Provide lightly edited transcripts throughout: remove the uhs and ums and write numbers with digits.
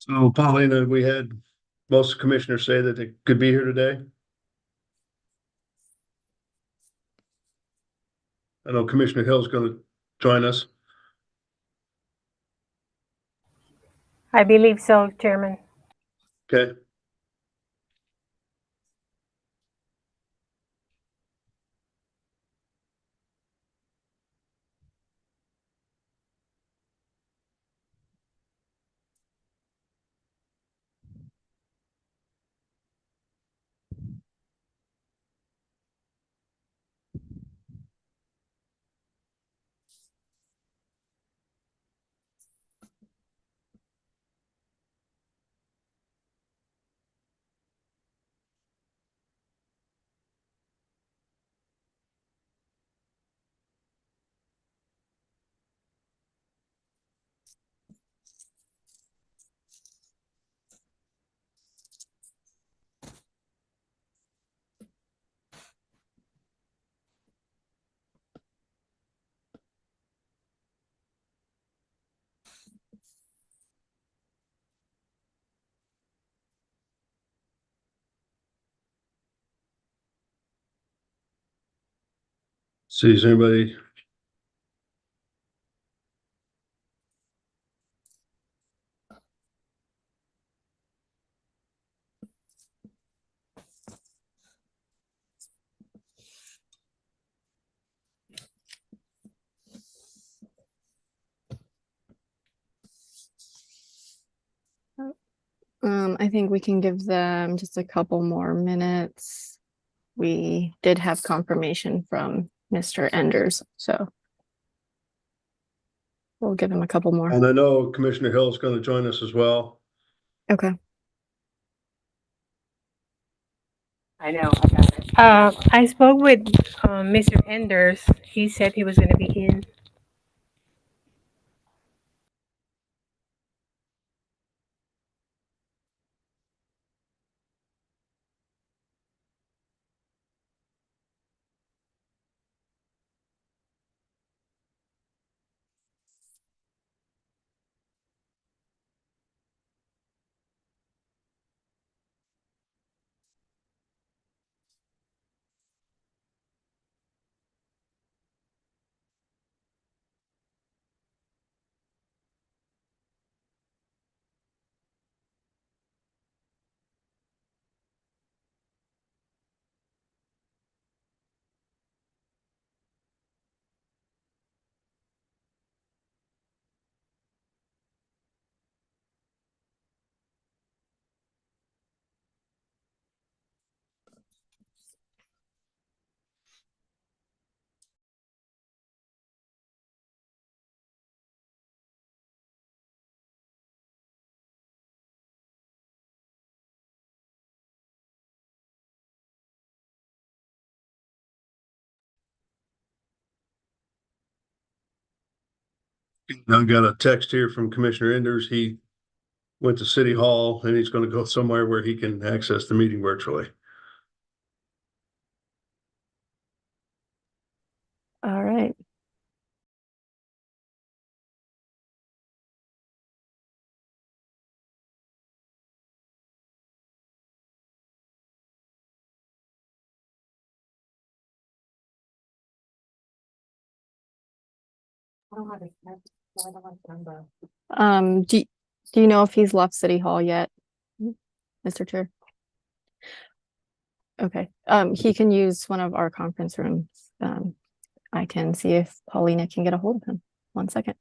So Paulina, we had most commissioners say that they could be here today. I know Commissioner Hill's going to join us. I believe so, Chairman. Okay. See, is anybody? I think we can give them just a couple more minutes. We did have confirmation from Mr. Enders, so we'll give him a couple more. And I know Commissioner Hill is going to join us as well. Okay. I know. I got it. I spoke with Mr. Enders. He said he was going to be in. I got a text here from Commissioner Enders. He went to City Hall and he's going to go somewhere where he can access the meeting virtually. All right. Do you know if he's left City Hall yet, Mr. Chair? Okay. He can use one of our conference rooms. I can see if Paulina can get a hold of him. 1 second.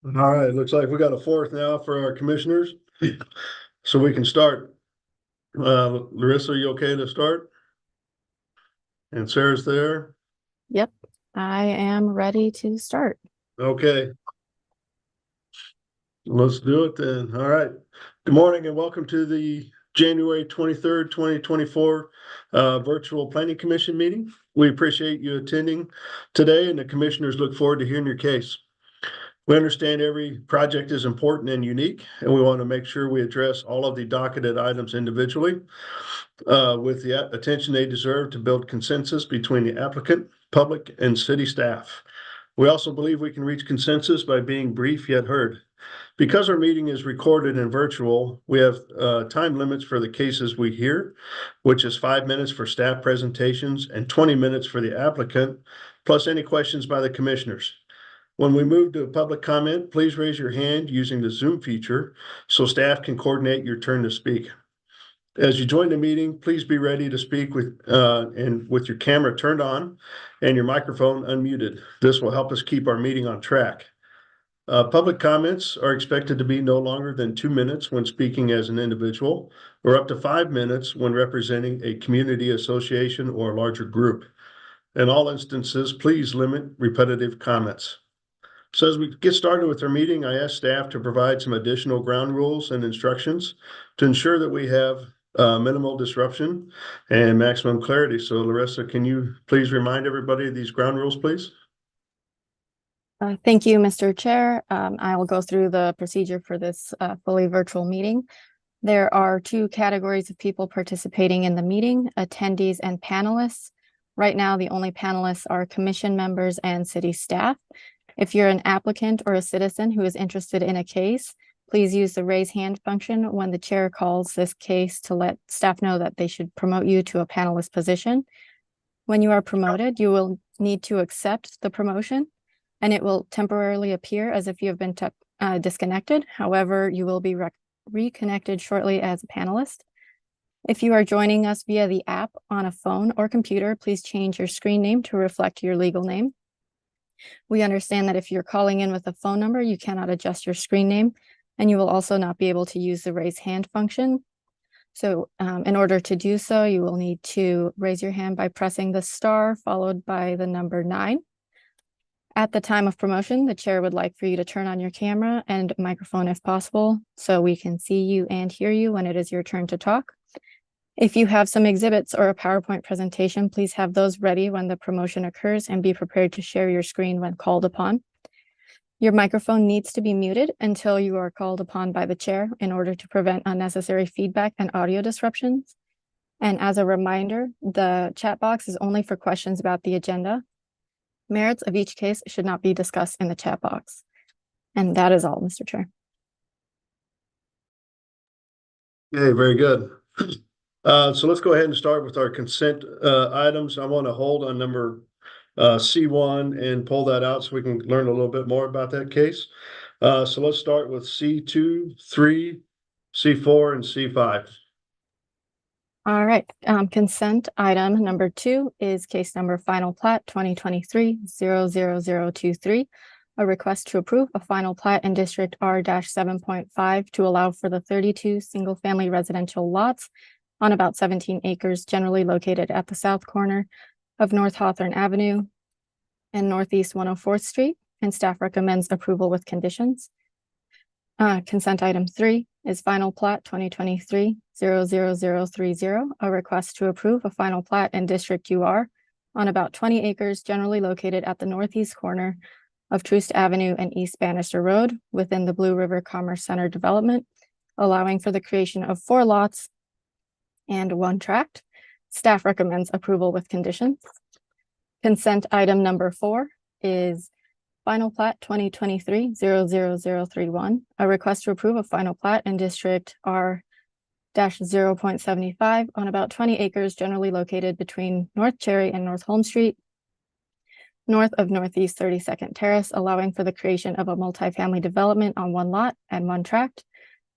All right, looks like we got a fourth now for our commissioners. So we can start. Larissa, are you okay to start? And Sarah's there? Yep, I am ready to start. Okay. Let's do it then. All right. Good morning and welcome to the January 23rd, 2024 virtual planning commission meeting. We appreciate you attending today, and the commissioners look forward to hearing your case. We understand every project is important and unique, and we want to make sure we address all of the docketed items individually with the attention they deserve to build consensus between the applicant, public, and city staff. We also believe we can reach consensus by being brief yet heard. Because our meeting is recorded and virtual, we have time limits for the cases we hear, which is 5 minutes for staff presentations and 20 minutes for the applicant, plus any questions by the commissioners. When we move to public comment, please raise your hand using the Zoom feature so staff can coordinate your turn to speak. As you join the meeting, please be ready to speak with your camera turned on and your microphone unmuted. This will help us keep our meeting on track. Public comments are expected to be no longer than 2 minutes when speaking as an individual, or up to 5 minutes when representing a community association or a larger group. In all instances, please limit repetitive comments. So as we get started with our meeting, I ask staff to provide some additional ground rules and instructions to ensure that we have minimal disruption and maximum clarity. So Larissa, can you please remind everybody of these ground rules, please? Thank you, Mr. Chair. I will go through the procedure for this fully virtual meeting. There are 2 categories of people participating in the meeting, attendees and panelists. Right now, the only panelists are commission members and city staff. If you're an applicant or a citizen who is interested in a case, please use the raise hand function when the chair calls this case to let staff know that they should promote you to a panelist position. When you are promoted, you will need to accept the promotion, and it will temporarily appear as if you have been disconnected. However, you will be reconnected shortly as a panelist. If you are joining us via the app on a phone or computer, please change your screen name to reflect your legal name. We understand that if you're calling in with a phone number, you cannot adjust your screen name, and you will also not be able to use the raise hand function. So in order to do so, you will need to raise your hand by pressing the star followed by the number 9. At the time of promotion, the chair would like for you to turn on your camera and microphone if possible, so we can see you and hear you when it is your turn to talk. If you have some exhibits or a PowerPoint presentation, please have those ready when the promotion occurs and be prepared to share your screen when called upon. Your microphone needs to be muted until you are called upon by the chair in order to prevent unnecessary feedback and audio disruptions. And as a reminder, the chat box is only for questions about the agenda. Merits of each case should not be discussed in the chat box. And that is all, Mr. Chair. Okay, very good. So let's go ahead and start with our consent items. I want to hold on number C1 and pull that out so we can learn a little bit more about that case. So let's start with C2, 3, C4, and C5. All right, consent item number 2 is case number final plat 2023-00023, a request to approve a final plat in District R-7.5 to allow for the 32 single-family residential lots on about 17 acres generally located at the south corner of North Hawthorne Avenue and Northeast 104th Street, and staff recommends approval with conditions. Consent item 3 is final plat 2023-00030, a request to approve a final plat in District UR on about 20 acres generally located at the northeast corner of Troost Avenue and East Bannister Road within the Blue River Commerce Center development, allowing for the creation of 4 lots and 1 tract. Staff recommends approval with conditions. Consent item number 4 is final plat 2023-00031, a request to approve a final plat in District R-0.75 on about 20 acres generally located between North Cherry and North Holm Street, north of Northeast 32nd Terrace, allowing for the creation of a multifamily development on 1 lot and 1 tract,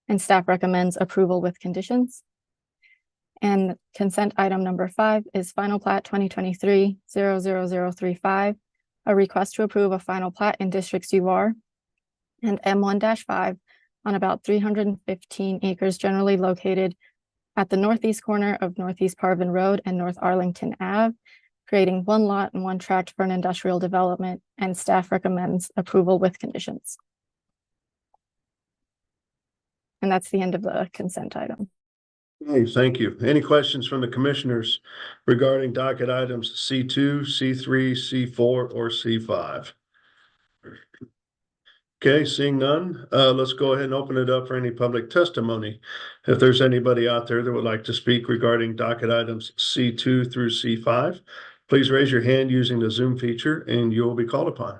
and staff recommends approval with conditions. And consent item number 5 is final plat 2023-00035, a request to approve a final plat in Districts UR and M1-5 on about 315 acres generally located at the northeast corner of Northeast Parvin Road and North Arlington Ave, creating one lot and one tract for an industrial development, and staff recommends approval with conditions. And that's the end of the consent item. Hey, thank you. Any questions from the commissioners regarding docket items C2, C3, C4, or C5? Okay, seeing none, let's go ahead and open it up for any public testimony. If there's anybody out there that would like to speak regarding docket items C2 through C5, please raise your hand using the Zoom feature and you will be called upon.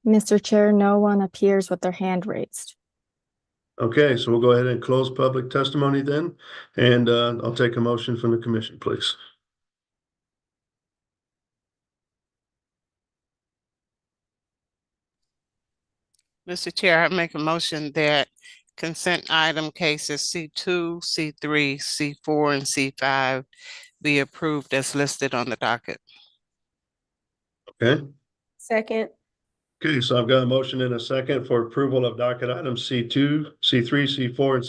Mr. Chair, no one appears with their hand raised. Okay, so we'll go ahead and close public testimony then, and I'll take a motion from the commission, please. Mr. Chair, I make a motion that consent item cases C2, C3, C4, and C5 be approved as listed on the docket. Okay. Second. Okay, so I've got a motion and a second for approval of docket items C2, C3, C4, and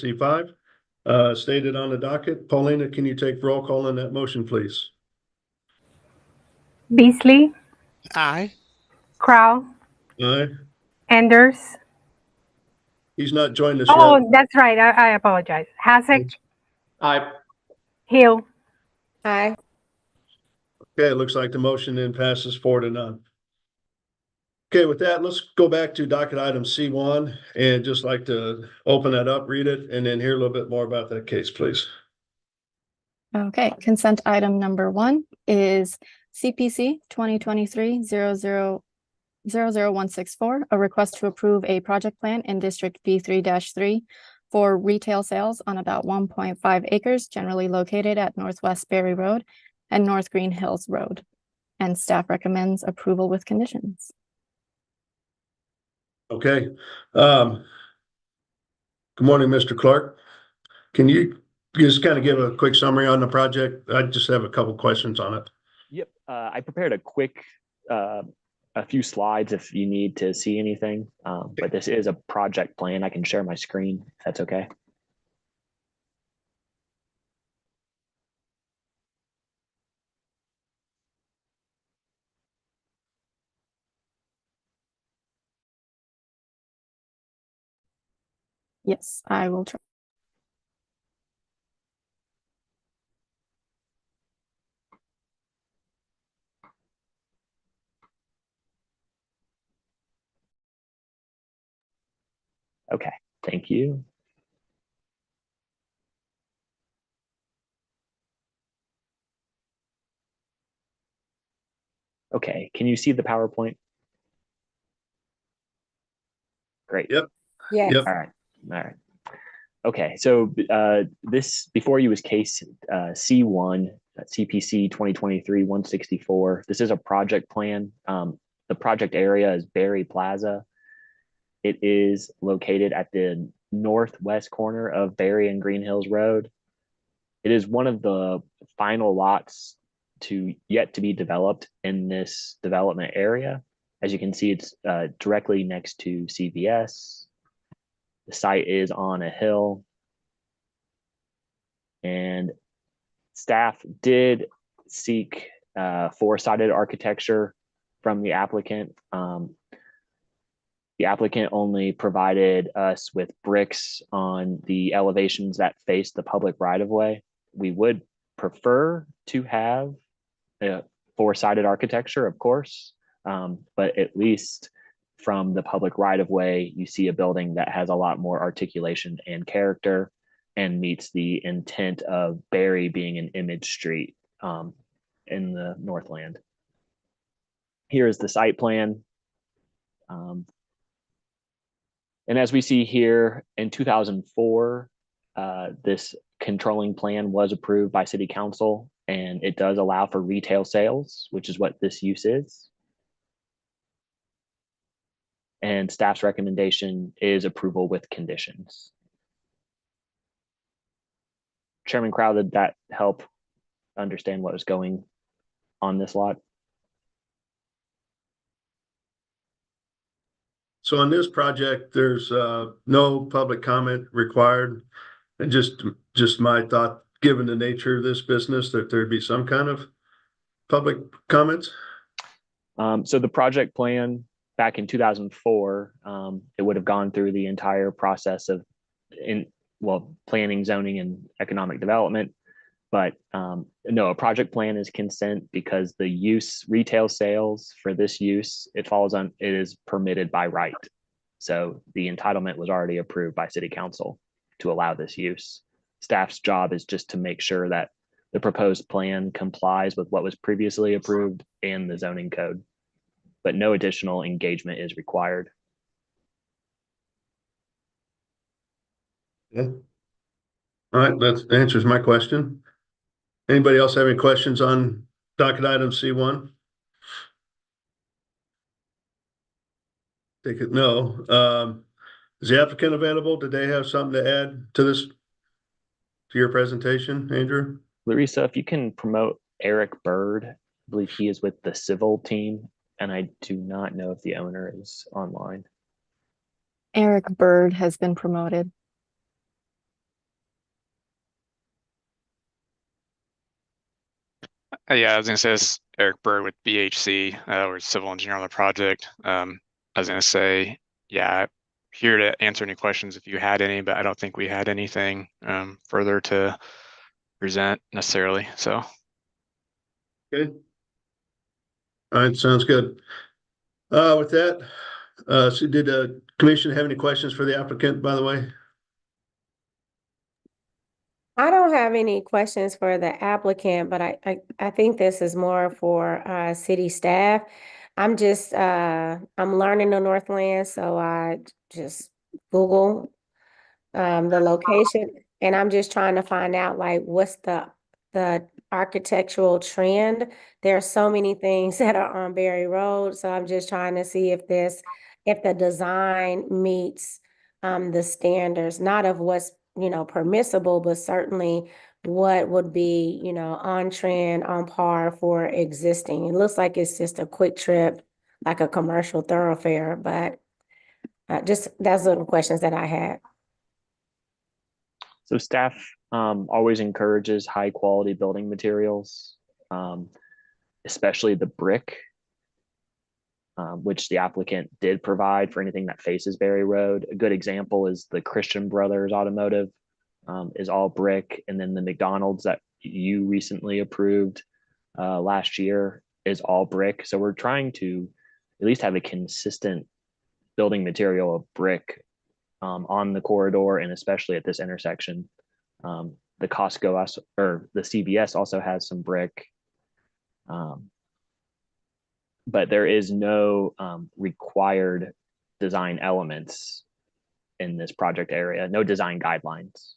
C5 stated on the docket. Paulina, can you take roll call on that motion, please? Beasley, Aye. Crow, Aye. Enders. He's not joined us yet. Oh, that's right. I apologize. Hasek, Aye. Hill. Aye. Okay, it looks like the motion then passes 4-0. Okay, with that, let's go back to docket item C1 and just like to open that up, read it, and then hear a little bit more about that case, please. Okay, consent item number 1 is CPC 2023-00164, a request to approve a project plan in District B3-3 for retail sales on about 1.5 acres, generally located at Northwest Berry Road and North Green Hills Road. And staff recommends approval with conditions. Okay. Good morning, Mr. Clark. Can you just kind of give a quick summary on the project? I just have a couple questions on it. Yep. I prepared a quick, a few slides if you need to see anything, but this is a project plan. I can share my screen if that's okay. Yes, I will try. Okay, thank you. Okay, can you see the PowerPoint? Great. Yep. Yes. Yep. All right. All right. Okay, so this before you was case C1, CPC 2023-164. This is a project plan. The project area is Berry Plaza. It is located at the northwest corner of Berry and Green Hills Road. It is one of the final lots yet to be developed in this development area. As you can see, it's directly next to CVS. The site is on a hill. And staff did seek four-sided architecture from the applicant. The applicant only provided us with bricks on the elevations that face the public right-of-way. We would prefer to have a four-sided architecture, of course, but at least from the public right-of-way, you see a building that has a lot more articulation and character and meets the intent of Berry being an image street in the Northland. Here is the site plan. And as we see here in 2004, this controlling plan was approved by City Council, and it does allow for retail sales, which is what this use is. And staff's recommendation is approval with conditions. Chairman Crow, did that help understand what was going on this lot? So on this project, there's no public comment required. And just my thought, given the nature of this business, that there'd be some kind of public comments. So the project plan back in 2004, it would have gone through the entire process of planning, zoning, and economic development. But no, a project plan is consent because the use retail sales for this use, it is permitted by right. So the entitlement was already approved by city council to allow this use. Staff's job is just to make sure that the proposed plan complies with what was previously approved and the zoning code, but no additional engagement is required. Yeah. All right, that answers my question. Anybody else have any questions on docket item C1? Take it no. Is the applicant available? Did they have something to add to this, to your presentation, Andrew? Larissa, if you can promote Eric Bird, I believe he is with the civil team, and I do not know if the owner is online. Eric Bird has been promoted. Yeah, I was gonna say this is Eric Bird with BHC, we're civil engineer on the project. I was gonna say, yeah, here to answer any questions if you had any, but I don't think we had anything further to present necessarily. So Okay. All right, sounds good. With that, so did the commission have any questions for the applicant, by the way? I don't have any questions for the applicant, but I think this is more for city staff. I'm just I'm learning the Northland, so I just Google the location, and I'm just trying to find out like what's the architectural trend. There are so many things that are on Berry Road, so I'm just trying to see if the design meets the standards, not of what's permissible, but certainly what would be on trend, on par for existing. It looks like it's just a quick trip, like a commercial thoroughfare, but just that's the questions that I had. So staff always encourages high quality building materials, especially the brick, which the applicant did provide for anything that faces Berry Road. A good example is the Christian Brothers Automotive is all brick, and then the McDonald's that you recently approved last year is all brick. So we're trying to at least have a consistent building material of brick on the corridor, and especially at this intersection. The Costco or the CVS also has some brick, but there is no required design elements in this project area, no design guidelines.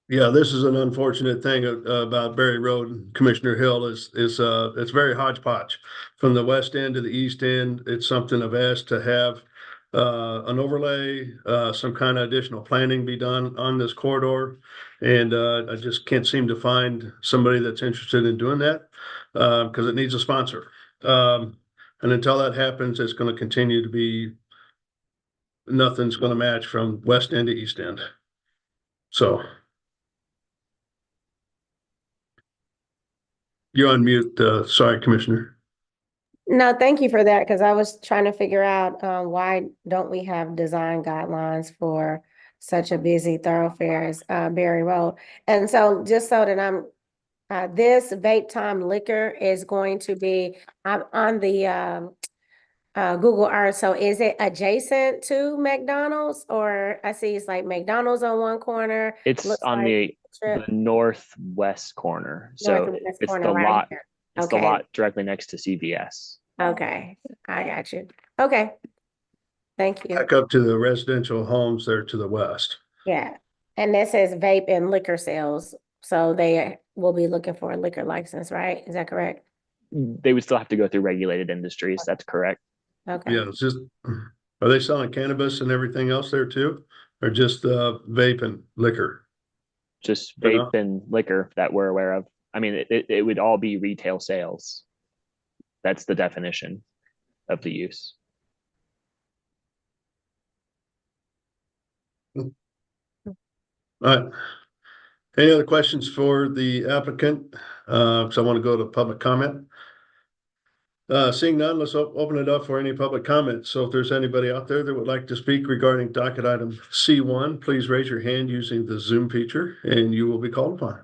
Yeah, this is an unfortunate thing about Berry Road. Commissioner Hill is it's very hodgepodge from the west end to the east end. It's something I've asked to have an overlay, some kind of additional planning be done on this corridor, and I just can't seem to find somebody that's interested in doing that because it needs a sponsor. And until that happens, it's going to continue to be nothing's going to match from west end to east end. So. You're on mute. Sorry, Commissioner. No, thank you for that, because I was trying to figure out why don't we have design guidelines for such a busy thoroughfare as Berry Road. And so just so that I'm this vape time liquor is going to be on the Google Earth. So is it adjacent to McDonald's, or I see it's like McDonald's on one corner? It's looks on like the northwest corner. So northwest it's corner the right lot. here. It's the Okay. lot directly next to CVS. Okay, I got you. Okay, thank you. Back up to the residential homes there to the west. Yeah, and that says vape and liquor sales, so they will be looking for a liquor license, right? Is that correct? They would still have to go through regulated industries. That's correct. Okay. Yeah, it's just, are they selling cannabis and everything else there too? Or just vape and liquor? Just Or vape not? and liquor that we're aware of. I mean, it would all be retail sales. That's the definition. of the use. All right. Any other questions for the applicant? So I want to go to public comment. Seeing none, let's open it up for any public comments. So if there's anybody out there that would like to speak regarding docket item C1, please raise your hand using the Zoom feature and you will be called upon.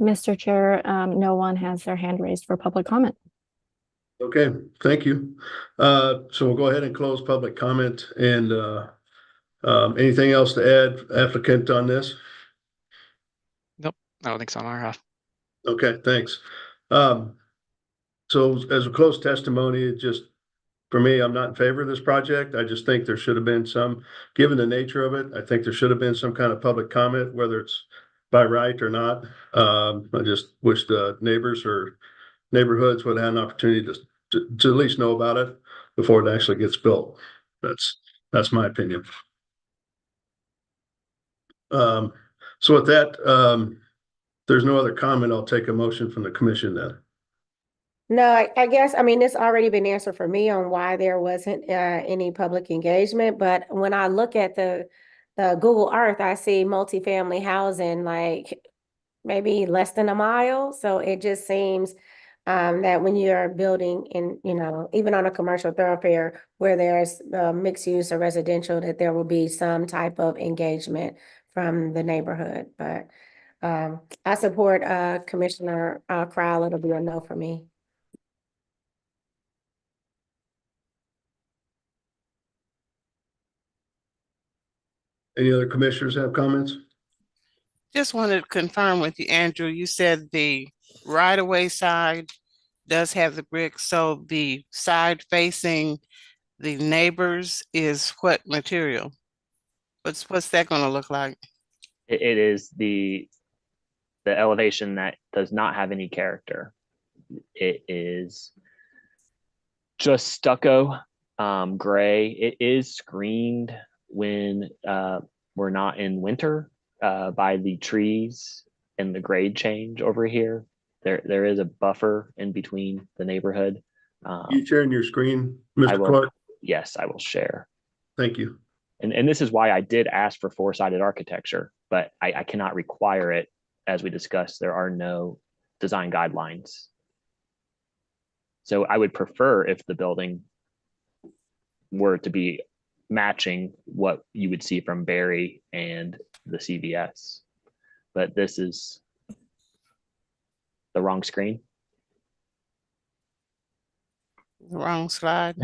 Mr. Chair, no one has their hand raised for public comment. Okay, thank you. So we'll go ahead and close public comment and anything else to add, applicant, on this? Nope, I don't think so on our half. Okay, thanks. So as a closed testimony, it just, for me, I'm not in favor of this project. I just think there should have been some, given the nature of it, I think there should have been some kind of public comment, whether it's by right or not. I just wish the neighbors or neighborhoods would have an opportunity to at least know about it before it actually gets built. That's my opinion. So with that, there's no other comment. I'll take a motion from the commission then. No, I guess, I mean, it's already been answered for me on why there wasn't any public engagement, but when I look at the Google Earth, I see multifamily housing like maybe less than a mile. So it just seems that when you're building in, even on a commercial thoroughfare where there's mixed use or residential, that there will be some type of engagement from the neighborhood. But I support Commissioner Crowell. It'll be a no for me. Any other commissioners have comments? Just wanted to confirm with you, Andrew, you said the right-of-way side does have the brick, so the side facing the neighbors is what material? What's that gonna look like? It is the elevation that does not have any character. It is just stucco, gray. It is screened when we're not in winter by the trees and the grade change over here. There is a buffer in between the neighborhood. You sharing your screen, I Mr. will, Clark? yes, I will share. Thank you. And this is why I did ask for four-sided architecture, but I cannot require it. As we discussed, there are no design guidelines. So I would prefer if the building were to be matching what you would see from Barry and the CVS. But this is the wrong screen. Wrong slide.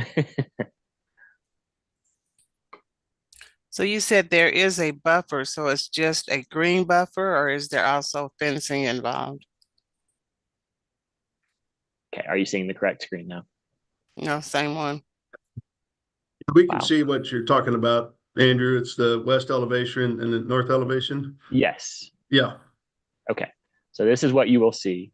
So you said there is a buffer, so it's just a green buffer, or is there also fencing involved? Okay, are you seeing the correct screen now? No, same one. We can Wow. see what you're talking about, Andrew. It's the west elevation and the north elevation. Yes. Yeah. Okay, so this is what you will see.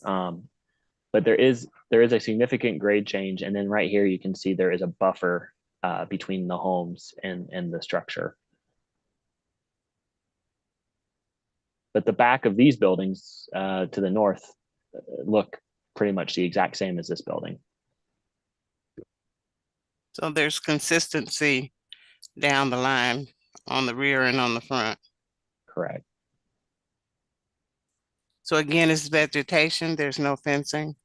But there is a significant grade change, and then right here you can see there is a buffer between the homes and the structure. But the back of these buildings to the north look pretty much the exact same as this building. So there's consistency down the line on the rear and on the front. Correct. So again, it's vegetation. There's no fencing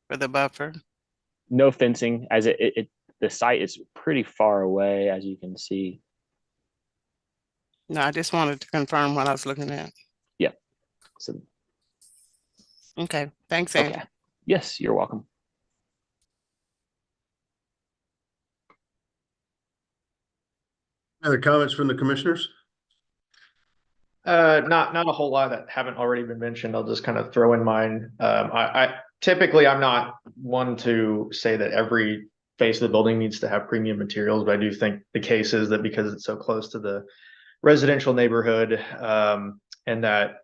for the buffer. No fencing, as the site is pretty far away, as you can see. No, I just wanted to confirm what I was looking at. Yeah. So Okay, thanks, Andrew. okay. Yes, you're welcome. Other comments from the commissioners? Not a whole lot that haven't already been mentioned. I'll just kind of throw in mine. I typically, I'm not one to say that every face of the building needs to have premium materials, but I do think the case is that because it's so close to the residential neighborhood, and that,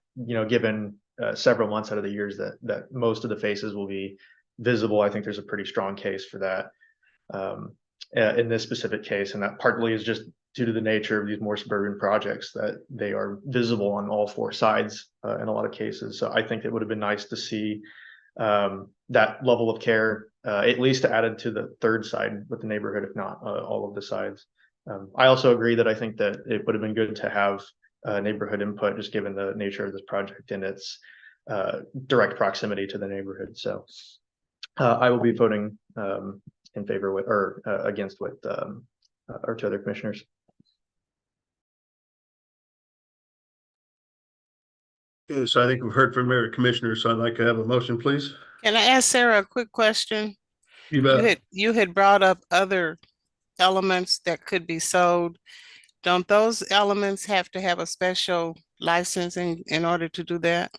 given several months out of the years that most of the faces will be visible, I think there's a pretty strong case for that in this specific case. And that partly is just due to the nature of these more suburban projects, that they are visible on all four sides in a lot of cases. So I think it would have been nice to see that level of care, at least added to the third side with the neighborhood, if not all of the sides. I also agree that I think that it would have been good to have neighborhood input, just given the nature of this project and its direct proximity to the neighborhood. So I will be voting in favor with or against with our two other commissioners. Okay, so I think we've heard from our commissioners, so I'd like to have a motion, please. Can I ask Sarah a quick question? You bet. You had brought up other elements that could be sold. Don't those elements have to have a special licensing in order to do that?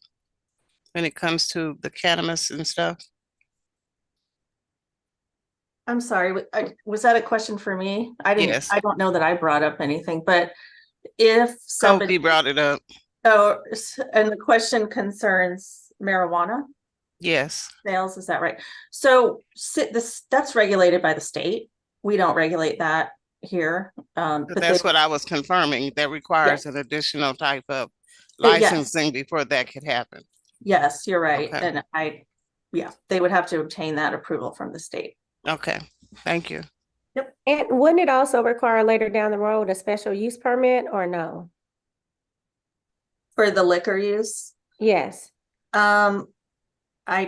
When it comes to the cannabis and stuff? I'm sorry, was that a question for me? Yes. I don't know that I brought up anything, but if Kofi somebody, brought it up. oh, and the question concerns marijuana Yes. sales, is that right? So that's regulated by the state. We don't regulate that here. But But that's what I was confirming. That requires an additional type of licensing before that could happen. yes, you're right. Okay. And yeah, they would have to obtain that approval from the state. Okay, thank you. And wouldn't it also require later down the road a special use permit or no? For the liquor use? Yes. I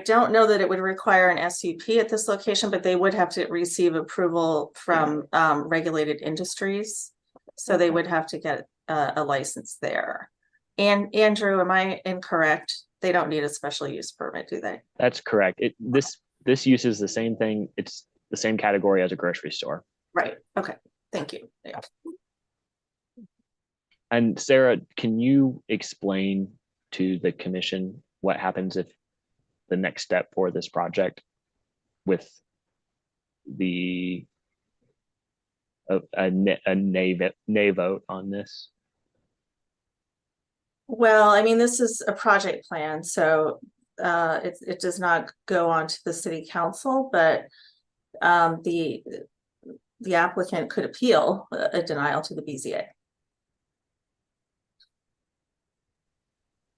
don't know that it would require an SUP at this location, but they would have to receive approval from regulated industries. So they would have to get a license there. And Andrew, am I incorrect? They don't need a special use permit, do they? That's correct. This use is the same thing. It's the same category as a grocery store. Right. Okay. Thank you. Yeah. And Sarah, can you explain to the commission what happens if the next step for this project with the a nay vote on this? Well, I mean, this is a project plan, so it does not go on to the city council, but the applicant could appeal a denial to the BZA.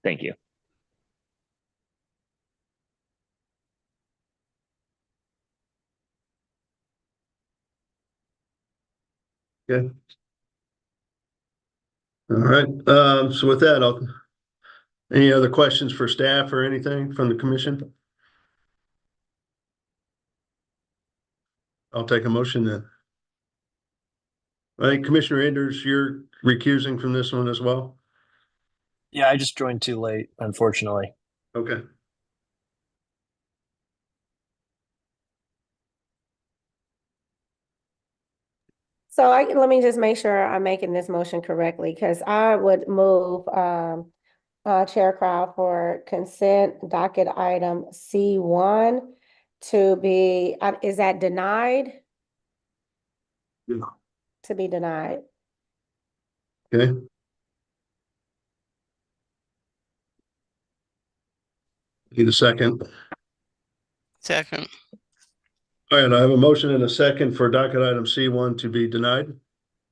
Thank you. Okay. All right, so with that, any other questions for staff or anything from the commission? I'll take a motion then. I think Commissioner Enders, you're recusing from this one as well? Yeah, I just joined too late, unfortunately. Okay. So let me just make sure I'm making this motion correctly, because I would move Chair Crowd for consent docket item C1 to be, is that denied? Yeah. To be denied. Okay. Need a second. Second. All right, I have a motion and a second for docket item C1 to be denied.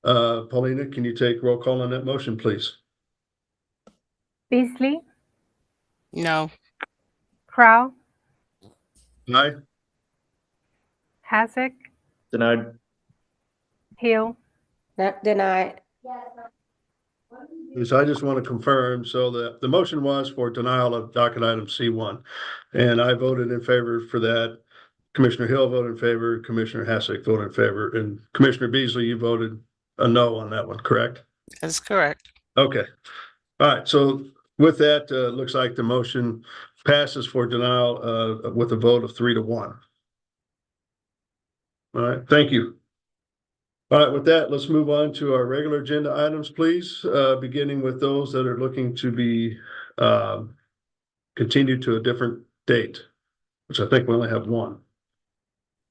Paulina, can you take roll call on that motion, please? Beasley, No. Crow, Aye. Hasek, Denied. Hill, Not denied. So I just want to confirm, so the motion was for denial of docket item C1, and I voted in favor for that. Commissioner Hill voted in favor, Commissioner Hasek voted in favor, and Commissioner Beasley, you voted a no on that one, correct? That's correct. Okay. All right, so with that, looks like the motion passes for denial with a vote of 3-1. All right, thank you. All right, with that, let's move on to our regular agenda items, please, beginning with those that are looking to be continued to a different date, which I think we only have one.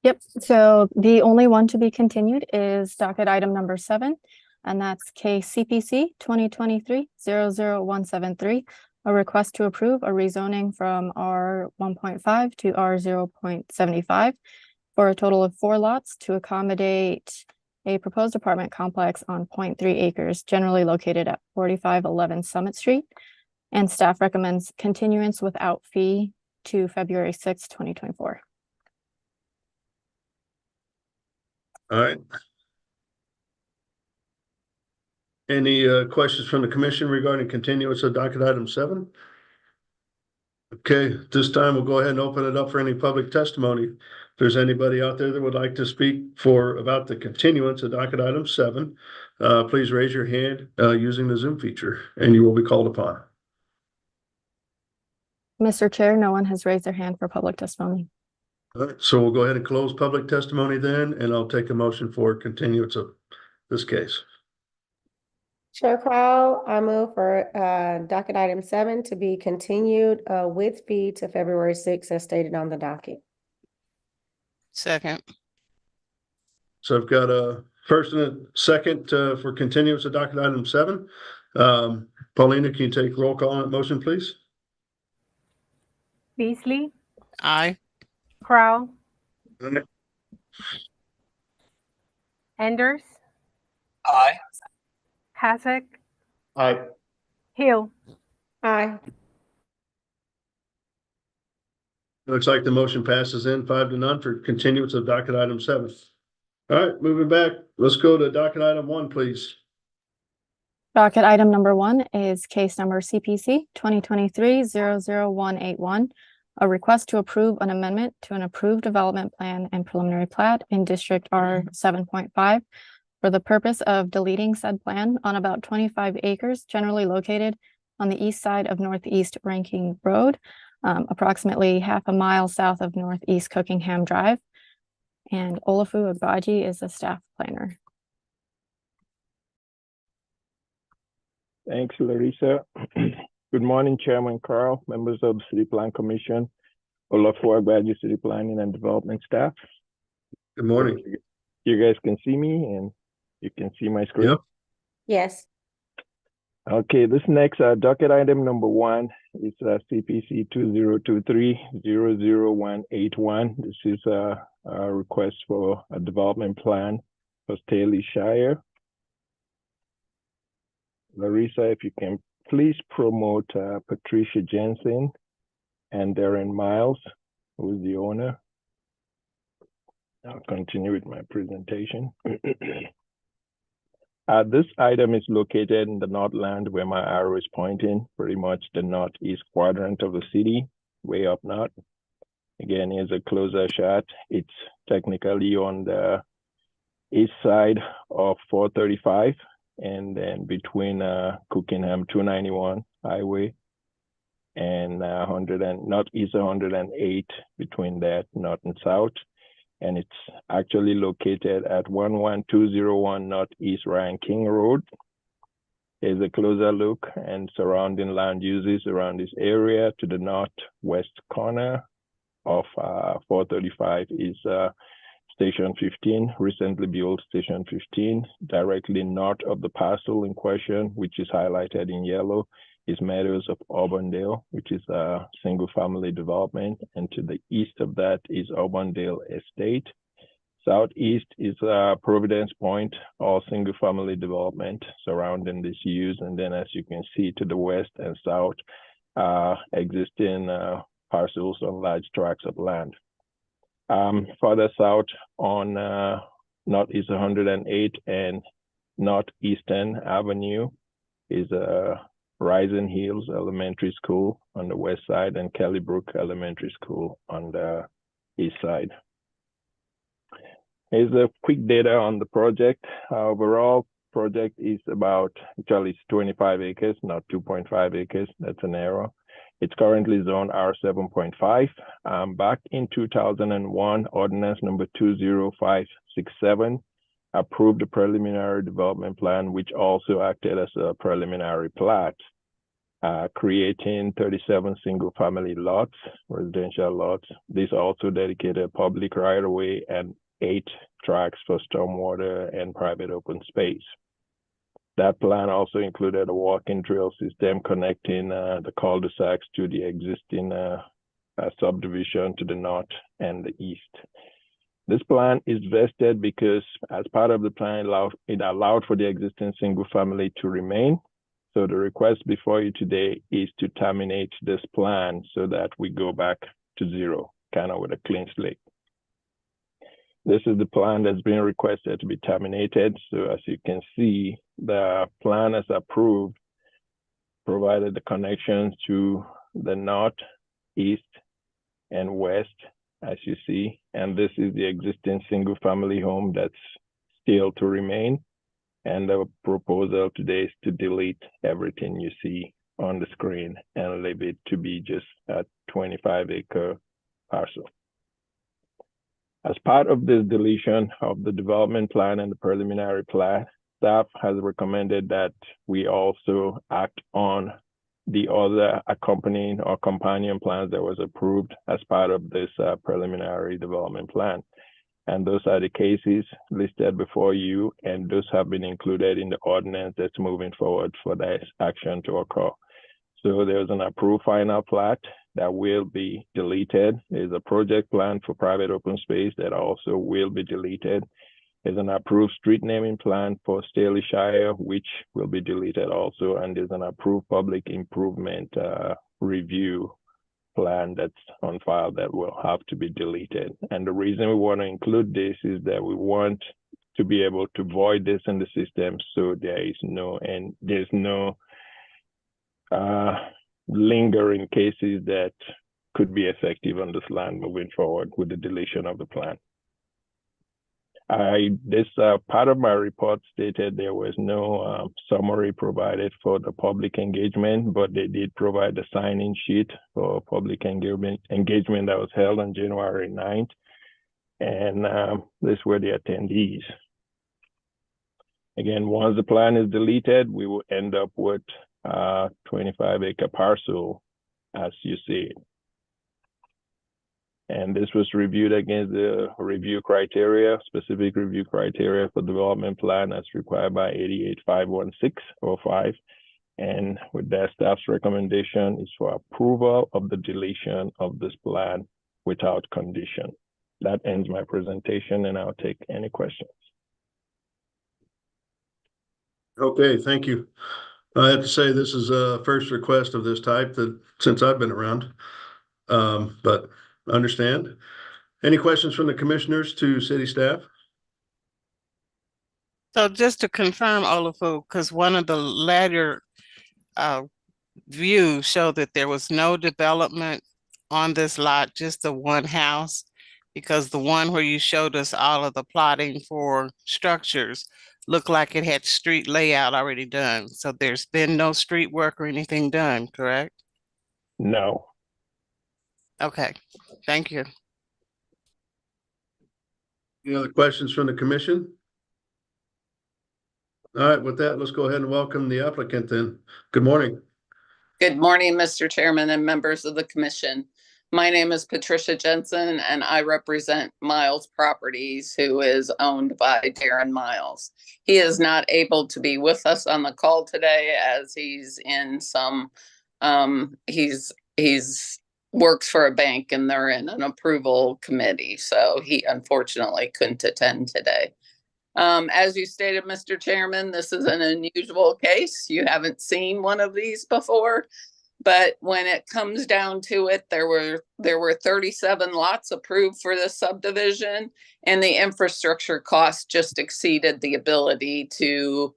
Yep, so the only one to be continued is docket item number 7, and that's case CPC 2023-00173, a request to approve a rezoning from R1.5 to R0.75 for a total of 4 lots to accommodate a proposed apartment complex on 0.3 acres, generally located at 4511 Summit Street. And staff recommends continuance without fee to February 6th, 2024. All right. Any questions from the commission regarding continuance of docket item 7? Okay, this time we'll go ahead and open it up for any public testimony. If there's anybody out there that would like to speak about the continuance of docket item 7, please raise your hand using the Zoom feature and you will be called upon. Mr. Chair, no one has raised their hand for public testimony. All right, so we'll go ahead and close public testimony then, and I'll take a motion for continuance of this case. Chair Crow, I move for docket item 7 to be continued with fee to February 6th as stated on the docket. Second. So I've got a first and a second for continuance of docket item 7. Paulina, can you take roll call on that motion, please? Beasley, Aye. Crow, All right. Enders, Aye. Hasek, Aye. Hill. Aye. Looks like the motion passes in 5-0 for continuance of docket item 7. All right, moving back, let's go to docket item 1, please. Docket item number 1 is case number CPC 2023-00181, a request to approve an amendment to an approved development plan and preliminary plat in District R 7.5 for the purpose of deleting said plan on about 25 acres generally located on the east side of Northeast Ranking Road, approximately half a mile south of Northeast Cookingham Drive. And Olafu Agbaji is the staff planner. Thanks, Larissa. Good morning, Chairman Carl, members of the City Plan Commission, Olafu Agbaji, City Planning and Development staff. Good morning. You guys can see me and you can see my screen? Yep. Yes. Okay, this next docket item number 1 is CPC 2023-00181. This is a request for a development plan for Staley Shire. Larissa, if you can please promote Patricia Jensen and Darren Miles, who is the owner. I'll continue with my presentation. This item is located in the Northland where my arrow is pointing, pretty much the northeast quadrant of the city, way up north. Again, here's a closer shot. It's technically on the east side of 435 and then between Cookingham 291 highway and northeast 108, between that north and south. And it's actually located at 11201 Northeast Ranking Road. Here's a closer look and surrounding land uses around this area. To the northwest corner of 435 is Station 15, recently built Station 15. Directly north of the parcel in question, which is highlighted in yellow, is Meadows of Auburndale, which is a single-family development. And to the east of that is Auburndale Estate. Southeast is Providence Point, all single-family development surrounding this use. And then as you can see to the west and south, existing parcels on large tracts of land. Further south on Northeast 108 and Northeastern Avenue is Rising Hills Elementary School on the west side and Kelly Brook Elementary School on the east side. Here's a quick data on the project. Overall project is actually it's 25 acres, not 2.5 acres. That's an error. It's currently zoned R7.5. Back in 2001, ordinance number 20567 approved the preliminary development plan, which also acted as a preliminary plat, creating 37 single-family lots, residential lots. This also dedicated public right-of-way and 8 tracks for stormwater and private open space. That plan also included a walking trail system connecting the cul-de-sacs to the existing subdivision to the north and the east. This plan is vested because as part of the plan, it allowed for the existing single family to remain. So the request before you today is to terminate this plan so that we go back to zero, kind of with a clean slate. This is the plan that's been requested to be terminated. So as you can see, the plan is approved, provided the connections to the north, east, and west, as you see. And this is the existing single family home that's still to remain. And the proposal today is to delete everything you see on the screen and leave it to be just a 25-acre parcel. As part of this deletion of the development plan and the preliminary plat, staff has recommended that we also act on the other accompanying or companion plans that was approved as part of this preliminary development plan. And those are the cases listed before you, and those have been included in the ordinance that's moving forward for that action to occur. So there's an approved final plat that will be deleted. There's a project plan for private open space that also will be deleted. There's an approved street naming plan for Staley Shire, which will be deleted also. And there's an approved public improvement review plan that's on file that will have to be deleted. And the reason we want to include this is that we want to be able to void this in the system so there's no lingering cases that could be effective on this land moving forward with the deletion of the plan. This part of my report stated there was no summary provided for the public engagement, but they did provide the sign-in sheet for public engagement that was held on January 9th. And these were the attendees. Again, once the plan is deleted, we will end up with 25-acre parcel as you see it. And this was reviewed against the review criteria, specific review criteria for development plan as required by 8851605. And with that, staff's recommendation is for approval of the deletion of this plan without condition. That ends my presentation, and I'll take any questions. Okay, thank you. I have to say this is a first request of this type that since I've been around, but understand. Any questions from the commissioners to city staff? So just to confirm, Olafu, because one of the latter views showed that there was no development on this lot, just the one house, because the one where you showed us all of the plotting for structures looked like it had street layout already done. So there's been no street work or anything done, correct? No. Okay, thank you. Any other questions from the commission? All right, with that, let's go ahead and welcome the applicant then. Good morning. Good morning, Mr. Chairman and members of the commission. My name is Patricia Jensen, and I represent Miles Properties, who is owned by Darren Miles. He is not able to be with us on the call today as he's in some, he's works for a bank and they're in an approval committee. So he unfortunately couldn't attend today. As you stated, Mr. Chairman, this is an unusual case. You haven't seen one of these before. But when it comes down to it, there were 37 lots approved for this subdivision, and the infrastructure cost just exceeded the ability to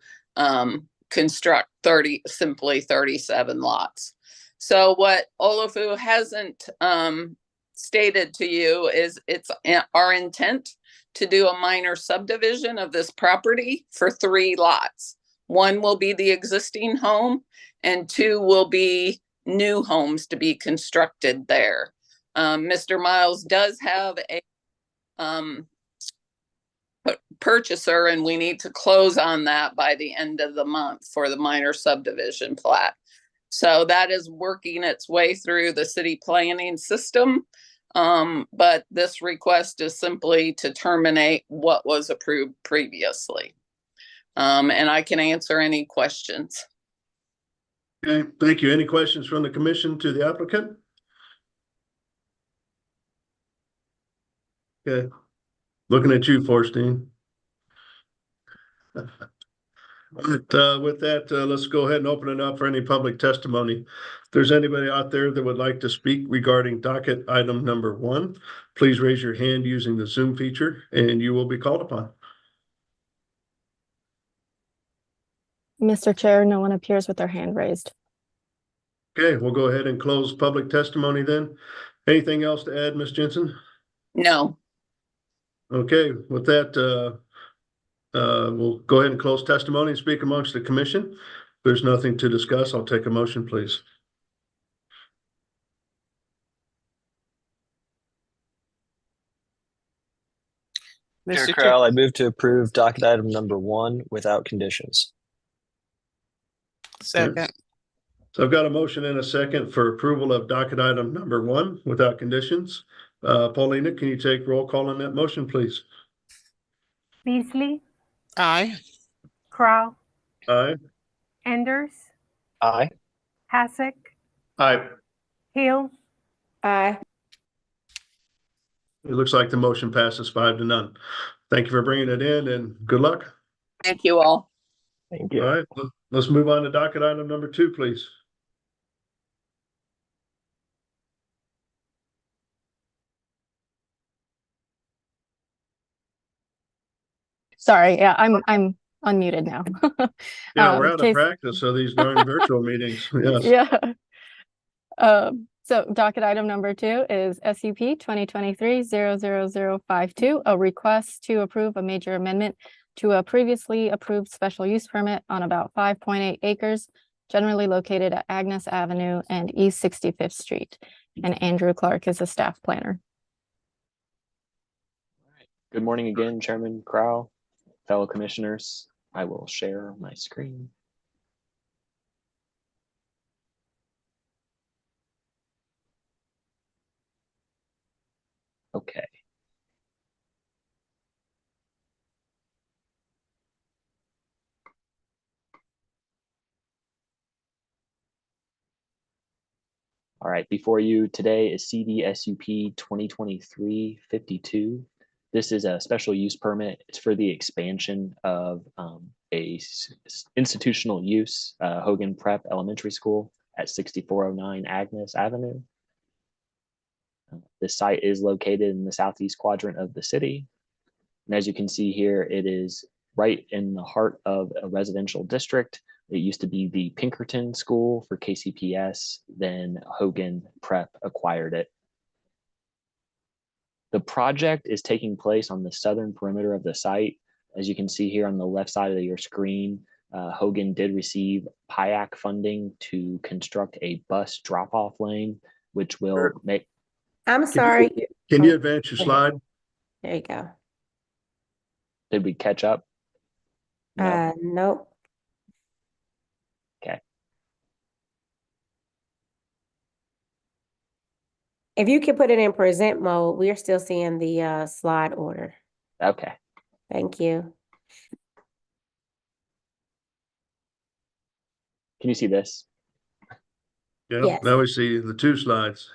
construct 37 lots. So what Olafu hasn't stated to you is it's our intent to do a minor subdivision of this property for 3 lots. 1 will be the existing home, and 2 will be new homes to be constructed there. Mr. Miles does have a purchaser, and we need to close on that by the end of the month for the minor subdivision plat. So that is working its way through the city planning system. But this request is simply to terminate what was approved previously. And I can answer any questions. Okay, thank you. Any questions from the commission to the applicant? Okay, looking at you, Forstein. With that, let's go ahead and open it up for any public testimony. If there's anybody out there that would like to speak regarding docket item number 1, please raise your hand using the Zoom feature and you will be called upon. Mr. Chair, no one appears with their hand raised. Okay, we'll go ahead and close public testimony then. Anything else to add, Ms. Jensen? No. Okay, with that, we'll go ahead and close testimony and speak amongst the commission. If there's nothing to discuss, I'll take a motion, please. Chair Mr. Crowell, I move to approve docket item number 1 without conditions. Second. So I've got a motion and a second for approval of docket item number 1 without conditions. Paulina, can you take roll call on that motion, please? Beasley, Aye. Crow, Aye. Enders, Aye. Hasek, Aye. Hill, Aye. It looks like the motion passes 5-0. Thank you for bringing it in and good luck. Thank you all. Thank All you. right, let's move on to docket item number 2, please. Sorry, yeah, I'm unmuted now. Yeah, we're out of Case- practice, so these darn virtual meetings. Yes. Yeah. So docket item number 2 is SUP 2023-00052, a request to approve a major amendment to a previously approved special use permit on about 5.8 acres, generally located at Agnes Avenue and East 65th Street. And Andrew Clark is a staff planner. Good morning again, Chairman Crowell, fellow commissioners. I will share my screen. Okay. All right, before you today is CDSUP 2023-52. This is a special use permit. It's for the expansion of institutional use, Hogan Prep Elementary School at 6409 Agnes Avenue. This site is located in the southeast quadrant of the city. And as you can see here, it is right in the heart of a residential district. It used to be the Pinkerton School for KCPS, then Hogan Prep acquired it. The project is taking place on the southern perimeter of the site. As you can see here on the left side of your screen, Hogan did receive PIAC funding to construct a bus drop-off lane, which will make... I'm sorry. Can you advance your slide? There you go. Did we catch up? No. Nope. Okay. If you can put it in present mode, we're still seeing the slide order. Okay. Thank you. Can you see this? Yeah, Yes. now we see the 2 slides.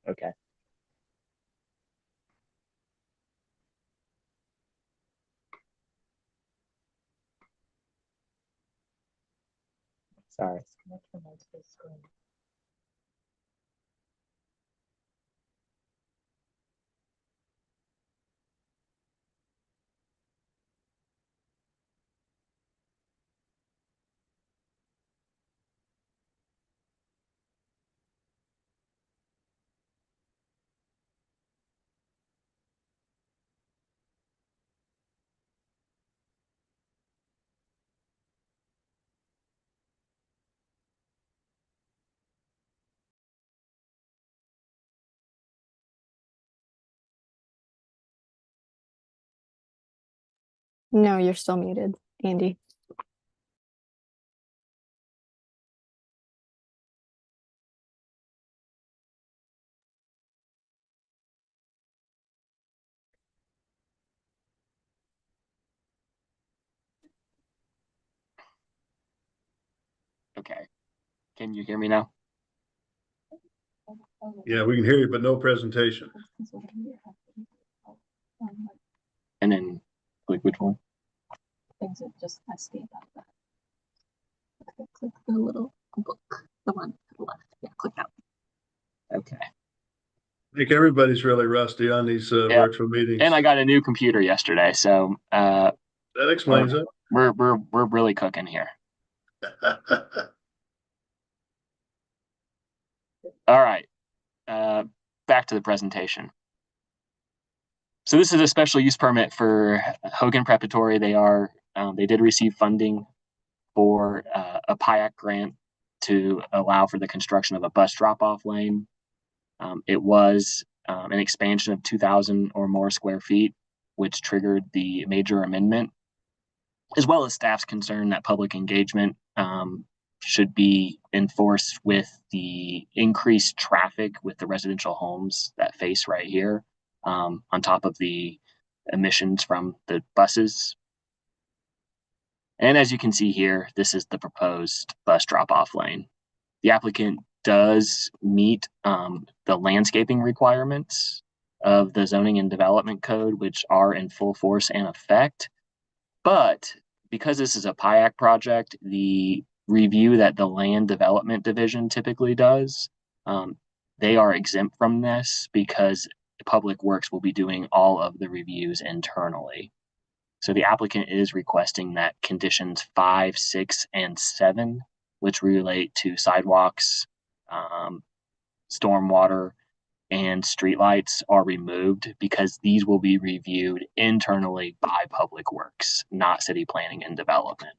Okay. Sorry. No, you're still muted, Andy. Okay. Can you hear me now? Yeah, we can hear you, but no presentation. And then click which one? Just escape out of that. Click the little book, the one to the left. Yeah, click that. Okay. I think everybody's really rusty on these Yeah. virtual meetings. And I got a new computer yesterday, so That explains it. we're really cooking here. All right. Back to the presentation. So this is a special use permit for Hogan Preparatory. They did receive funding for a PIAC grant to allow for the construction of a bus drop-off lane. It was an expansion of 2,000 or more square feet, which triggered the major amendment, as well as staff's concern that public engagement should be enforced with the increased traffic with the residential homes that face right here, on top of the emissions from the buses. And as you can see here, this is the proposed bus drop-off lane. The applicant does meet the landscaping requirements of the zoning and development code, which are in full force and effect. But because this is a PIAC project, the review that the land development division typically does, they are exempt from this because Public Works will be doing all of the reviews internally. So the applicant is requesting that conditions 5, 6, and 7, which relate to sidewalks, stormwater, and streetlights, are removed because these will be reviewed internally by Public Works, not City Planning and Development.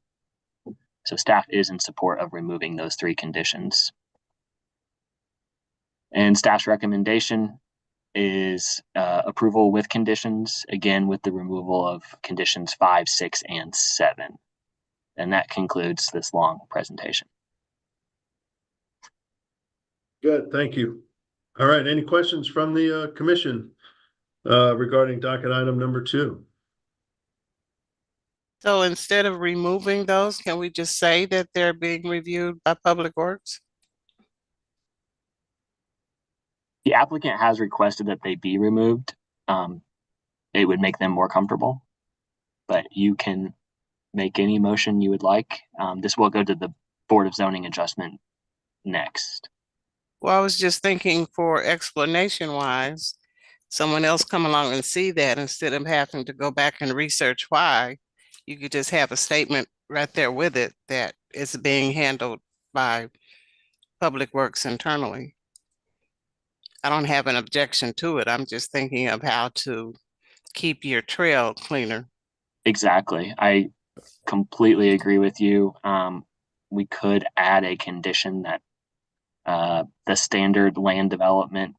So staff is in support of removing those 3 conditions. And staff's recommendation is approval with conditions, again with the removal of conditions 5, 6, and 7. And that concludes this long presentation. Good, thank you. All right, any questions from the commission regarding docket item number 2? So instead of removing those, can we just say that they're being reviewed by Public Works? The applicant has requested that they be removed. It would make them more comfortable, but you can make any motion you would like. This will go to the Board of Zoning Adjustment next. Well, I was just thinking for explanation wise, someone else come along and see that instead of having to go back and research why, you could just have a statement right there with it that it's being handled by Public Works internally. I don't have an objection to it. I'm just thinking of how to keep your trail cleaner. Exactly. I completely agree with you. We could add a condition that the standard land development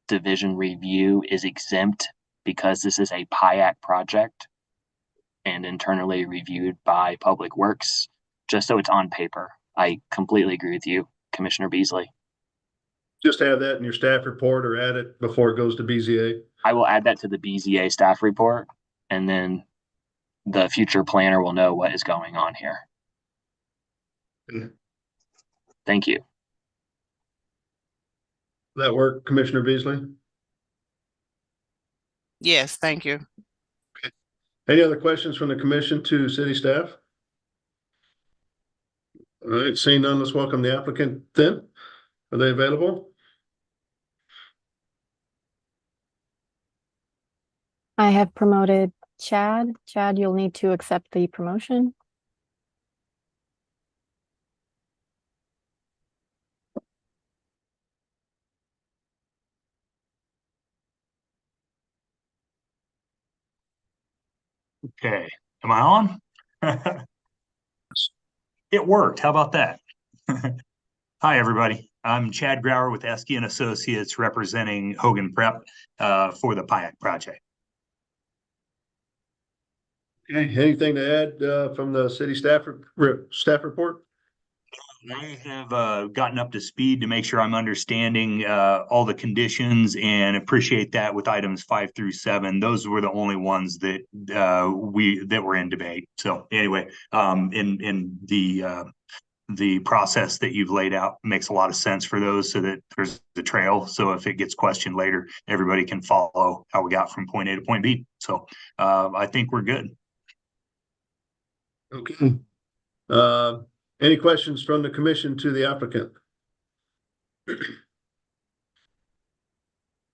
division review is exempt because this is a PIAC project and internally reviewed by Public Works, just so it's on paper. I completely agree with you, Commissioner Beasley. Just have that in your staff report or add it before it goes to BZA. I will add that to the BZA staff report, and then the future planner will know what is going on here. Thank you. That work, Commissioner Beasley? Yes, thank you. Okay. Any other questions from the commission to city staff? All right, seeing none, let's welcome the applicant then. Are they available? I have promoted Chad. Chad, you'll need to accept the promotion. Okay, am I on? It worked. How about that? Hi, everybody. I'm Chad Grauer with Esky and Associates representing Hogan Prep for the PIAC project. Okay, anything to add from the city staff report? I have gotten up to speed to make sure I'm understanding all the conditions and appreciate that with items 5 through 7. Those were the only ones that were in debate. So anyway, in the the process that you've laid out makes a lot of sense for those, so that there's the trail. So if it gets questioned later, everybody can follow how we got from point A to point B. So I think we're good. Okay. Any questions from the commission to the applicant?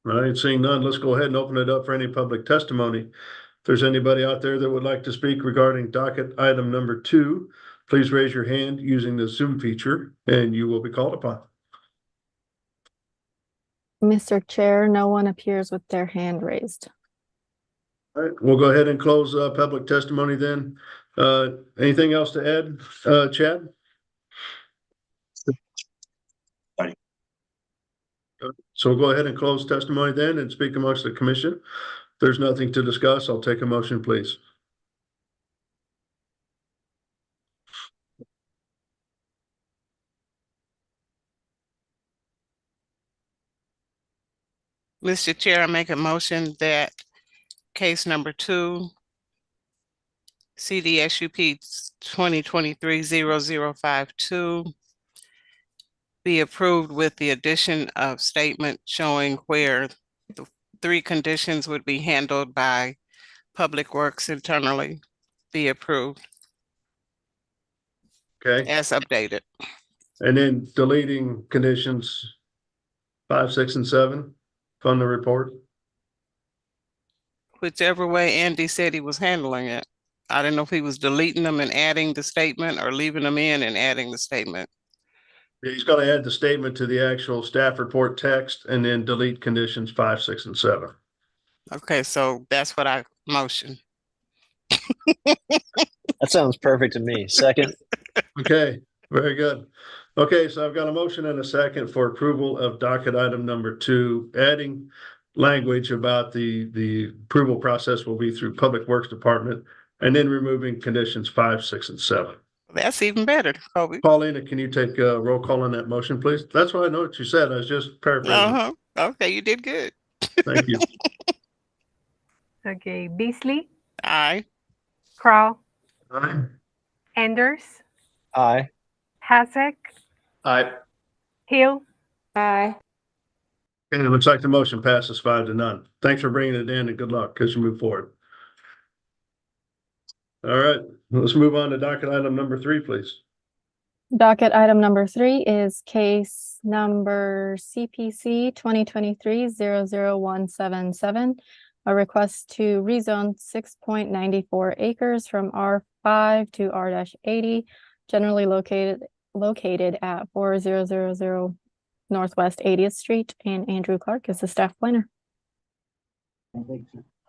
All right, seeing none, let's go ahead and open it up for any public testimony. If there's anybody out there that would like to speak regarding docket item number 2, please raise your hand using the Zoom feature and you will be called upon. Mr. Chair, no one appears with their hand raised. All right, we'll go ahead and close public testimony then. Anything else to add, Chad? So we'll go ahead and close testimony then and speak amongst the commission. If there's nothing to discuss, I'll take a motion, please. Mr. Chair, I make a motion that case number 2, CDSUP 2023-0052 be approved with the addition of statement showing where the 3 conditions would be handled by Public Works internally be approved. Okay. As updated. And then deleting conditions 5, 6, and 7 from the report. Whichever way Andy said he was handling it. I don't know if he was deleting them and adding the statement or leaving them in and adding the statement. Yeah, he's got to add the statement to the actual staff report text and then delete conditions 5, 6, and 7. Okay, so that's what I motion. That sounds perfect to me. Second. Okay, very good. Okay, so I've got a motion and a second for approval of docket item number 2, adding language about the approval process will be through Public Works Department, and then removing conditions 5, 6, and 7. That's even better, Kobe. Paulina, can you take a roll call on that motion, please? That's what I know what you said. I was just paraphrasing. Okay, you did good. Thank you. Okay, Beasley, Aye. Crow, Aye. Anders, Aye. Hasek, Aye. Hill, Aye. And it looks like the motion passes 5-0. Thanks for bringing it in and good luck as you move forward. All right, let's move on to docket item number 3, please. Docket item number 3 is case number CPC 2023-00177, a request to rezone 6.94 acres from R5 to R-80, generally located at 4000 Northwest 80th Street, and Andrew Clark is the staff planner.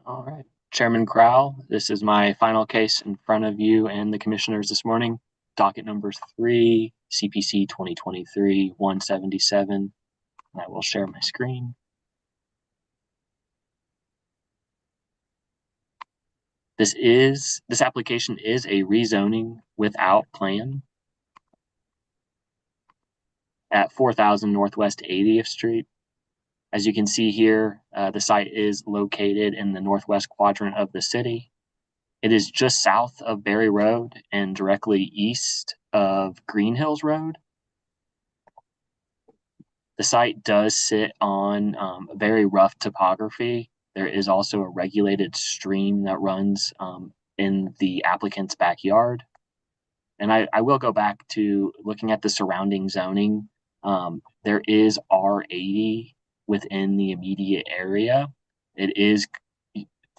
All right. Chairman Crowell, this is my final case in front of you and the commissioners this morning. Docket number 3, CPC 2023-177. I will share my screen. This application is a rezoning without plan at 4000 Northwest 80th Street. As you can see here, the site is located in the northwest quadrant of the city. It is just south of Berry Road and directly east of Green Hills Road. The site does sit on a very rough topography. There is also a regulated stream that runs in the applicant's backyard. And I will go back to looking at the surrounding zoning. There is R80 within the immediate area. It is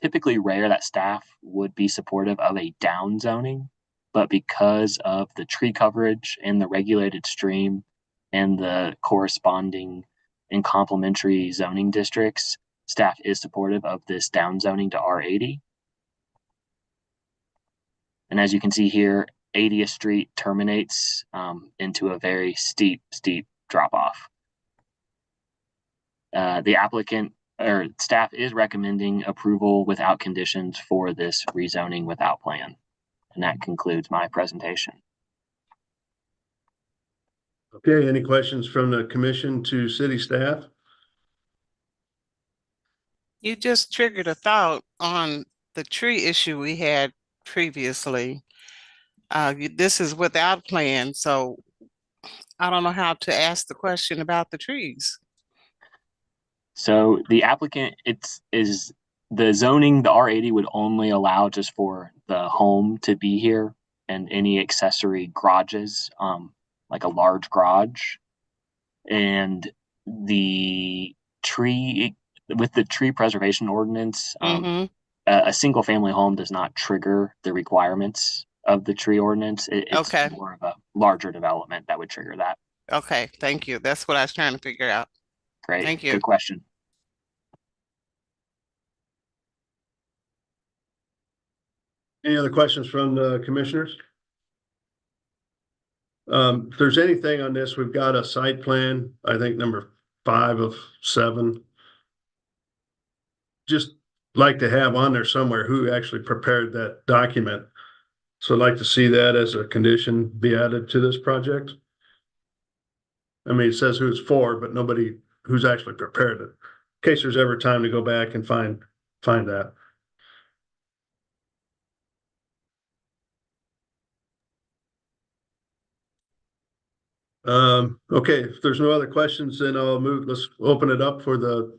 typically rare that staff would be supportive of a down zoning, but because of the tree coverage and the regulated stream and the corresponding and complementary zoning districts, staff is supportive of this down zoning to R80. And as you can see here, 80th Street terminates into a very steep drop off. The applicant or staff is recommending approval without conditions for this rezoning without plan. And that concludes my presentation. Okay, any questions from the commission to city staff? You just triggered a thought on the tree issue we had previously. This is without plan, so I don't know how to ask the question about the trees. So the applicant, is the zoning, the R80 would only allow just for the home to be here and any accessory garages, like a large garage. And the tree, with the tree preservation ordinance, Mm-hmm. a single family home does not trigger the requirements of the tree ordinance. It's Okay. more of a larger development that would trigger that. Okay, thank you. That's what I was trying to figure out. Great. Thank you. Good question. Any other questions from the commissioners? If there's anything on this, we've got a site plan, I think number 5 of 7. Just like to have on there somewhere who actually prepared that document. So I'd like to see that as a condition be added to this project. I mean, it says who it's for, but nobody who's actually prepared it. In case there's ever time to go back and find that. Okay, if there's no other questions, then let's open it up for the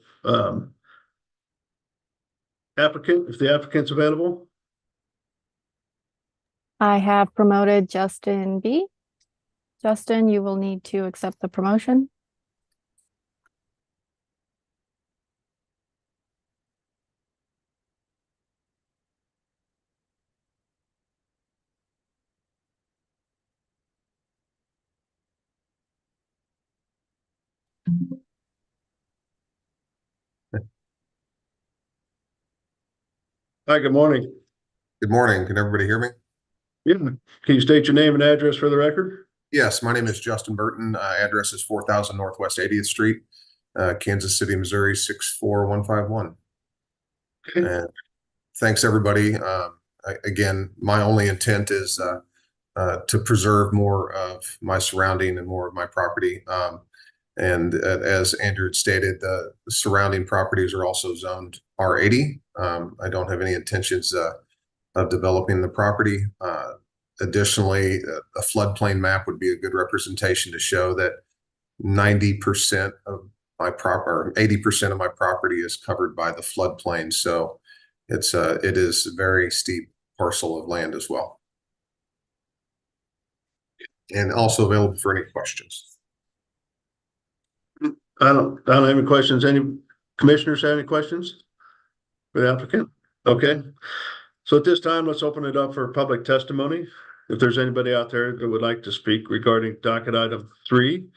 applicant, if the applicant's available. I have promoted Justin B. Justin, you will need to accept the promotion. Hi, good morning. Good morning. Can everybody hear me? Yeah, can you state your name and address for the record? Yes, my name is Justin Burton. Address is 4000 Northwest 80th Street, Kansas City, Missouri 64151. Okay. And thanks, everybody. Again, my only intent is to preserve more of my surrounding and more of my property. And as Andrew had stated, the surrounding properties are also zoned R80. I don't have any intentions of developing the property. Additionally, a floodplain map would be a good representation to show that 90% of my proper, 80% of my property is covered by the floodplain. So it is a very steep parcel of land as well. And also available for any questions. I don't have any questions. Any commissioners have any questions for the applicant? Okay. So at this time, let's open it up for public testimony. If there's anybody out there that would like to speak regarding docket item 3,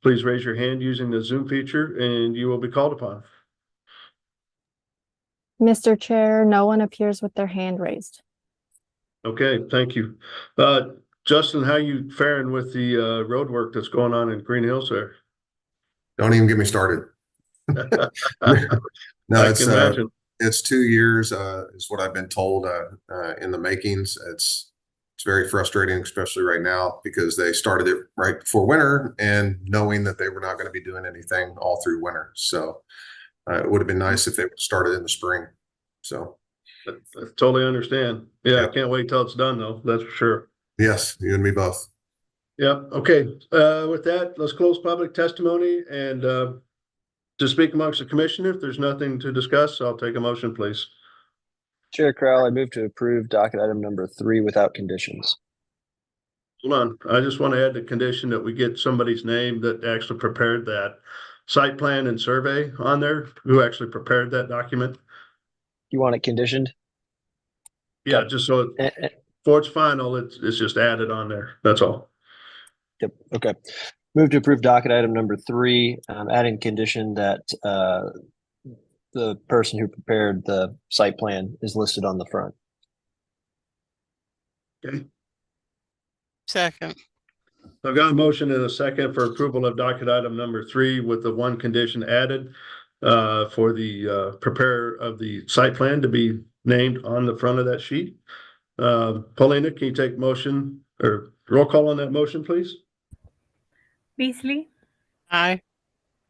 please raise your hand using the Zoom feature and you will be called upon. Mr. Chair, no one appears with their hand raised. Okay, thank you. Justin, how you faring with the road work that's going on in Green Hills there? Don't even get me started. No, I can imagine. It's 2 years, is what I've been told in the makings. It's very frustrating, especially right now, because they started it right before winter and knowing that they were not going to be doing anything all through winter. So it would have been nice if they would started in the spring. So I totally understand. Yeah, yep. I can't wait till it's done though. That's for sure. Yes, you and me both. Yep. Okay. With that, let's close public testimony and to speak amongst the commission. If there's nothing to discuss, I'll take a motion, please. Chair Crowell, I move to approve docket item number 3 without conditions. Hold on. I just want to add the condition that we get somebody's name that actually prepared that site plan and survey on there, who actually prepared that document. You want it conditioned? Yeah, just so before it's final, it's just added on there. That's all. Yep. Okay. Move to approve docket item number 3, adding condition that the person who prepared the site plan is listed on the front. Okay. Second. I've got a motion and a second for approval of docket item number 3 with the one condition added for the preparer of the site plan to be named on the front of that sheet. Paulina, can you take motion or roll call on that motion, please? Beasley, Aye.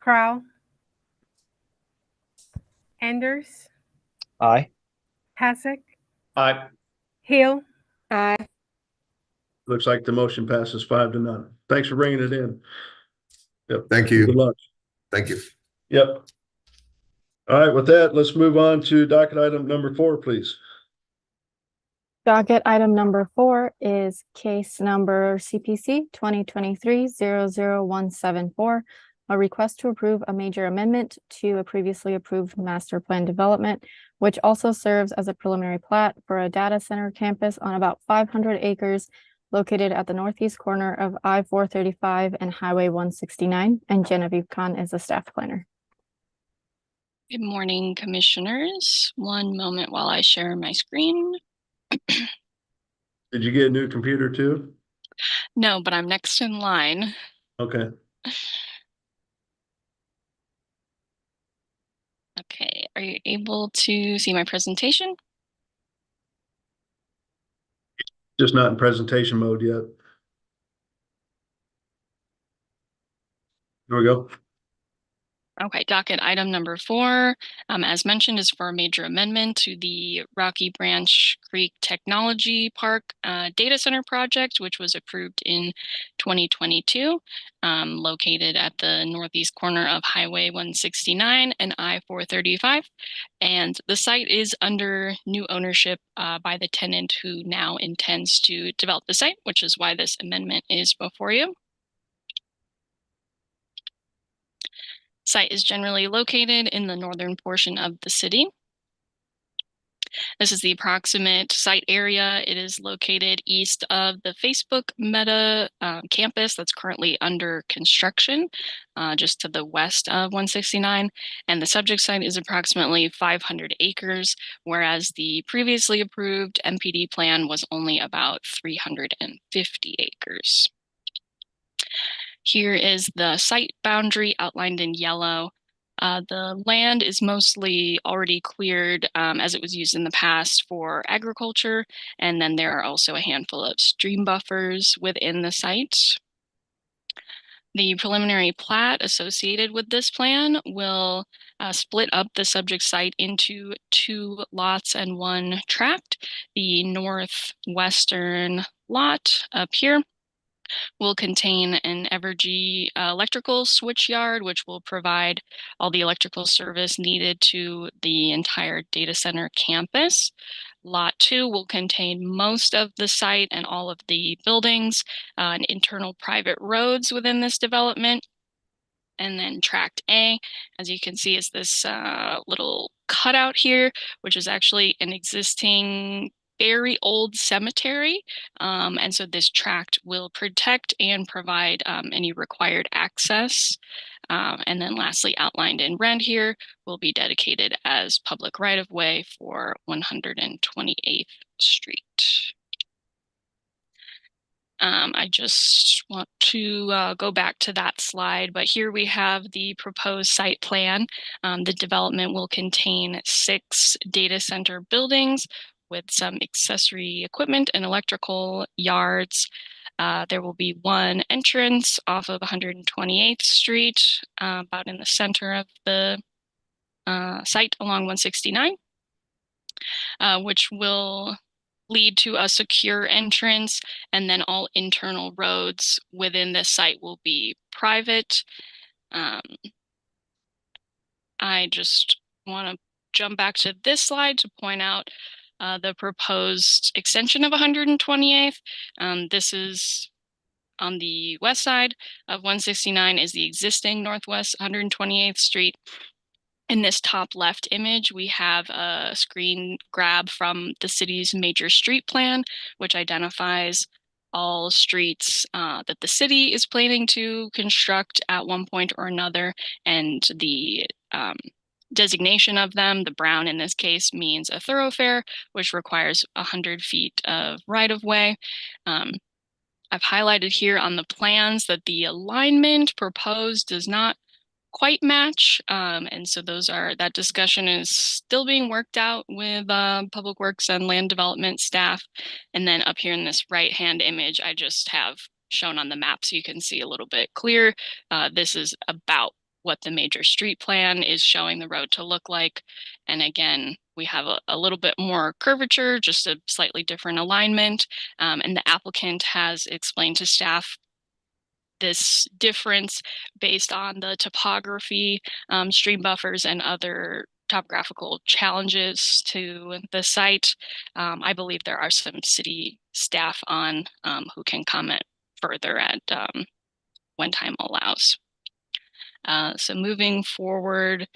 Crowell, Anders, Aye. Hasek, Aye. Hill, Aye. Looks like the motion passes 5-0. Thanks for bringing it in. Yep. Thank you. Good luck. Thank you. Yep. All right, with that, let's move on to docket item number 4, please. Docket item number 4 is case number CPC 2023-00174, a request to approve a major amendment to a previously approved master plan development, which also serves as a preliminary plat for a data center campus on about 500 acres located at the northeast corner of I-435 and Highway 169, and Genevieve Khan is the staff planner. Good morning, commissioners. One moment while I share my screen. Did you get a new computer too? No, but I'm next in line. Okay. Okay, are you able to see my presentation? Just not in presentation mode yet. Here we go. Okay, docket item number 4, as mentioned, is for a major amendment to the Rocky Branch Creek Technology Park data center project, which was approved in 2022, located at the northeast corner of Highway 169 and I-435. And the site is under new ownership by the tenant who now intends to develop the site, which is why this amendment is before you. Site is generally located in the northern portion of the city. This is the approximate site area. It is located east of the Facebook Meta campus that's currently under construction, just to the west of 169. And the subject site is approximately 500 acres, whereas the previously approved MPD plan was only about 350 acres. Here is the site boundary outlined in yellow. The land is mostly already cleared as it was used in the past for agriculture, and then there are also a handful of stream buffers within the site. The preliminary plat associated with this plan will split up the subject site into 2 lots and 1 tract. The northwestern lot up here will contain an Evergy electrical switch yard, which will provide all the electrical service needed to the entire data center campus. Lot 2 will contain most of the site and all of the buildings and internal private roads within this development. And then tract A, as you can see, is this little cutout here, which is actually an existing very old cemetery. And so this tract will protect and provide any required access. And then lastly, outlined in red here, will be dedicated as public right-of-way for 128th Street. I just want to go back to that slide, but here we have the proposed site plan. The development will contain 6 data center buildings with some accessory equipment and electrical yards. There will be 1 entrance off of 128th Street, about in the center of the site along 169, which will lead to a secure entrance, and then all internal roads within this site will be private. I just want to jump back to this slide to point out the proposed extension of 128th. This is on the west side of 169 is the existing northwest 128th Street. In this top left image, we have a screen grab from the city's major street plan, which identifies all streets that the city is planning to construct at one point or another, and the designation of them. The brown in this case means a thoroughfare, which requires 100 feet of right-of-way. I've highlighted here on the plans that the alignment proposed does not quite match, and so that discussion is still being worked out with Public Works and Land Development staff. And then up here in this right-hand image, I just have shown on the map so you can see a little bit clear. This is about what the major street plan is showing the road to look like. And again, we have a little bit more curvature, just a slightly different alignment. And the applicant has explained to staff this difference based on the topography, stream buffers, and other topographical challenges to the site. I believe there are some city staff on who can comment further at when time allows. So moving forward,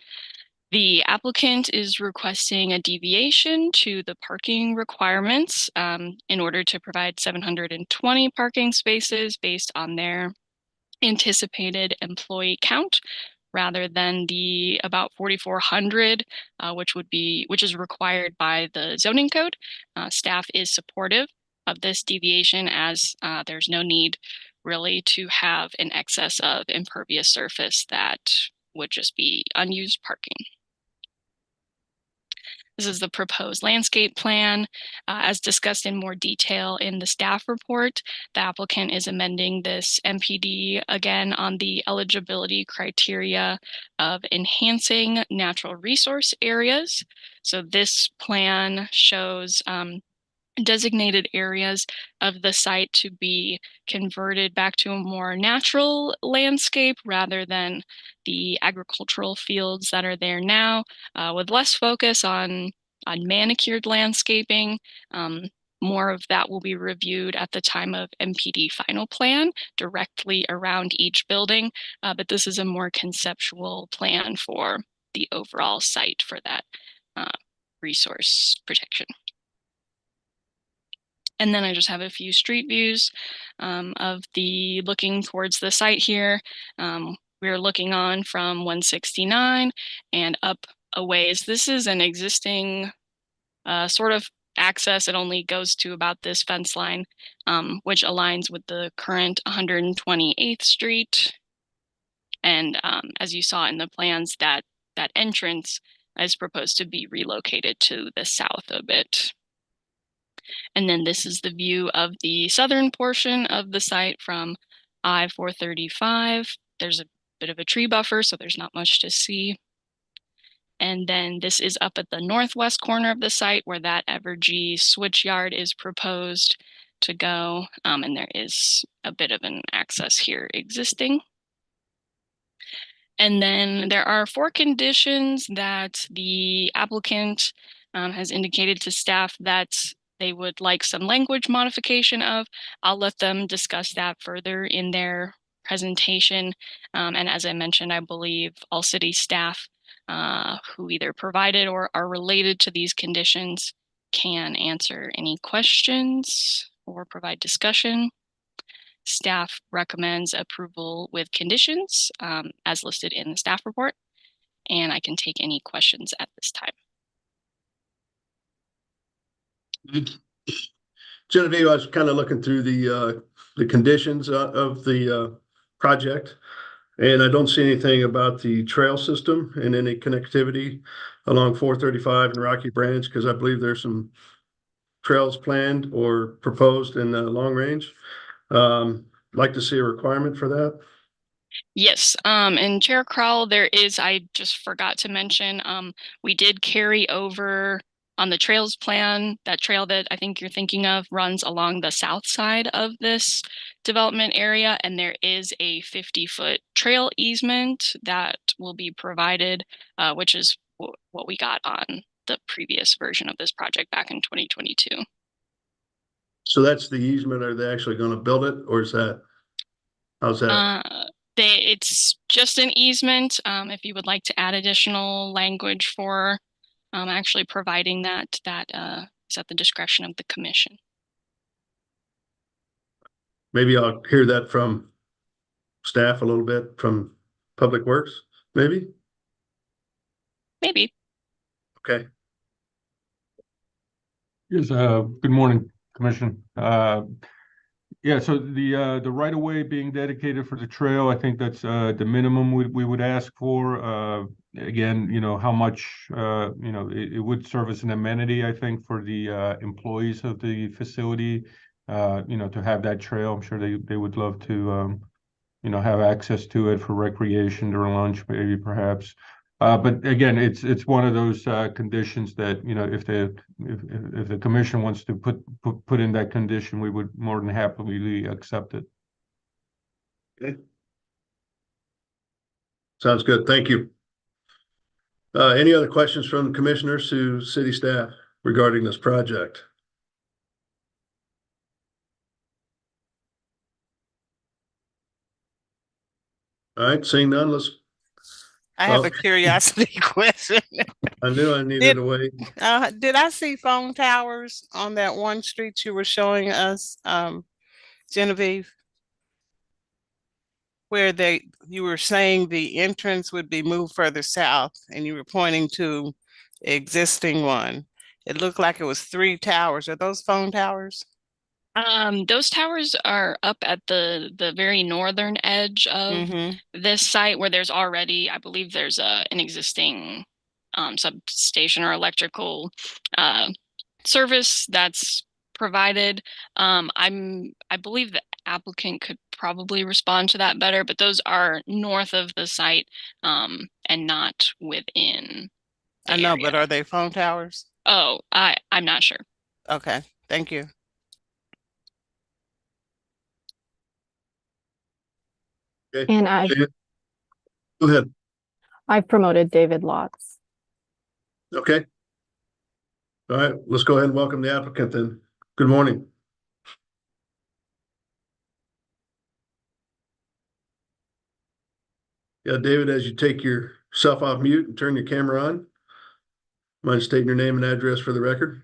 the applicant is requesting a deviation to the parking requirements in order to provide 720 parking spaces based on their anticipated employee count rather than the about 4,400, which is required by the zoning code. Staff is supportive of this deviation as there's no need really to have an excess of impervious surface that would just be unused parking. This is the proposed landscape plan. As discussed in more detail in the staff report, the applicant is amending this MPD again on the eligibility criteria of enhancing natural resource areas. So this plan shows designated areas of the site to be converted back to a more natural landscape rather than the agricultural fields that are there now, with less focus on manicured landscaping. More of that will be reviewed at the time of MPD final plan directly around each building, but this is a more conceptual plan for the overall site for that resource protection. And then I just have a few street views of the looking towards the site here. We're looking on from 169 and up a ways. This is an existing sort of access. It only goes to about this fence line, which aligns with the current 128th Street. And as you saw in the plans, that entrance is proposed to be relocated to the south a bit. And then this is the view of the southern portion of the site from I-435. There's a bit of a tree buffer, so there's not much to see. And then this is up at the northwest corner of the site where that Evergy switch yard is proposed to go. And there is a bit of an access here existing. And then there are 4 conditions that the applicant has indicated to staff that they would like some language modification of. I'll let them discuss that further in their presentation. And as I mentioned, I believe all city staff who either provided or are related to these conditions can answer any questions or provide discussion. Staff recommends approval with conditions as listed in the staff report, and I can take any questions at this time. Genevieve, I was kind of looking through the conditions of the project, and I don't see anything about the trail system and any connectivity along 435 and Rocky Branch, because I believe there's some trails planned or proposed in the long range. Like to see a requirement for that. Yes, and Chair Crowell, there is, I just forgot to mention, we did carry over on the trails plan. That trail that I think you're thinking of runs along the south side of this development area, and there is a 50-foot trail easement that will be provided, which is what we got on the previous version of this project back in 2022. So that's the easement. Are they actually going to build it, or is that, how's that? It's just an easement. If you would like to add additional language for actually providing that is at the discretion of the commission. Maybe I'll hear that from staff a little bit, from Public Works, maybe? Maybe. Okay. Yes, good morning, Commission. Yeah, so the right of way being dedicated for the trail, I think that's the minimum we would ask for. Again, how much it would serve as an amenity, I think, for the employees of the facility. To have that trail, I'm sure they would love to have access to it for recreation during lunch, maybe perhaps. But again, it's one of those conditions that, you know, if the commission wants to put in that condition, we would more than happily accept it. Okay. Sounds good. Thank you. Any other questions from the commissioners to city staff regarding this project? All right, seeing none, I have Oh. a curiosity question. I knew I needed a way. Did I see phone towers on that one street you were showing us, Genevieve? Where you were saying the entrance would be moved further south and you were pointing to existing one. It looked like it was 3 towers. Are those phone towers? Those towers are up at the very northern edge of this site where there's already, I believe there's an existing substation or electrical service that's provided. I believe the applicant could probably respond to that better, but those are north of the site and not within the I know, area. but are they phone towers? Oh, I'm not sure. Okay, thank you. Okay. And Go ahead. I've promoted David Lotz. Okay. All right, let's go ahead and welcome the applicant then. Good morning. Yeah, David, as you take yourself off mute and turn your camera on, mind stating your name and address for the record?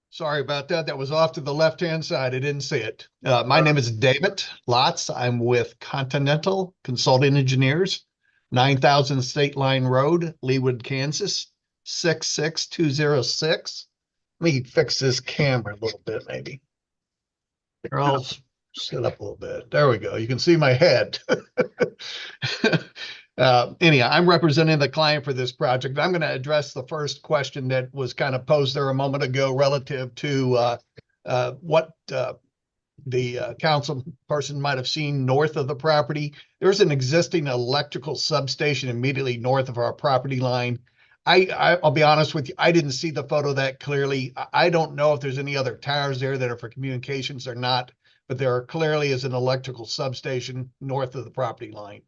Sorry about that. That was off to the left-hand side. I didn't see it. My name is David Lotz. I'm with Continental Consulting Engineers, 9000 State Line Road, Leawood, Kansas, 66206. Let me fix this camera a little bit, maybe. Or I'll sit up a little bit. There we go. You can see my head. Anyhow, I'm representing the client for this project. I'm going to address the first question that was kind of posed there a moment ago relative to what the council person might have seen north of the property. There's an existing electrical substation immediately north of our property line. I'll be honest with you, I didn't see the photo that clearly. I don't know if there's any other towers there that are for communications or not, but there clearly is an electrical substation north of the property line.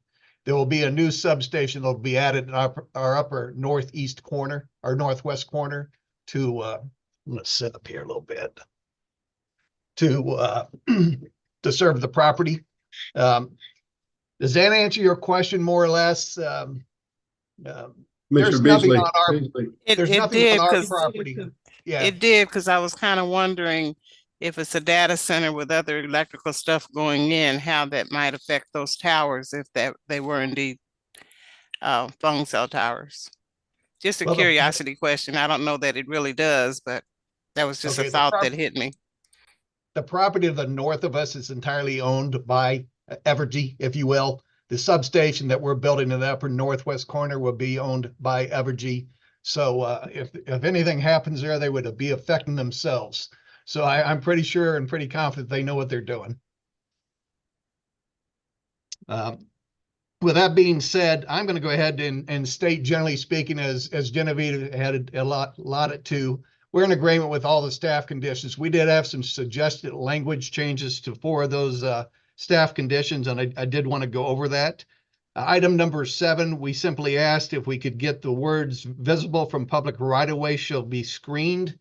There will be a new substation that will be added in our upper northeast corner, our northwest corner to, I'm going to sit up here a little bit, to serve the property. Does that answer your question more or less? There's nothing on our, there's nothing on our property. Yeah. It did, because I was kind of wondering if it's a data center with other electrical stuff going in, how that might affect those towers if they were indeed phone cell towers. Just a curiosity question. I don't know that it really does, but that was just a thought that hit me. The property to the north of us is entirely owned by Evergy, if you will. The substation that we're building in the upper northwest corner will be owned by Evergy. So if anything happens there, they would be affecting themselves. So I'm pretty sure and pretty confident they know what they're doing. With that being said, I'm going to go ahead and state, generally speaking, as Genevieve had allotted to, we're in agreement with all the staff conditions. We did have some suggested language changes to 4 of those staff conditions, and I did want to go over that. Item number 7, we simply asked if we could get the words visible from public right-of-way shall be screened.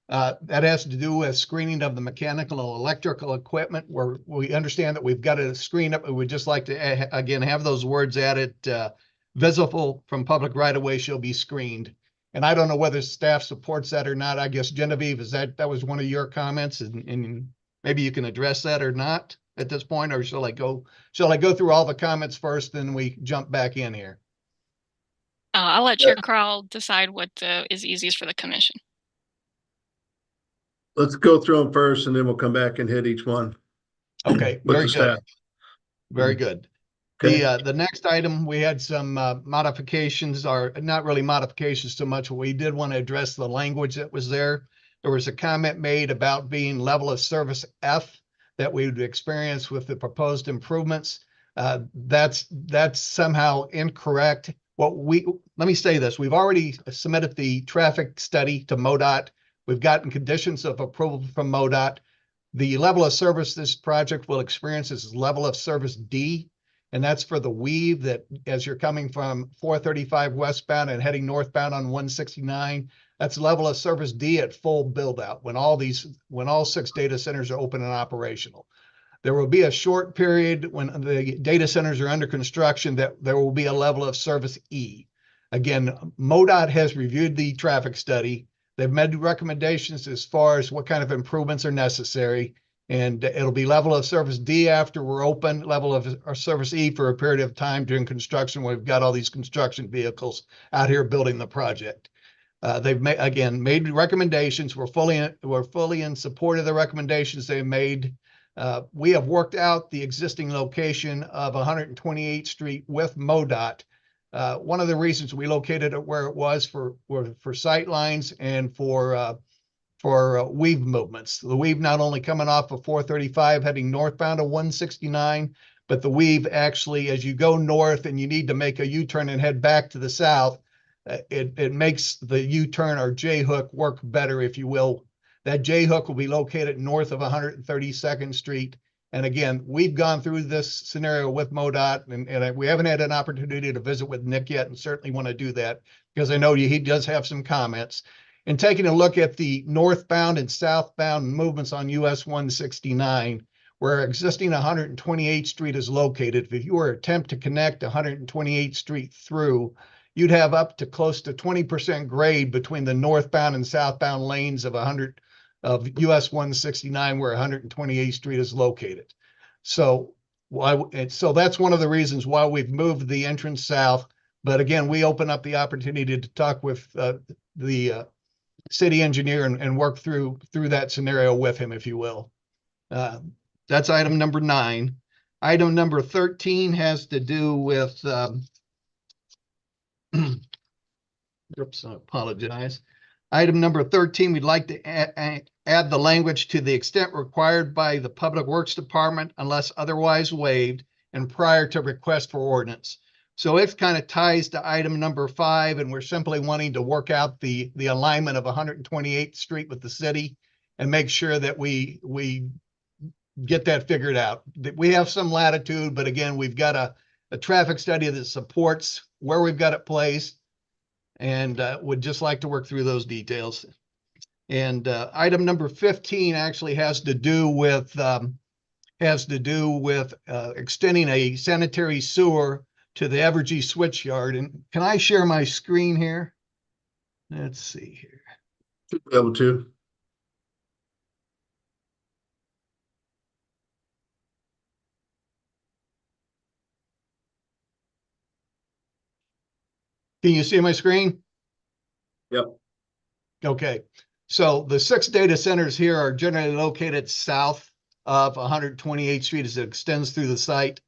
That has to do with screening of the mechanical and electrical equipment, where we understand that we've got to screen it. We would just like to, again, have those words added, visible from public right-of-way shall be screened. And I don't know whether staff supports that or not. I guess, Genevieve, that was one of your comments, and maybe you can address that or not at this point, or shall I go through all the comments first, then we jump back in here? I'll let Chair Crowell decide what is easiest for the commission. Let's go through them first, and then we'll come back and hit each one. Okay, very good. Very good. Okay. The next item, we had some modifications, or not really modifications so much. We did want to address the language that was there. There was a comment made about being level of service F that we would experience with the proposed improvements. That's somehow incorrect. Let me say this, we've already submitted the traffic study to MoDOT. We've gotten conditions of approval from MoDOT. The level of service this project will experience is level of service D, and that's for the weave that as you're coming from 435 westbound and heading northbound on 169, that's level of service D at full build out when all 6 data centers are open and operational. There will be a short period when the data centers are under construction that there will be a level of service E. Again, MoDOT has reviewed the traffic study. They've made recommendations as far as what kind of improvements are necessary. And it'll be level of service D after we're open, level of service E for a period of time during construction. We've got all these construction vehicles out here building the project. They've made recommendations. We're fully in support of the recommendations they made. We have worked out the existing location of 128th Street with MoDOT. One of the reasons we located it where it was for sight lines and for weave movements. The weave not only coming off of 435 heading northbound to 169, but the weave actually, as you go north and you need to make a U-turn and head back to the south, it makes the U-turn or J-hook work better, if you will. That J-hook will be located north of 132nd Street. And again, we've gone through this scenario with MoDOT, and we haven't had an opportunity to visit with Nick yet, and certainly want to do that because I know he does have some comments. And taking a look at the northbound and southbound movements on US 169, where existing 128th Street is located, if you were to attempt to connect 128th Street through, you'd have up to close to 20% grade between the northbound and southbound lanes of US 169 where 128th Street is located. So that's one of the reasons why we've moved the entrance south. But again, we open up the opportunity to talk with the city engineer and work through that scenario with him, if you will. That's item number 9. Item number 13 has to do with oops, I apologize. Item number 13, we'd like to add the language to the extent required by the Public Works Department unless otherwise waived and prior to request for ordinance. So it kind of ties to item number 5, and we're simply wanting to work out the alignment of 128th Street with the city and make sure that we get that figured out. We have some latitude, but again, we've got a traffic study that supports where we've got it placed, and would just like to work through those details. And item number 15 actually has to do with extending a sanitary sewer to the Evergy switchyard. And can I share my screen here? Let's see here. Should be able to. Can you see my screen? Yep. Okay. So the 6 data centers here are generally located south of 128th Street as it extends through the site.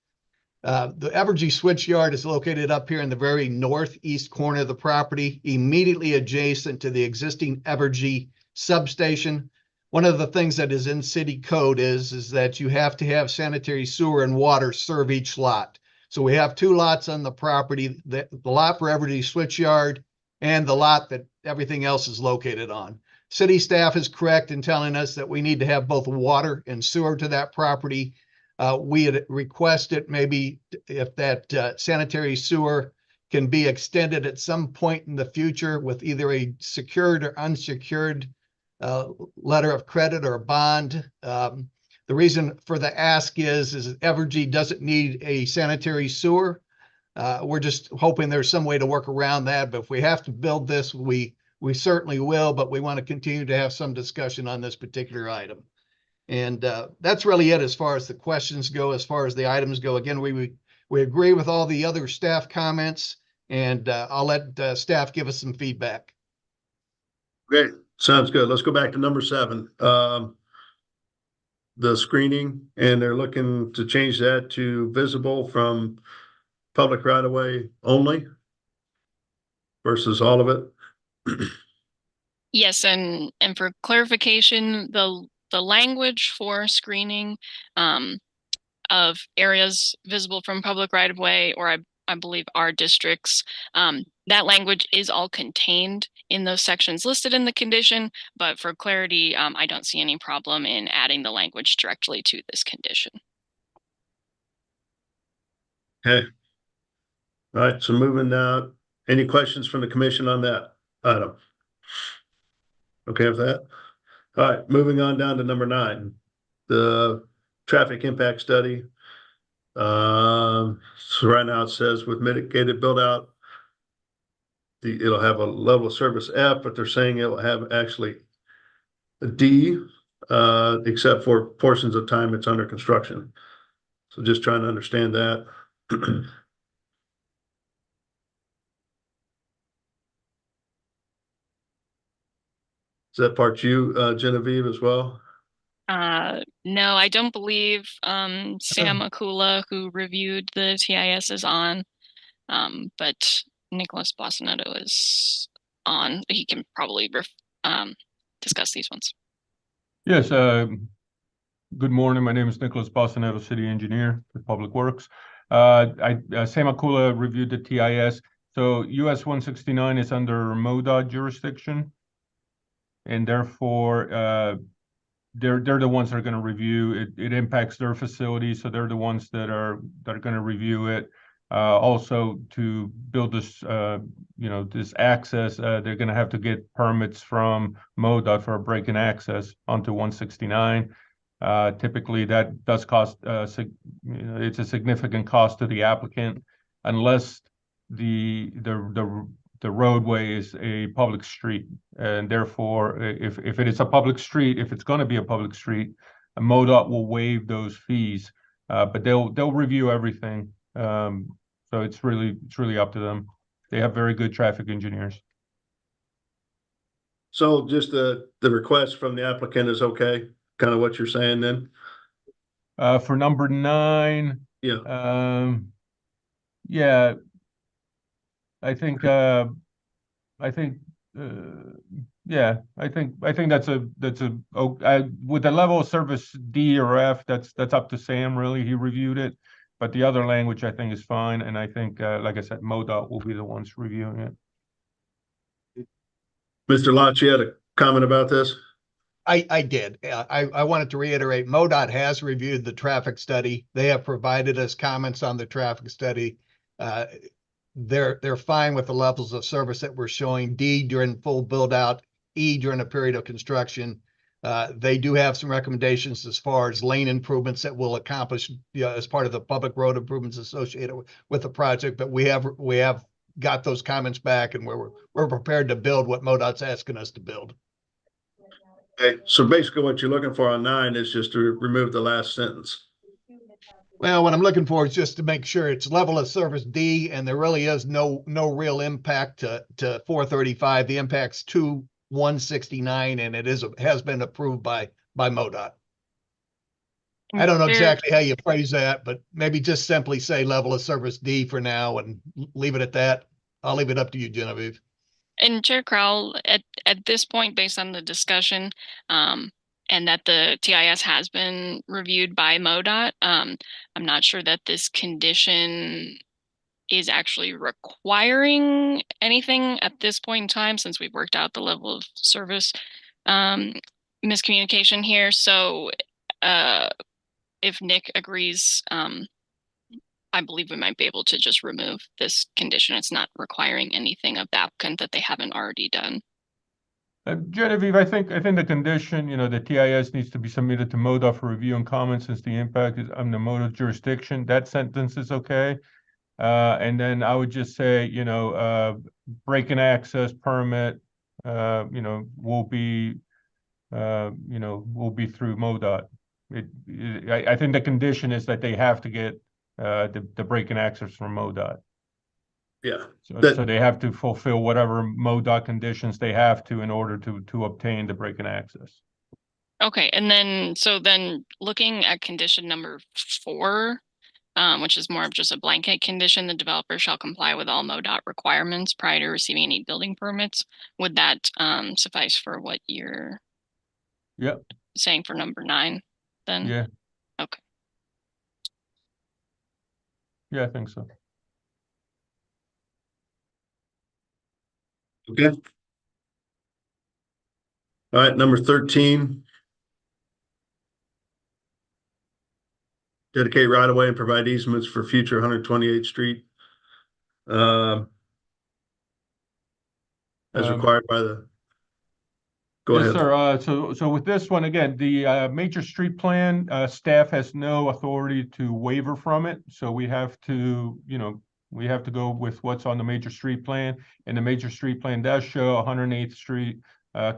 The Evergy switchyard is located up here in the very northeast corner of the property, immediately adjacent to the existing Evergy substation. One of the things that is in city code is that you have to have sanitary sewer and water serve each lot. So we have 2 lots on the property, the lot for Evergy switchyard and the lot that everything else is located on. City staff is correct in telling us that we need to have both water and sewer to that property. We had requested maybe if that sanitary sewer can be extended at some point in the future with either a secured or unsecured letter of credit or a bond. The reason for the ask is Evergy doesn't need a sanitary sewer. We're just hoping there's some way to work around that. But if we have to build this, we certainly will. But we want to continue to have some discussion on this particular item. And that's really it as far as the questions go, as far as the items go. Again, we agree with all the other staff comments, and I'll let staff give us some feedback. Great. Sounds good. Let's go back to number 7. The screening, and they're looking to change that to visible from public right of way only versus all of it. Yes, and for clarification, the language for screening, of areas visible from public right of way, or I believe our districts. That language is all contained in those sections listed in the condition, but for clarity, I don't see any problem in adding the language directly to this condition. Okay. All right, so moving now, any questions from the commission on that item? Okay with that? All right, moving on down to number 9, the traffic impact study. So right now it says with mitigated build out, it'll have a level of service F, but they're saying it'll have actually a D, except for portions of time it's under construction. So just trying to understand that. Is that part you, Genevieve, as well? No, I don't believe Sam Akula, who reviewed the TIS, is on, but Nicholas Bosanetto is on. He can probably discuss these ones. Yes, good morning. My name is Nicholas Bosanetto, City Engineer for Public Works. Sam Akula reviewed the TIS. So US 169 is under MoDOT jurisdiction, and therefore they're the ones that are going to review it. It impacts their facility, so they're the ones that are going to review it. Also, to build this, this access, they're going to have to get permits from MoDOT for a break-in access onto 169. Typically, that does cost. It's a significant cost to the applicant, unless the roadway is a public street, and therefore, if it is a public street, if it's going to be a public street, MoDOT will waive those fees, but they'll review everything. So it's really up to them. They have very good traffic engineers. So just the request from the applicant is okay, kind of what you're saying then? For number 9, yeah, yeah, I think yeah, I think that's a with the level of service D or F, that's up to Sam. Really, he reviewed it, but the other language I think is fine, and I think, like I said, MoDOT will be the ones reviewing it. Mr. Lott, you had a comment about this? I did. I wanted to reiterate, MoDOT has reviewed the traffic study. They have provided us comments on the traffic study. They're fine with the levels of service that we're showing. D during full build out, E during a period of construction. They do have some recommendations as far as lane improvements that will accomplish as part of the public road improvements associated with the project. But we have got those comments back, and we're prepared to build what MoDOT's asking us to build. Okay, so basically what you're looking for on 9 is just to remove the last sentence. Well, what I'm looking for is just to make sure it's level of service D, and there really is no real impact to 435. The impact's to 169, and it has been approved by MoDOT. I don't know exactly how you phrase that, but maybe just simply say level of service D for now and leave it at that. I'll leave it up to you, Genevieve. And Chair Crowell, at this point, based on the discussion, and that the TIS has been reviewed by MoDOT, I'm not sure that this condition is actually requiring anything at this point in time, since we've worked out the level of service miscommunication here. So if Nick agrees, I believe we might be able to just remove this condition. It's not requiring anything of the applicant that they haven't already done. Genevieve, I think the condition, the TIS needs to be submitted to MoDOT for review and comment, since the impact is under MoDOT jurisdiction. That sentence is okay. And then I would just say, break-in access permit, will be through MoDOT. I think the condition is that they have to get the break-in access from MoDOT. Yeah. So they have to fulfill whatever MoDOT conditions they have to in order to obtain the break-in access. Okay, and then looking at condition number 4, which is more of just a blanket condition, the developer shall comply with all MoDOT requirements prior to receiving any building permits. Would that suffice for what you're saying for number 9 then? Yeah. Okay. Yeah, I think so. Okay. All right, number 13. Dedicate right of way and provide easements for future 128th Street. As required by the. Go Yes, ahead. sir. So with this one, again, the major street plan, staff has no authority to waiver from it. So we have to, we have to go with what's on the major street plan. And the major street plan does show 108th Street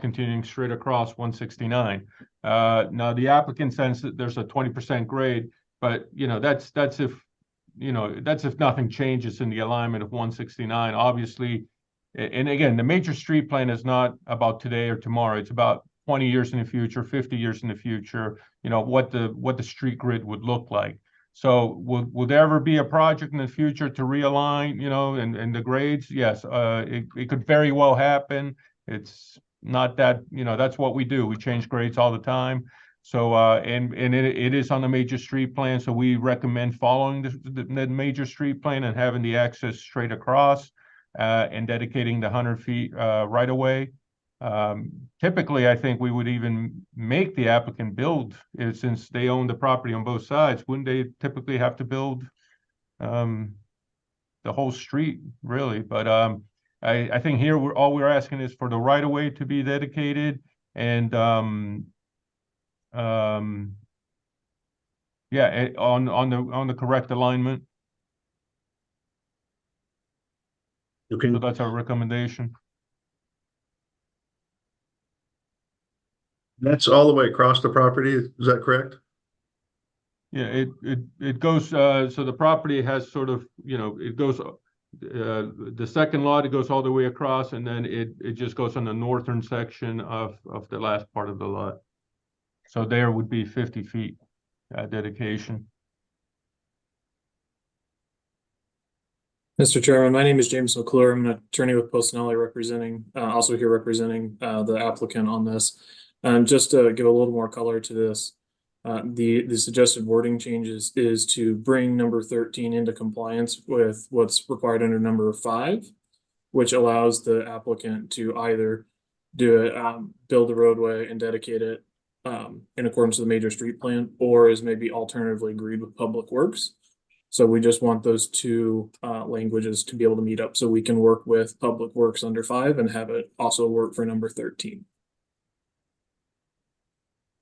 continuing straight across 169. Now the applicant says that there's a 20% grade, but that's if that's if nothing changes in the alignment of 169. Obviously, and again, the major street plan is not about today or tomorrow. It's about 20 years in the future, 50 years in the future, what the street grid would look like. So will there ever be a project in the future to realign, and the grades? Yes, it could very well happen. It's not that, that's what we do. We change grades all the time. So, and it is on the major street plan. So we recommend following the major street plan and having the access straight across. And dedicating the 100 feet right away. Typically, I think we would even make the applicant build, since they own the property on both sides. Wouldn't they typically have to build the whole street, really? But I think here all we're asking is for the right of way to be dedicated, and yeah, on the correct alignment. Okay. So that's our recommendation. That's all the way across the property. Is that correct? Yeah, it goes, so the property has sort of, it goes, the second lot, it goes all the way across, and then it just goes on the northern section of the last part of the lot. So there would be 50 feet dedication. Mr. Chairman, my name is James McClure. I'm an attorney with Postinelli also here representing the applicant on this. Just to give a little more color to this, the suggested wording changes is to bring number 13 into compliance with what's required under number 5, which allows the applicant to either build the roadway and dedicate it in accordance with the major street plan, or is maybe alternatively agreed with Public Works. So we just want those two languages to be able to meet up so we can work with Public Works under 5 and have it also work for number 13.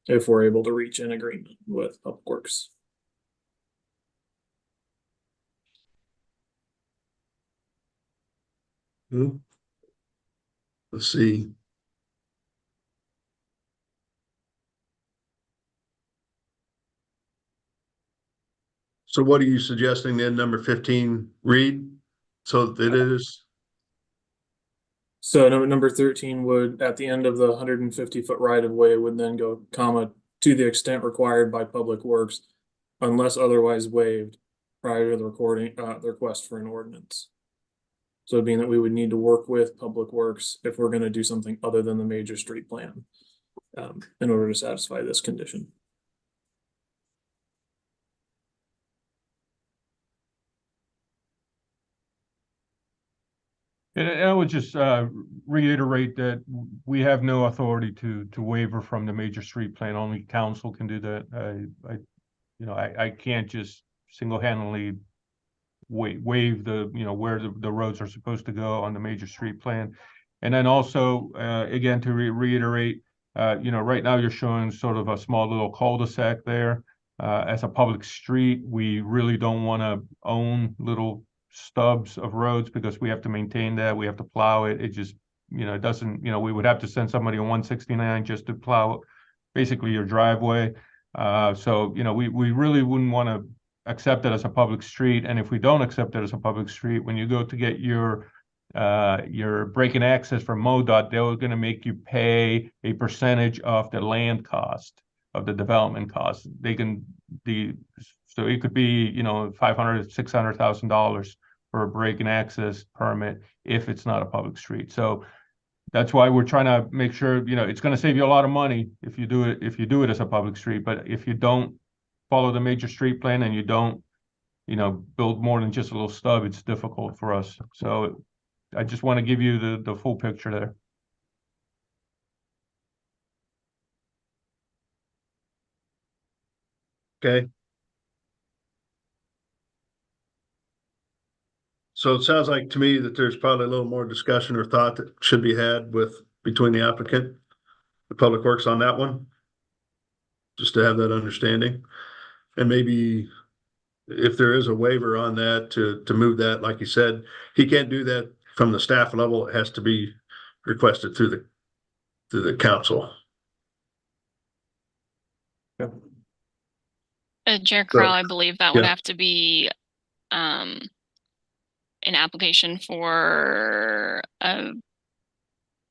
If we're able to reach an agreement with Public Works. Let's see. So what are you suggesting then, number 15 read? So it is. So number 13 would, at the end of the 150-foot right of way, would then go, comma, to the extent required by Public Works, unless otherwise waived prior to the request for an ordinance. So being that we would need to work with Public Works if we're going to do something other than the major street plan in order to satisfy this condition. And I would just reiterate that we have no authority to waiver from the major street plan. Only council can do that. I can't just single-handedly waive the, where the roads are supposed to go on the major street plan. And then also, again, to reiterate, right now you're showing sort of a small little cul-de-sac there as a public street. We really don't want to own little stubs of roads because we have to maintain that. We have to plow it. It just, it doesn't, we would have to send somebody on 169 just to plow basically your driveway. So, we really wouldn't want to accept it as a public street. And if we don't accept it as a public street, when you go to get your break-in access from MoDOT, they're going to make you pay a percentage of the land cost, of the development cost. So it could be, $500,000, $600,000 for a break-in access permit if it's not a public street. So that's why we're trying to make sure, it's going to save you a lot of money if you do it as a public street. But if you don't follow the major street plan and you don't build more than just a little stub, it's difficult for us. So I just want to give you the full picture there. Okay. So it sounds like to me that there's probably a little more discussion or thought that should be had between the applicant, the Public Works on that one. Just to have that understanding. And maybe if there is a waiver on that to move that, like you said, he can't do that from the staff level. It has to be requested through the council. Chair Crowell, I believe that would yeah. have to be an application for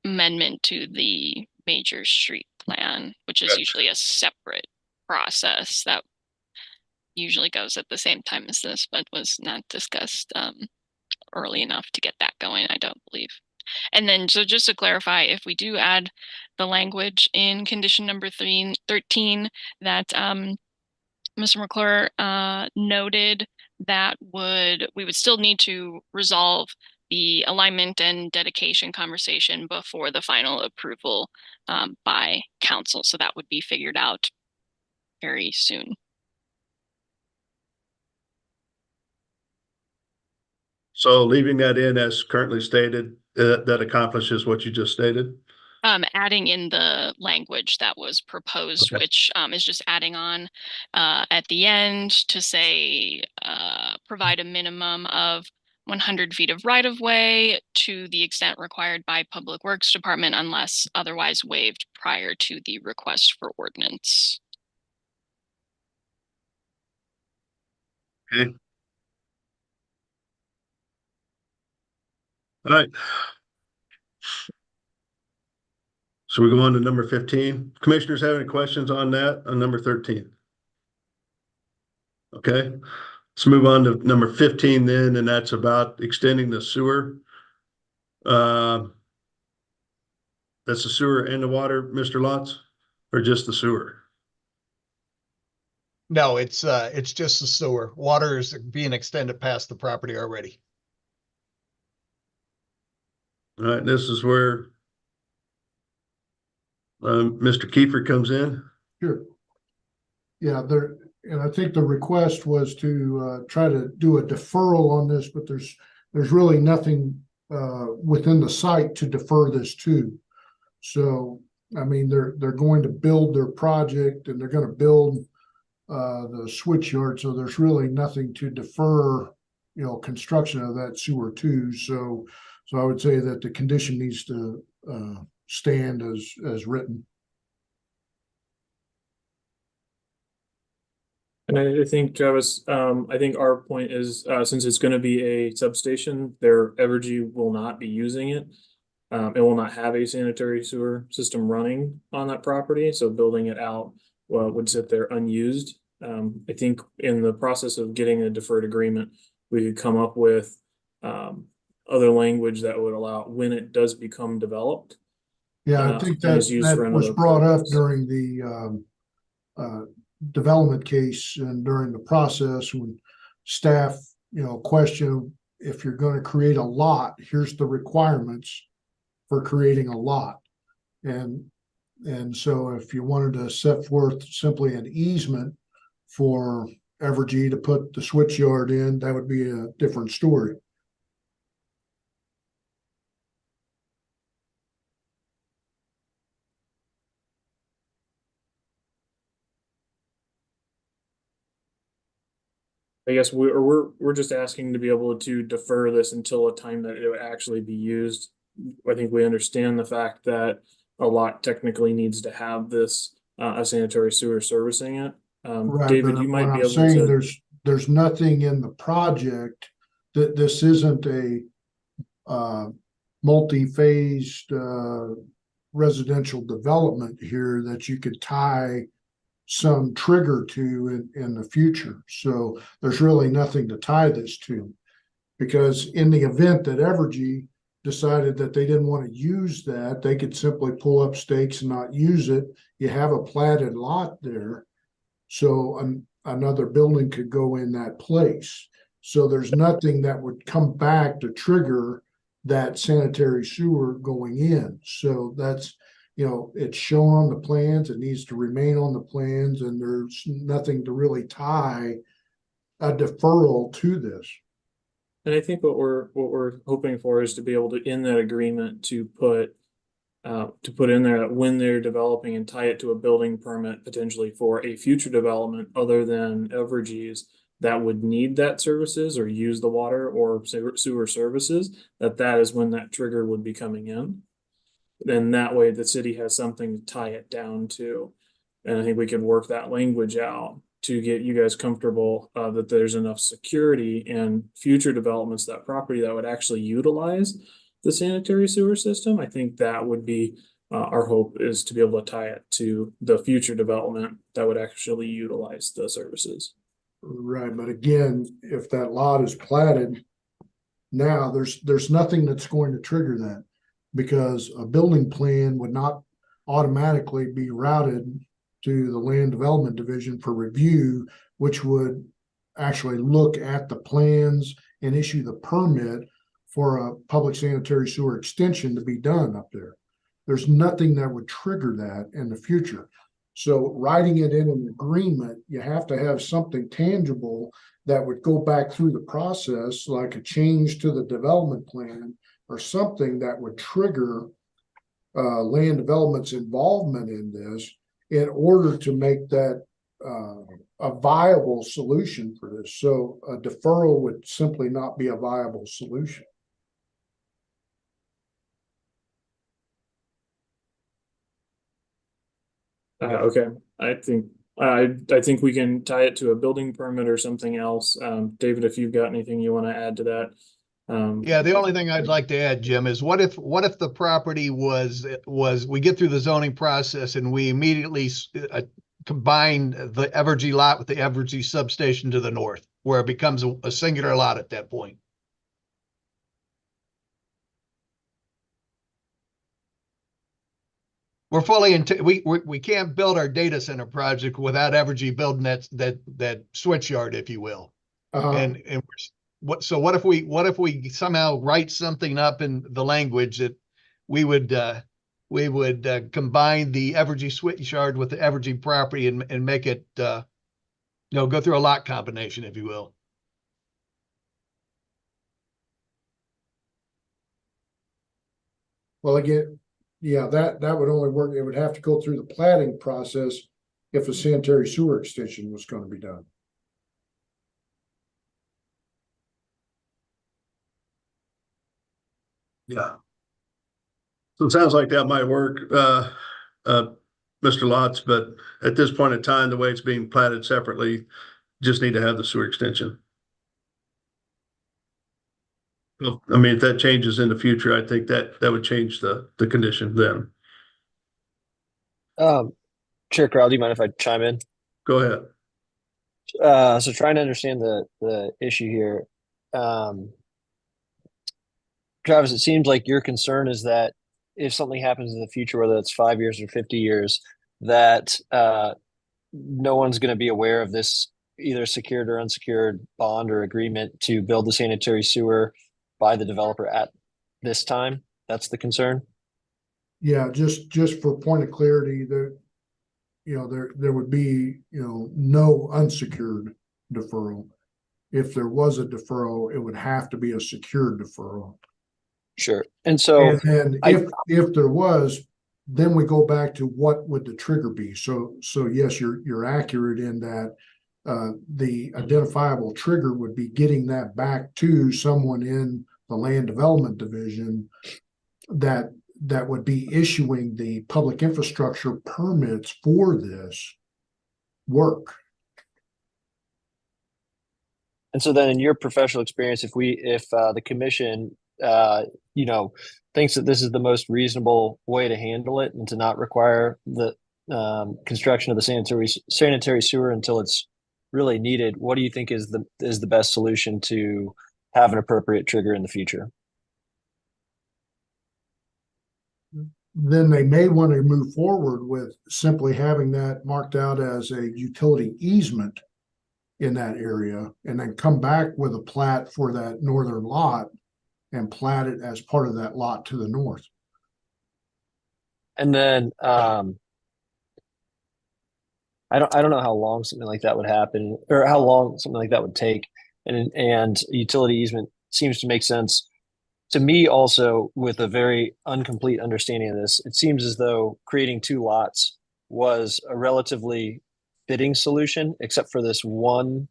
amendment to the major street plan, which is usually a separate process that usually goes at the same time as this, but was not discussed early enough to get that going, I don't believe. And then, so just to clarify, if we do add the language in condition number 13 that Mr. McClure noted, that we would still need to resolve the alignment and dedication conversation before the final approval by council. So that would be figured out very soon. So leaving that in as currently stated, that accomplishes what you just stated? Adding in the language that was proposed, Okay. which is just adding on at the end to say provide a minimum of 100 feet of right-of-way to the extent required by Public Works Department unless otherwise waived prior to the request for ordinance. Okay. All right. So we go on to number 15. Commissioners have any questions on that, on number 13? Okay, let's move on to number 15 then, and that's about extending the sewer. That's the sewer and the water, Mr. Lotz, or just the sewer? No, it's just the sewer. Water is being extended past the property already. All right, this is where Mr. Kiefer comes in. Sure. Yeah, and I think the request was to try to do a deferral on this, but there's really nothing within the site to defer this to. So, I mean, they're going to build their project and they're going to build the switch yard. So there's really nothing to defer, construction of that sewer to. So I would say that the condition needs to stand as written. And I think, Travis, I think our point is, since it's going to be a substation, their Evergy will not be using it. It will not have a sanitary sewer system running on that property. So building it out would sit there unused. I think in the process of getting a deferred agreement, we could come up with other language that would allow when it does become developed. Yeah, I think that was brought up during the development case and during the process when staff, question if you're going to create a lot, here's the requirements for creating a lot. And so if you wanted to set forth simply an easement for Evergy to put the switch yard in, that would be a different story. I guess we're just asking to be able to defer this until a time that it would actually be used. I think we understand the fact that a lot technically needs to have this a sanitary sewer servicing it. Right, David, you might be able saying to. There's nothing in the project that this isn't a multi-phased residential development here that you could tie some trigger to in the future. So there's really nothing to tie this to, because in the event that Evergy decided that they didn't want to use that, they could simply pull up stakes and not use it. You have a platted lot there. So another building could go in that place. So there's nothing that would come back to trigger that sanitary sewer going in. So that's, it's shown on the plans, it needs to remain on the plans, and there's nothing to really tie a deferral to this. And I think what we're hoping for is to be able to, in that agreement, to put in there that when they're developing and tie it to a building permit potentially for a future development other than Evergy's that would need that services or use the water or sewer services, that is when that trigger would be coming in. Then that way the city has something to tie it down to. And I think we could work that language out to get you guys comfortable that there's enough security in future developments, that property that would actually utilize the sanitary sewer system. I think that would be our hope, is to be able to tie it to the future development that would actually utilize the services. Right, but again, if that lot is platted now, there's nothing that's going to trigger that, because a building plan would not automatically be routed to the Land Development Division for review, which would actually look at the plans and issue the permit for a public sanitary sewer extension to be done up there. There's nothing that would trigger that in the future. So writing it in an agreement, you have to have something tangible that would go back through the process, like a change to the development plan or something that would trigger land development's involvement in this in order to make that a viable solution for this. So a deferral would simply not be a viable solution. Okay, I think we can tie it to a building permit or something else. David, if you've got anything you want to add to that. Yeah, the only thing I'd like to add, Jim, is what if the property was we get through the zoning process and we immediately combine the Evergy lot with the Evergy substation to the north, where it becomes a singular lot at that point? We're fully into we can't build our data center project without Evergy building that switch yard, if you will. And what if we somehow write something up in the language that we would combine the Evergy switch yard with the Evergy property and make it go through a lot combination, if you will. Well, again, yeah, that would only work. It would have to go through the platting process if a sanitary sewer extension was going to be done. Yeah. So it sounds like that might work, Mr. Lotz, but at this point in time, the way it's being platted separately, just need to have the sewer extension. Well, I mean, if that changes in the future, I think that would change the condition then. Chair Crowell, do you mind if I chime in? Go ahead. So trying to understand the issue here. Travis, it seems like your concern is that if something happens in the future, whether it's 5 years or 50 years, that no one's going to be aware of this either secured or unsecured bond or agreement to build the sanitary sewer by the developer at this time. That's the concern. Yeah, just for point of clarity, there would be no unsecured deferral. If there was a deferral, it would have to be a secured deferral. Sure. And so and if there was, then we go back to what would the trigger be. So yes, you're accurate in that the identifiable trigger would be getting that back to someone in the Land Development Division that would be issuing the public infrastructure permits for this work. And so then in your professional experience, if the commission thinks that this is the most reasonable way to handle it and to not require the construction of the sanitary sewer until it's really needed, what do you think is the best solution to have an appropriate trigger in the future? Then they may want to move forward with simply having that marked out as a utility easement in that area, and then come back with a plat for that northern lot and plat it as part of that lot to the north. And then I don't know how long something like that would happen, or how long something like that would take. And utility easement seems to make sense to me also. With a very incomplete understanding of this, it seems as though creating two lots was a relatively fitting solution, except for this one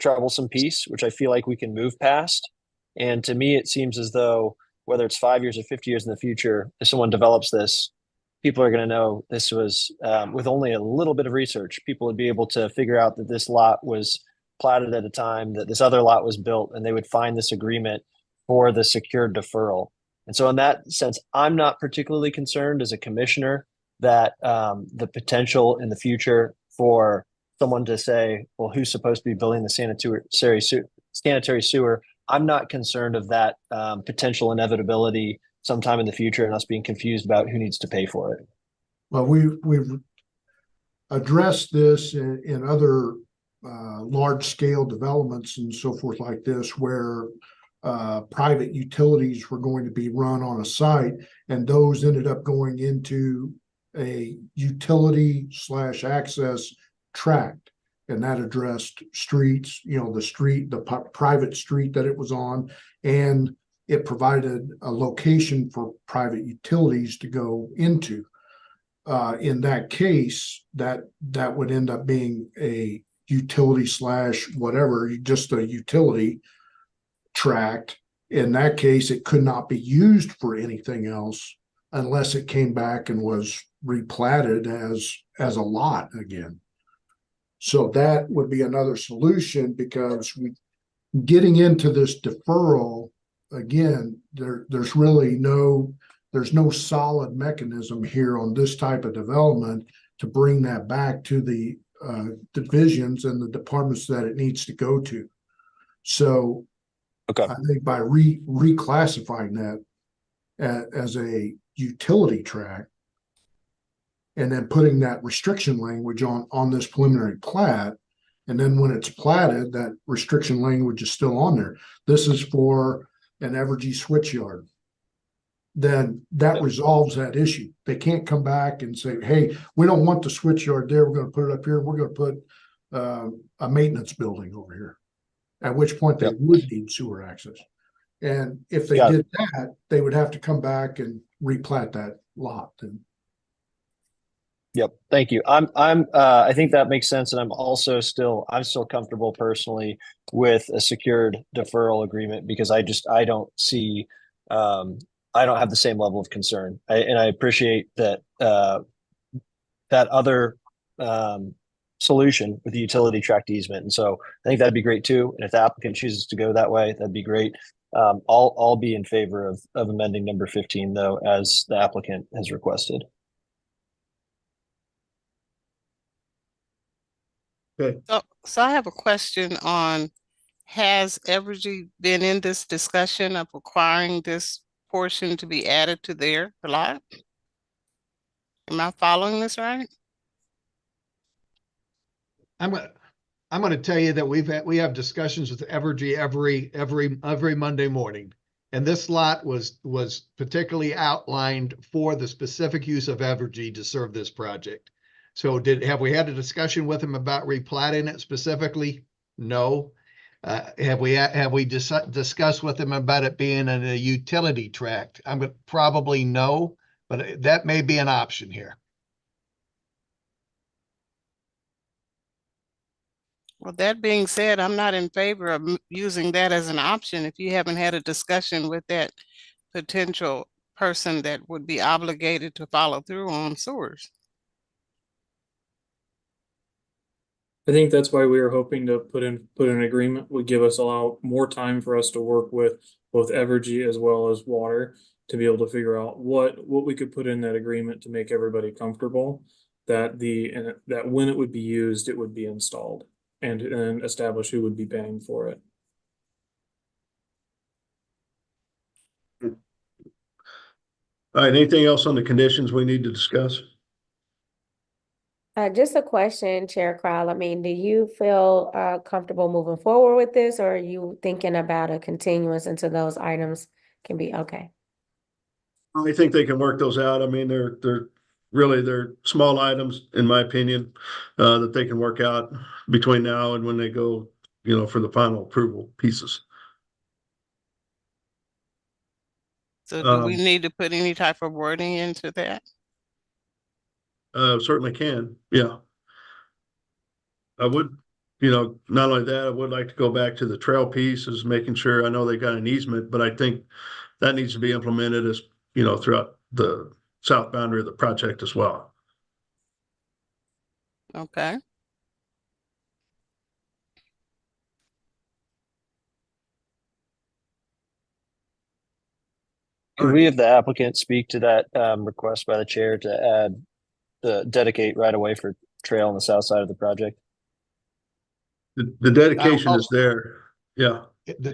troublesome piece, which I feel like we can move past. And to me, it seems as though whether it's 5 years or 50 years in the future, if someone develops this, people are going to know this was, with only a little bit of research, people would be able to figure out that this lot was platted at a time that this other lot was built, and they would find this agreement for the secured deferral. And so in that sense, I'm not particularly concerned as a commissioner that the potential in the future for someone to say, well, who's supposed to be building the sanitary sewer? I'm not concerned of that potential inevitability sometime in the future and us being confused about who needs to pay for it. Well, we've addressed this in other large scale developments and so forth like this, where private utilities were going to be run on a site, and those ended up going into a utility / access tract, and that addressed streets, the private street that it was on, and it provided a location for private utilities to go into. In that case, that would end up being a utility / whatever, just a utility tract. In that case, it could not be used for anything else unless it came back and was replatted as a lot again. So that would be another solution, because getting into this deferral again, there's no solid mechanism here on this type of development to bring that back to the divisions and the departments that it needs to go to. So okay, I think by reclassifying that as a utility tract, and then putting that restriction language on this preliminary plat, and then when it's platted, that restriction language is still on there. This is for an Evergy switchyard. Then that resolves that issue. They can't come back and say, hey, we don't want the switchyard there, we're going to put it up here, we're going to put a maintenance building over here, at which point they would need sewer access. And if they did that, they would have to come back and replat that lot. Yep. Thank you. I think that makes sense. And I'm still comfortable personally with a secured deferral agreement, because I don't see, I don't have the same level of concern. And I appreciate that, that other, solution with the utility tract easement. And so I think that'd be great too. And if the applicant chooses to go that way, that'd be great. I'll be in favor of amending number 15 though, as the applicant has requested. Okay. So I have a question on, has Evergy been in this discussion of requiring this portion to be added to their lot? Am I following this right? I'm going to tell you that we have discussions with Evergy every Monday morning, and this lot was particularly outlined for the specific use of Evergy to serve this project. So have we had a discussion with them about replatting it specifically? No. Have we discussed with them about it being in a utility tract? Probably no, but that may be an option here. Well, that being said, I'm not in favor of using that as an option if you haven't had a discussion with that potential person that would be obligated to follow through on sewers. I think that's why we were hoping to put an agreement would allow more time for us to work with both Evergy as well as water to be able to figure out what we could put in that agreement to make everybody comfortable that that when it would be used, it would be installed, and establish who would be paying for it. All right, anything else on the conditions we need to discuss? Just a question, Chair Crowell. I mean, do you feel comfortable moving forward with this, or are you thinking about a continuance until those items can be okay? I think they can work those out. I mean, they're small items, in my opinion, that they can work out between now and when they go, for the final approval pieces. So do we need to put any type of wording into that? Certainly can, yeah. I would, not only that, I would like to go back to the trail piece, is making sure, I know they got an easement, but I think that needs to be implemented as, throughout the south boundary of the project as well. Okay. Could we have the applicant speak to that request by the chair to add the dedicate right away for trail on the south side of the project? The dedication is there. Yeah.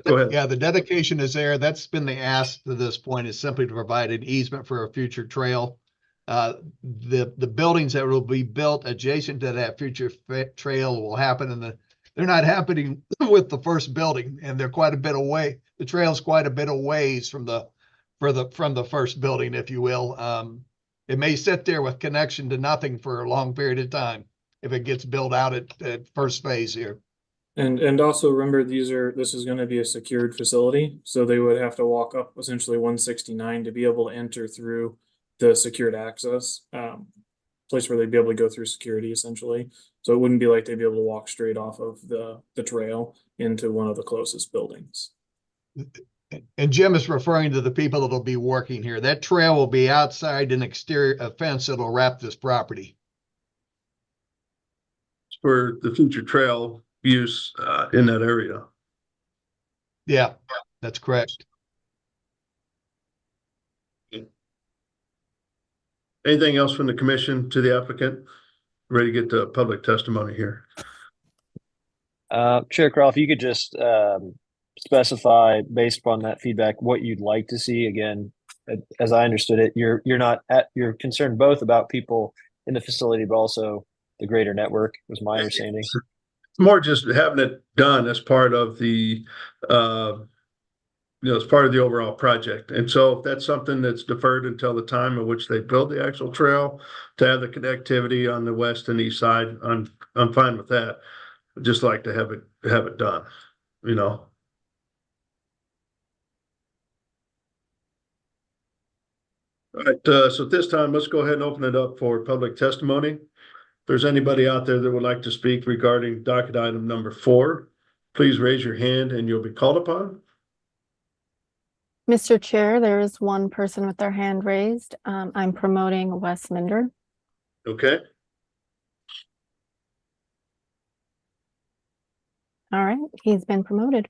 Go ahead. Yeah, the dedication is there. That's been the ask to this point, is simply to provide an easement for a future trail. The buildings that will be built adjacent to that future trail will happen, and they're not happening with the first building, and they're quite a bit away. The trail's quite a bit of ways from the first building, if you will. It may sit there with connection to nothing for a long period of time if it gets built out at first phase here. And also remember, this is going to be a secured facility, so they would have to walk up essentially 169 to be able to enter through the secured access place where they'd be able to go through security essentially. So it wouldn't be like they'd be able to walk straight off of the trail into one of the closest buildings. And Jim is referring to the people that'll be working here. That trail will be outside an exterior fence that'll wrap this property. For the future trail use in that area. Yeah, that's correct. Anything else from the commission to the applicant? Ready to get to public testimony here. Chair Crowell, if you could just specify, based upon that feedback, what you'd like to see. Again, as I understood it, you're concerned both about people in the facility, but also the greater network, was my understanding. It's more just having it done as part of the as part of the overall project. And so if that's something that's deferred until the time in which they build the actual trail to have the connectivity on the west and east side, I'm fine with that. I'd just like to have it done, All right, so at this time, let's go ahead and open it up for public testimony. If there's anybody out there that would like to speak regarding docket item number 4, please raise your hand and you'll be called upon. Mr. Chair, there is one person with their hand raised. I'm promoting Wes Minder. Okay. All right, he's been promoted.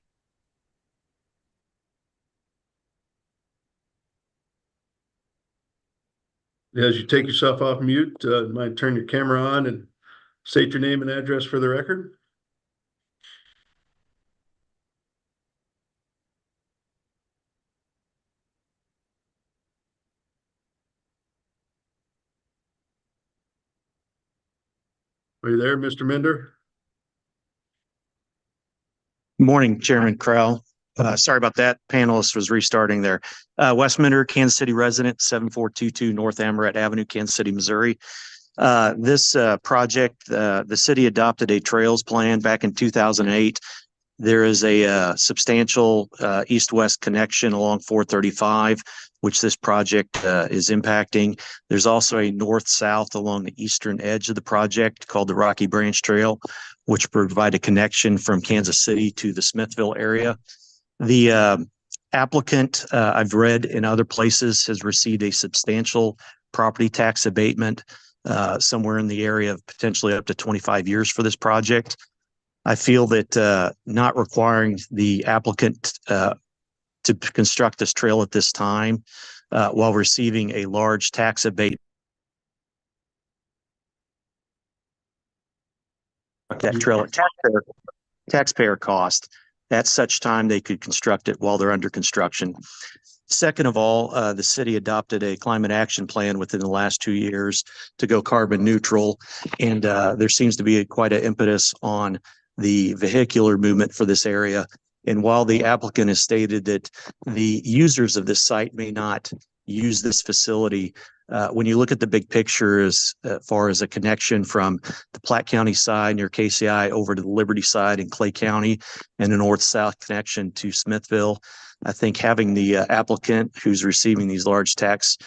As you take yourself off mute, you might turn your camera on and state your name and address for the record. Are you there, Mr. Minder? Morning, Chairman Crowell. Sorry about that. Panelist was restarting there. Wes Minder, Kansas City resident, 7422 North Amoret Avenue, Kansas City, Missouri. This project, the city adopted a trails plan back in 2008. There is a substantial east-west connection along 435, which this project is impacting. There's also a north-south along the eastern edge of the project called the Rocky Branch Trail, which provide a connection from Kansas City to the Smithville area. The applicant, I've read in other places, has received a substantial property tax abatement somewhere in the area of potentially up to 25 years for this project. I feel that not requiring the applicant to construct this trail at this time while receiving a large tax abatement, that trail at taxpayer cost at such time they could construct it while they're under construction. Second of all, the city adopted a climate action plan within the last 2 years to go carbon neutral. And there seems to be quite an impetus on the vehicular movement for this area. And while the applicant has stated that the users of this site may not use this facility, when you look at the big picture as far as a connection from the Platte County side near KCI over to the Liberty side in Clay County and a north-south connection to Smithville, I think having the applicant who's receiving these large tax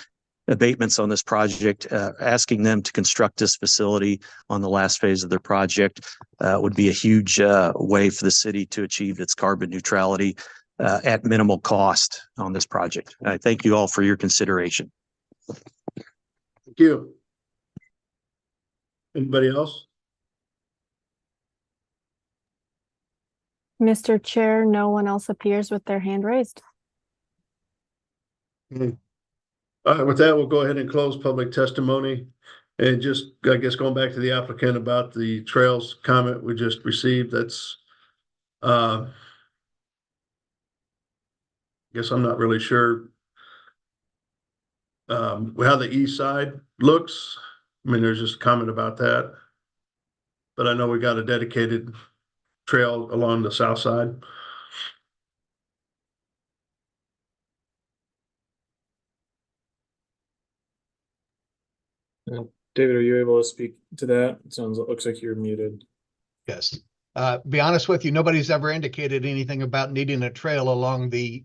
abatements on this project, asking them to construct this facility on the last phase of their project would be a huge way for the city to achieve its carbon neutrality at minimal cost on this project. I thank you all for your consideration. Thank you. Anybody else? Mr. Chair, no one else appears with their hand raised. All right, with that, we'll go ahead and close public testimony. And just, I guess, going back to the applicant about the trails comment we just received, that's, I guess I'm not really sure how the east side looks. I mean, there's just a comment about that. But I know we got a dedicated trail along the south side. David, are you able to speak to that? It looks like you're muted. Yes. Be honest with you, nobody's ever indicated anything about needing a trail along the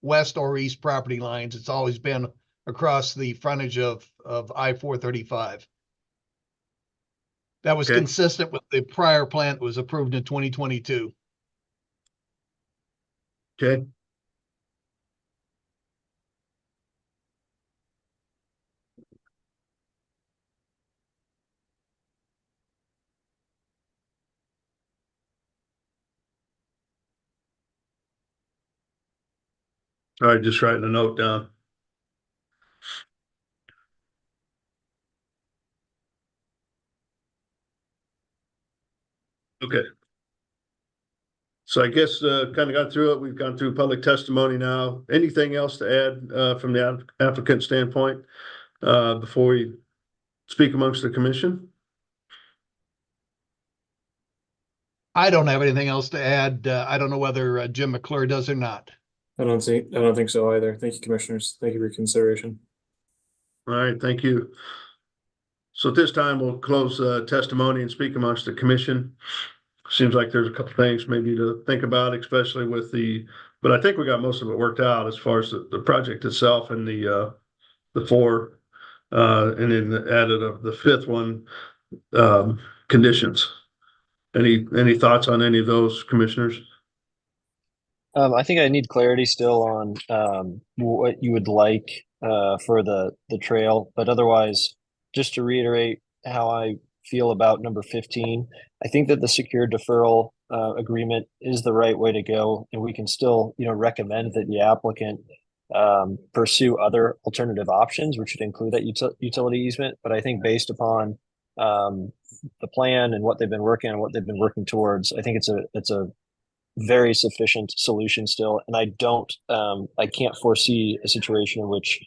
west or east property lines. It's always been across the frontage of I-435. That was consistent with the prior plan that was approved in 2022. Okay. All right, just writing a note down. Okay. So I guess kind of got through it. We've gone through public testimony now. Anything else to add from the applicant standpoint before we speak amongst the commission? I don't have anything else to add. I don't know whether Jim McClure does or not. I don't think so either. Thank you, commissioners. Thank you for your consideration. All right, thank you. So at this time, we'll close testimony and speak amongst the commission. Seems like there's a couple things maybe to think about, especially with but I think we got most of it worked out as far as the project itself and the four, and then added of the fifth one, conditions. Any thoughts on any of those, commissioners? I think I need clarity still on what you would like for the trail, but otherwise, just to reiterate how I feel about number 15, I think that the secure deferral agreement is the right way to go, and we can still, recommend that the applicant pursue other alternative options, which would include that utility easement. But I think based upon the plan and what they've been working on, what they've been working towards, I think it's a very sufficient solution still. And I can't foresee a situation in which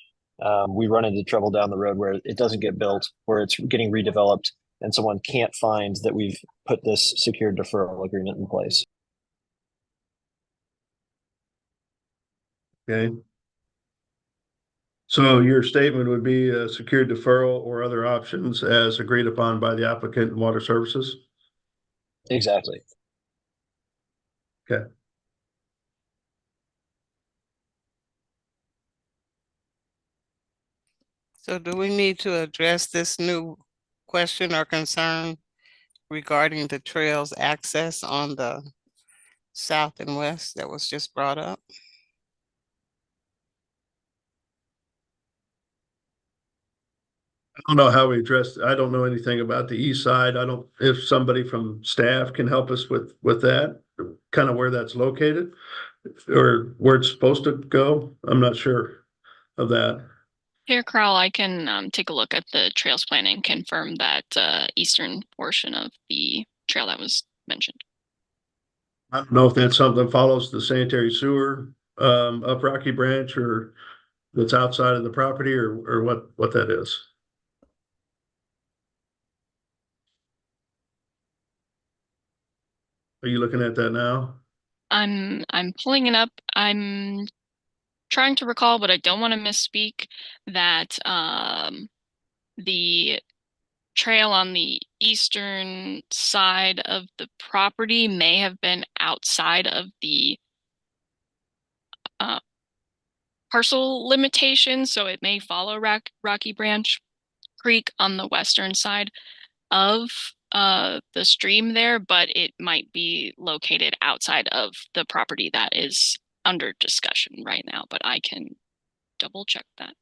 we run into trouble down the road where it doesn't get built, where it's getting redeveloped and someone can't find that we've put this secured deferral agreement in place. Okay. So your statement would be a secured deferral or other options as agreed upon by the applicant and water services? Exactly. Okay. So do we need to address this new question or concern regarding the trails access on the south and west that was just brought up? I don't know how we address, I don't know anything about the east side. If somebody from staff can help us with that, kind of where that's located or where it's supposed to go. I'm not sure of that. Here, Carl, I can take a look at the trails plan and confirm that eastern portion of the trail that was mentioned. I don't know if that's something that follows the sanitary sewer up Rocky Branch or that's outside of the property or what that is? Are you looking at that now? I'm pulling it up. I'm trying to recall, but I don't want to misspeak that the trail on the eastern side of the property may have been outside of the parcel limitation, so it may follow Rocky Branch Creek on the western side of the stream there, but it might be located outside of the property that is under discussion right now, but I can double check that.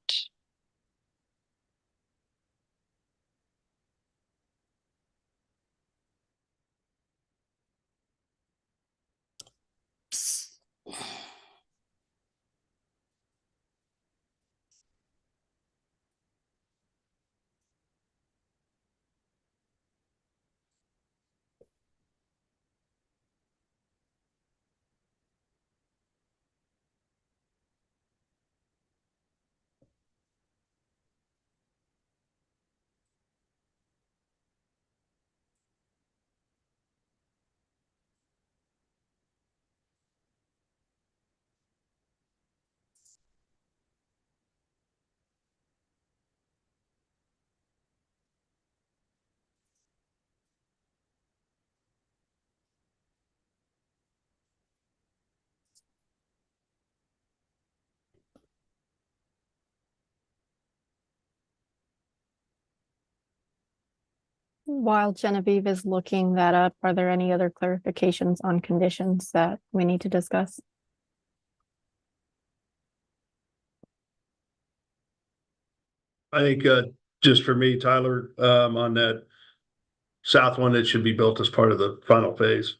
While Genevieve is looking that up, are there any other clarifications on conditions that we need to discuss? I think just for me, Tyler, on that south one, it should be built as part of the final phase.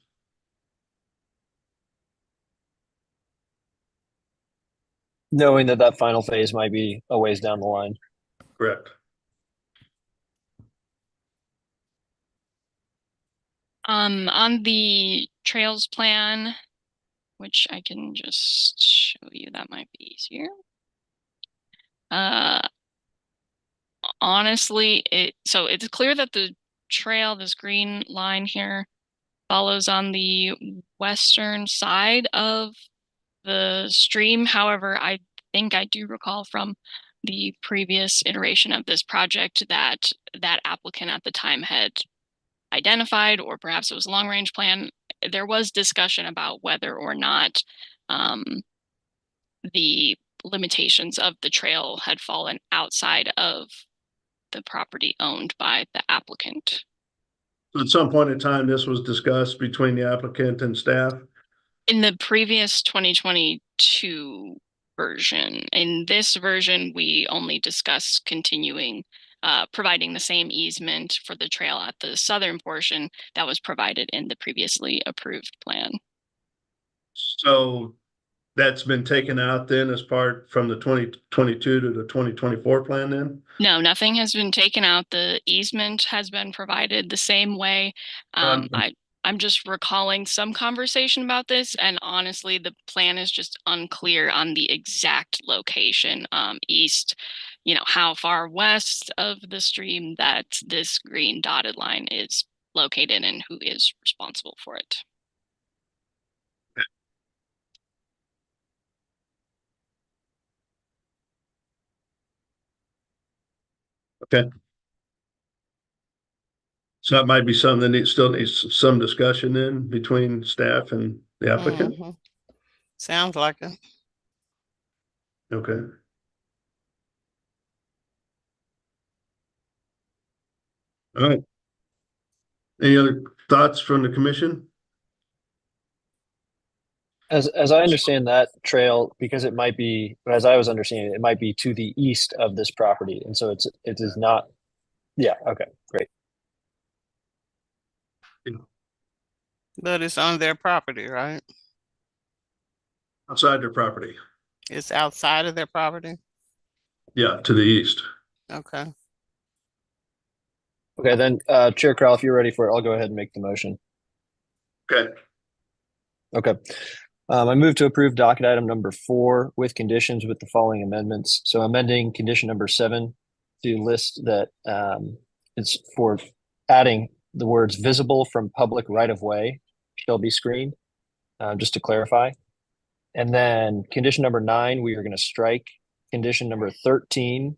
Knowing that that final phase might be a ways down the line. Correct. On the trails plan, which I can just show you, that might be easier. Honestly, so it's clear that the trail, this green line here, follows on the western side of the stream. However, I think I do recall from the previous iteration of this project that that applicant at the time had identified, or perhaps it was a long range plan, there was discussion about whether or not the limitations of the trail had fallen outside of the property owned by the applicant. At some point in time, this was discussed between the applicant and staff. In the previous 2022 version, in this version, we only discuss continuing providing the same easement for the trail at the southern portion that was provided in the previously approved plan. So that's been taken out then as part from the 2022 to the 2024 plan then? No, nothing has been taken out. The easement has been provided the same way. I'm just recalling some conversation about this, and honestly, the plan is just unclear on the exact location, east, how far west of the stream that this green dotted line is located and who is responsible for it. Okay. So that might be something that still needs some discussion then between staff and the applicant. Mhm. Sounds like it. Okay. All right. Any other thoughts from the commission? As I understand that trail, because it might be, as I was understanding it, it might be to the east of this property, and so it is not. Yeah. Okay. Great. But it's on their property, right? Outside their property. It's outside of their property? Yeah, to the east. Okay. Okay, then Chair Crowell, if you're ready for it, I'll go ahead and make the motion. Okay. Okay. I move to approve docket item number 4 with conditions with the following amendments. So amending condition number 7 to list that it's for adding the words visible from public right of way shall be screened, just to clarify. And then condition number 9, we are going to strike. Condition number 13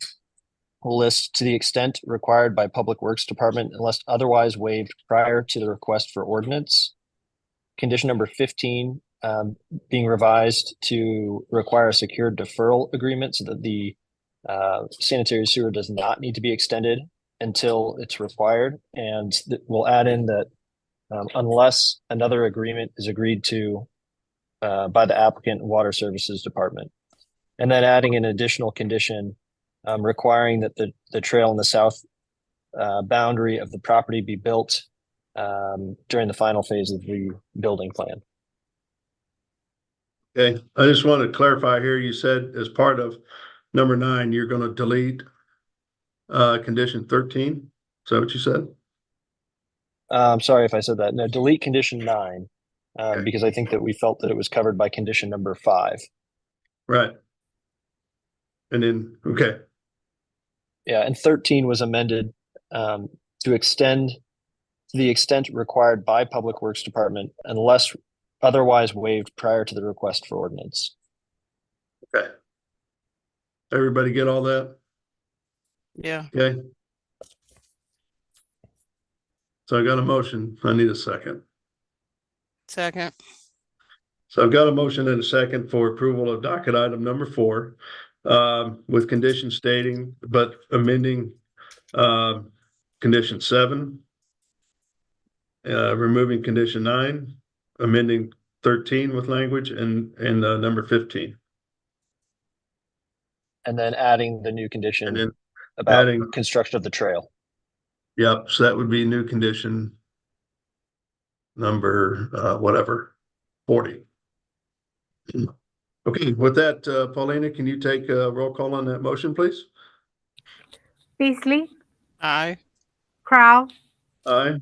will list to the extent required by Public Works Department unless otherwise waived prior to the request for ordinance. Condition number 15 being revised to require a secured deferral agreement so that the sanitary sewer does not need to be extended until it's required. And we'll add in that unless another agreement is agreed to by the applicant and Water Services Department. And then adding an additional condition requiring that the trail in the south boundary of the property be built during the final phase of the building plan. Okay, I just want to clarify here, you said as part of number 9, you're going to delete condition 13. Is that what you said? I'm sorry if I said that. No, delete condition 9 because I think that we felt that it was covered by condition number 5. Right. And then, okay. Yeah, and 13 was amended to extend to the extent required by Public Works Department unless otherwise waived prior to the request for ordinance. Okay. Everybody get all that? Yeah. Okay. So I got a motion. I need a second. Second. So I've got a motion and a second for approval of docket item number 4 with conditions stating, but amending condition 7, removing condition 9, amending 13 with language and number 15. And then adding the new condition And then about adding construction of the trail. Yep, so that would be new condition number whatever, 40. Okay, with that, Paulina, can you take a roll call on that motion, please? Beasley, Aye. Crowell, Aye.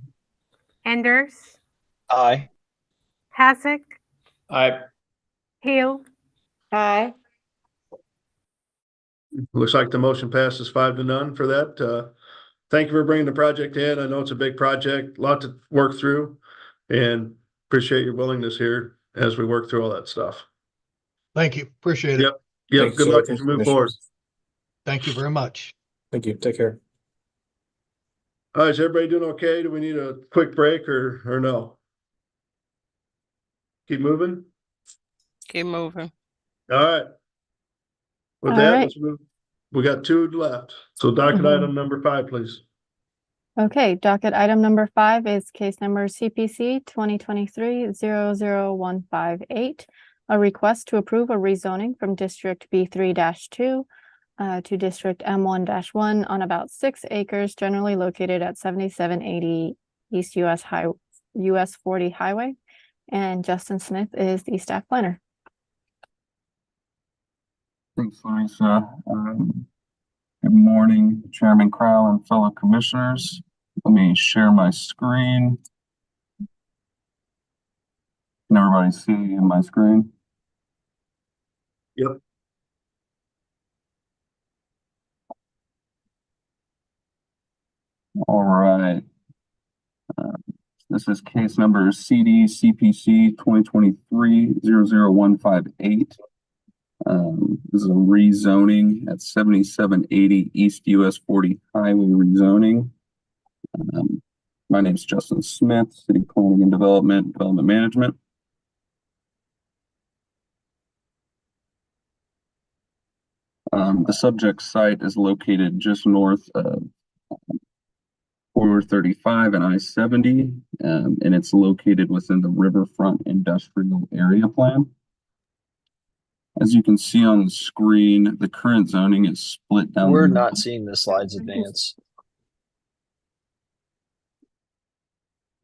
Anders, Aye. Hasek, Aye. Hill, Aye. Looks like the motion passes 5-0 for that. Thank you for bringing the project in. I know it's a big project, a lot to work through, and appreciate your willingness here as we work through all that stuff. Thank you. Appreciate it. Yep. Good luck as you move forward. Thank you very much. Thank you. Take care. All right, is everybody doing okay? Do we need a quick break or no? Keep moving? Keep moving. All right. With All that, right. let's move. We got 2 left. So docket item number 5, please. Okay, docket item number 5 is case number CPC 2023-00158, a request to approve a rezoning from District B3-2 to District M1-1 on about 6 acres generally located at 7780 East US 40 Highway. And Justin Smith is the staff planner. Thanks, Larissa. Good morning, Chairman Crowell and fellow commissioners. Let me share my screen. Can everybody see my screen? Yep. All right. This is case number CD CPC 2023-00158. This is a rezoning at 7780 East US 40 Highway rezoning. My name is Justin Smith, City Planning and Development Management. The subject site is located just north of 435 and I-70, and it's located within the Riverfront Industrial Area Plan. As you can see on the screen, the current zoning is split down. We're not seeing the slides advance.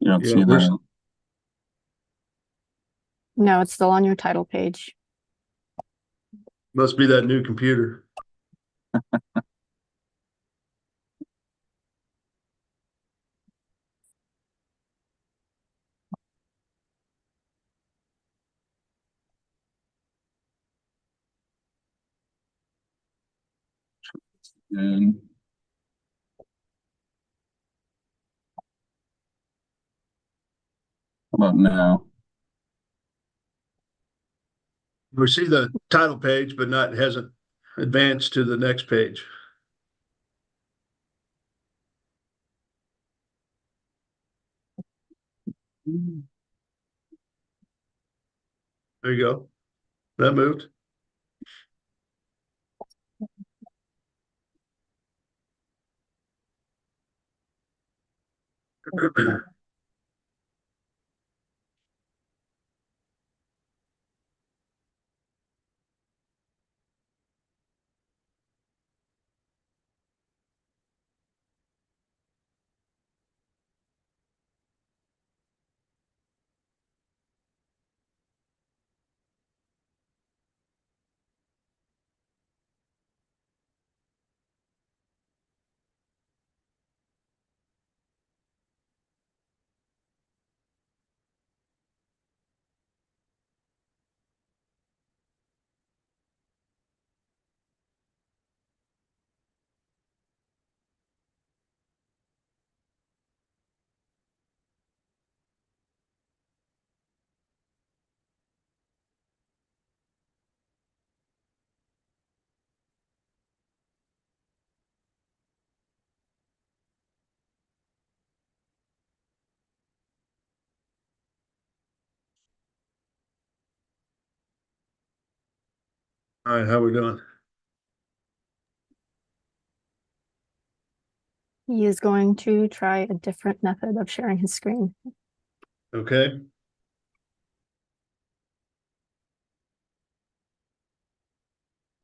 You don't see that? No, it's still on your title page. Must be that new computer. And how about now? We see the title page, but hasn't advanced to the next page. There you go. That moved. All right, how we doing? He is going to try a different method of sharing his screen. Okay.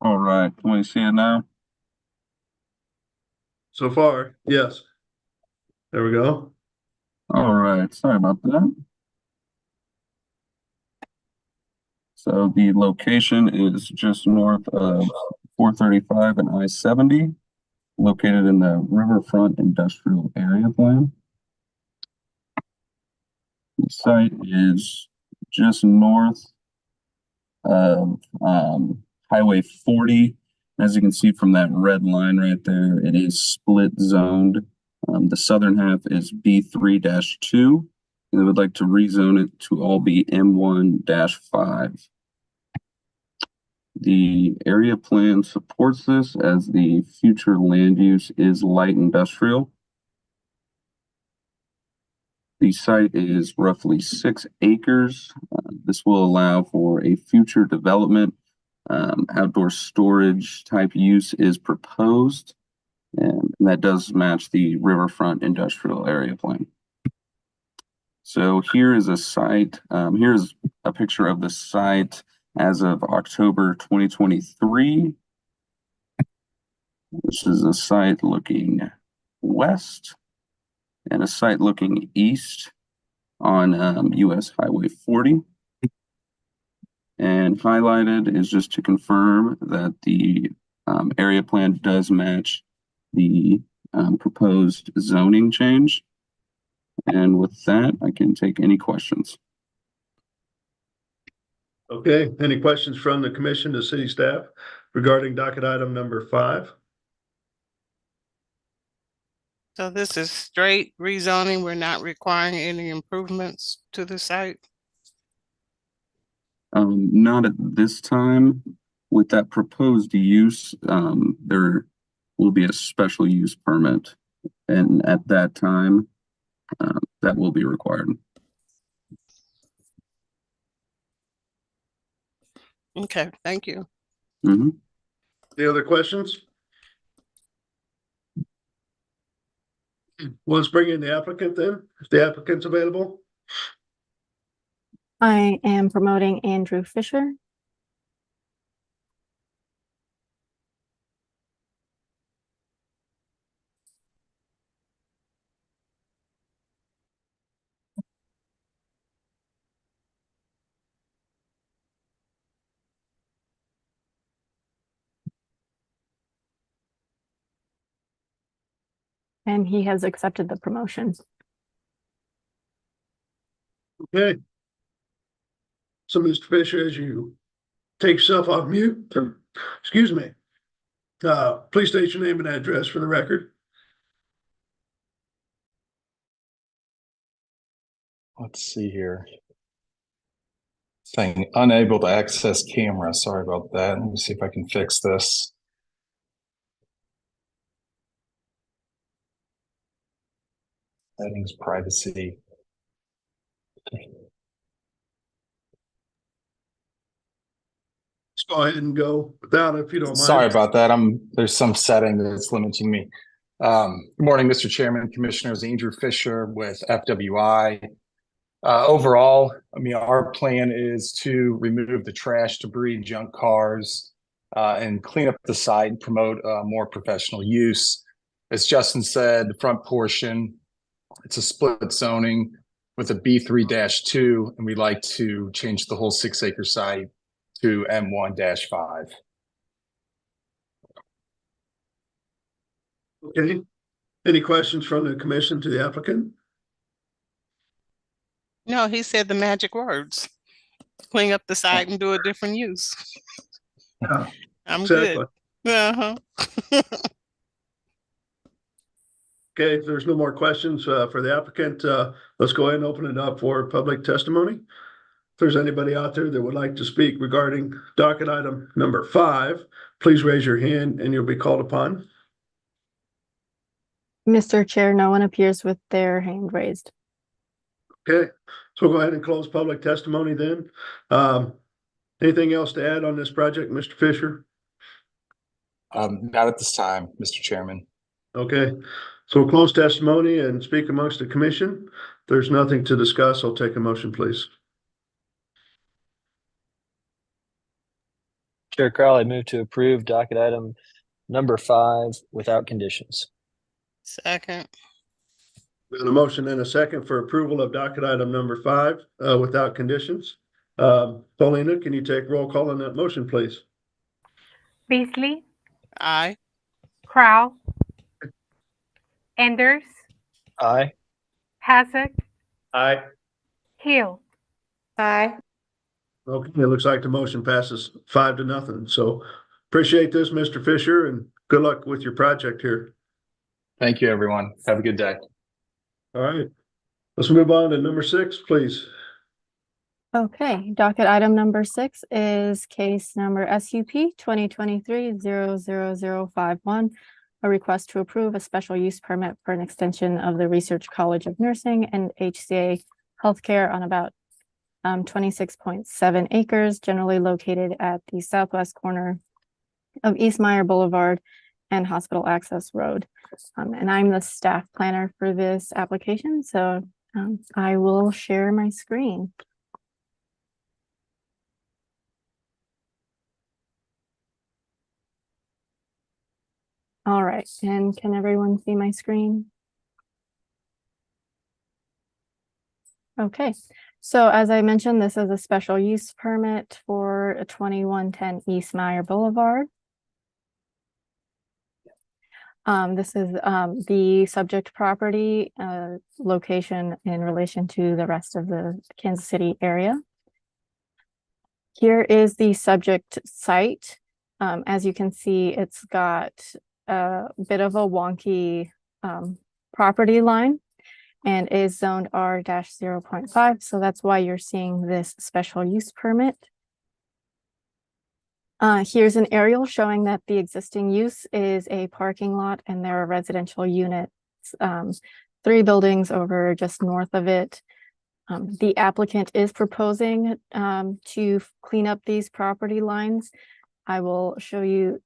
All right, can we see it now? So far, yes. There we go. All right, sorry about that. So the location is just north of 435 and I-70, located in the Riverfront Industrial Area Plan. The site is just north of Highway 40. As you can see from that red line right there, it is split zoned. The southern half is B3-2, and they would like to rezone it to all be M1-5. The area plan supports this as the future land use is light industrial. The site is roughly 6 acres. This will allow for a future development. Outdoor storage type use is proposed, and that does match the riverfront industrial area plan. So here is a site. Here's a picture of the site as of October 2023. This is a site looking west and a site looking east on US Highway 40. And highlighted is just to confirm that the area plan does match the proposed zoning change. And with that, I can take any questions. Okay, any questions from the commission to city staff regarding docket item number 5? So this is straight rezoning. We're not requiring any improvements to the site. Not at this time. With that proposed use, there will be a special use permit, and at that time, that will be required. Okay, thank you. Mm-hmm. Any other questions? Well, let's bring in the applicant then, if the applicant's available. I am promoting Andrew Fisher. And he has accepted the promotion. Okay. So, Mr. Fisher, as you take yourself off mute, excuse me, Please state your name and address for the record. Let's see here. Saying unable to access camera. Sorry about that. Let me see if I can fix this. Settings, privacy. Let's go ahead and go without it if you don't mind. Sorry about that. There's some setting that's limiting me. Good morning, Mr. Chairman, Commissioners. Andrew Fisher with FWI. Overall, I mean, our plan is to remove the trash, debris, junk cars, and clean up the site and promote more professional use. As Justin said, the front portion, it's a split zoning with a B3-2, and we'd like to change the whole 6-acre site to M1-5. Okay. Any questions from the commission to the applicant? No, he said the magic words. Clean up the site and do a different use. Yeah, I'm exactly. good. Uh-huh. Okay, if there's no more questions for the applicant, let's go ahead and open it up for public testimony. If there's anybody out there that would like to speak regarding docket item number 5, please raise your hand and you'll be called upon. Mr. Chair, no one appears with their hand raised. Okay, so we'll go ahead and close public testimony then. Anything else to add on this project, Mr. Fisher? Not at this time, Mr. Chairman. Okay, so we'll close testimony and speak amongst the commission. If there's nothing to discuss, I'll take a motion, please. Chair Crowley, move to approve docket item number 5 without conditions. Second. We have a motion and a second for approval of docket item number 5 without conditions. Paulina, can you take roll call on that motion, please? Beasley, Aye. Crowell, Enders, Aye. Hasek, Aye. Hill. Aye. Okay, it looks like the motion passes 5-0. So appreciate this, Mr. Fisher, and good luck with your project here. Thank you, everyone. Have a good day. All right, let's move on to number 6, please. Okay, docket item number 6 is case number SUP 2023-00051, a request to approve a special use permit for an extension of the Research College of Nursing and HCA Healthcare on about 26.7 acres, generally located at the southwest corner of East Meyer Boulevard and Hospital Access Road. And I'm the staff planner for this application, so I will share my screen. All right, and can everyone see my screen? Okay, so as I mentioned, this is a special use permit for a 2110 East Meyer Boulevard. This is the subject property location in relation to the rest of the Kansas City area. Here is the subject site. As you can see, it's got a bit of a wonky property line and is zoned R-0.5. So that's why you're seeing this special use permit. Here's an aerial showing that the existing use is a parking lot and there are residential units, 3 buildings over just north of it. The applicant is proposing to clean up these property lines. I will show you.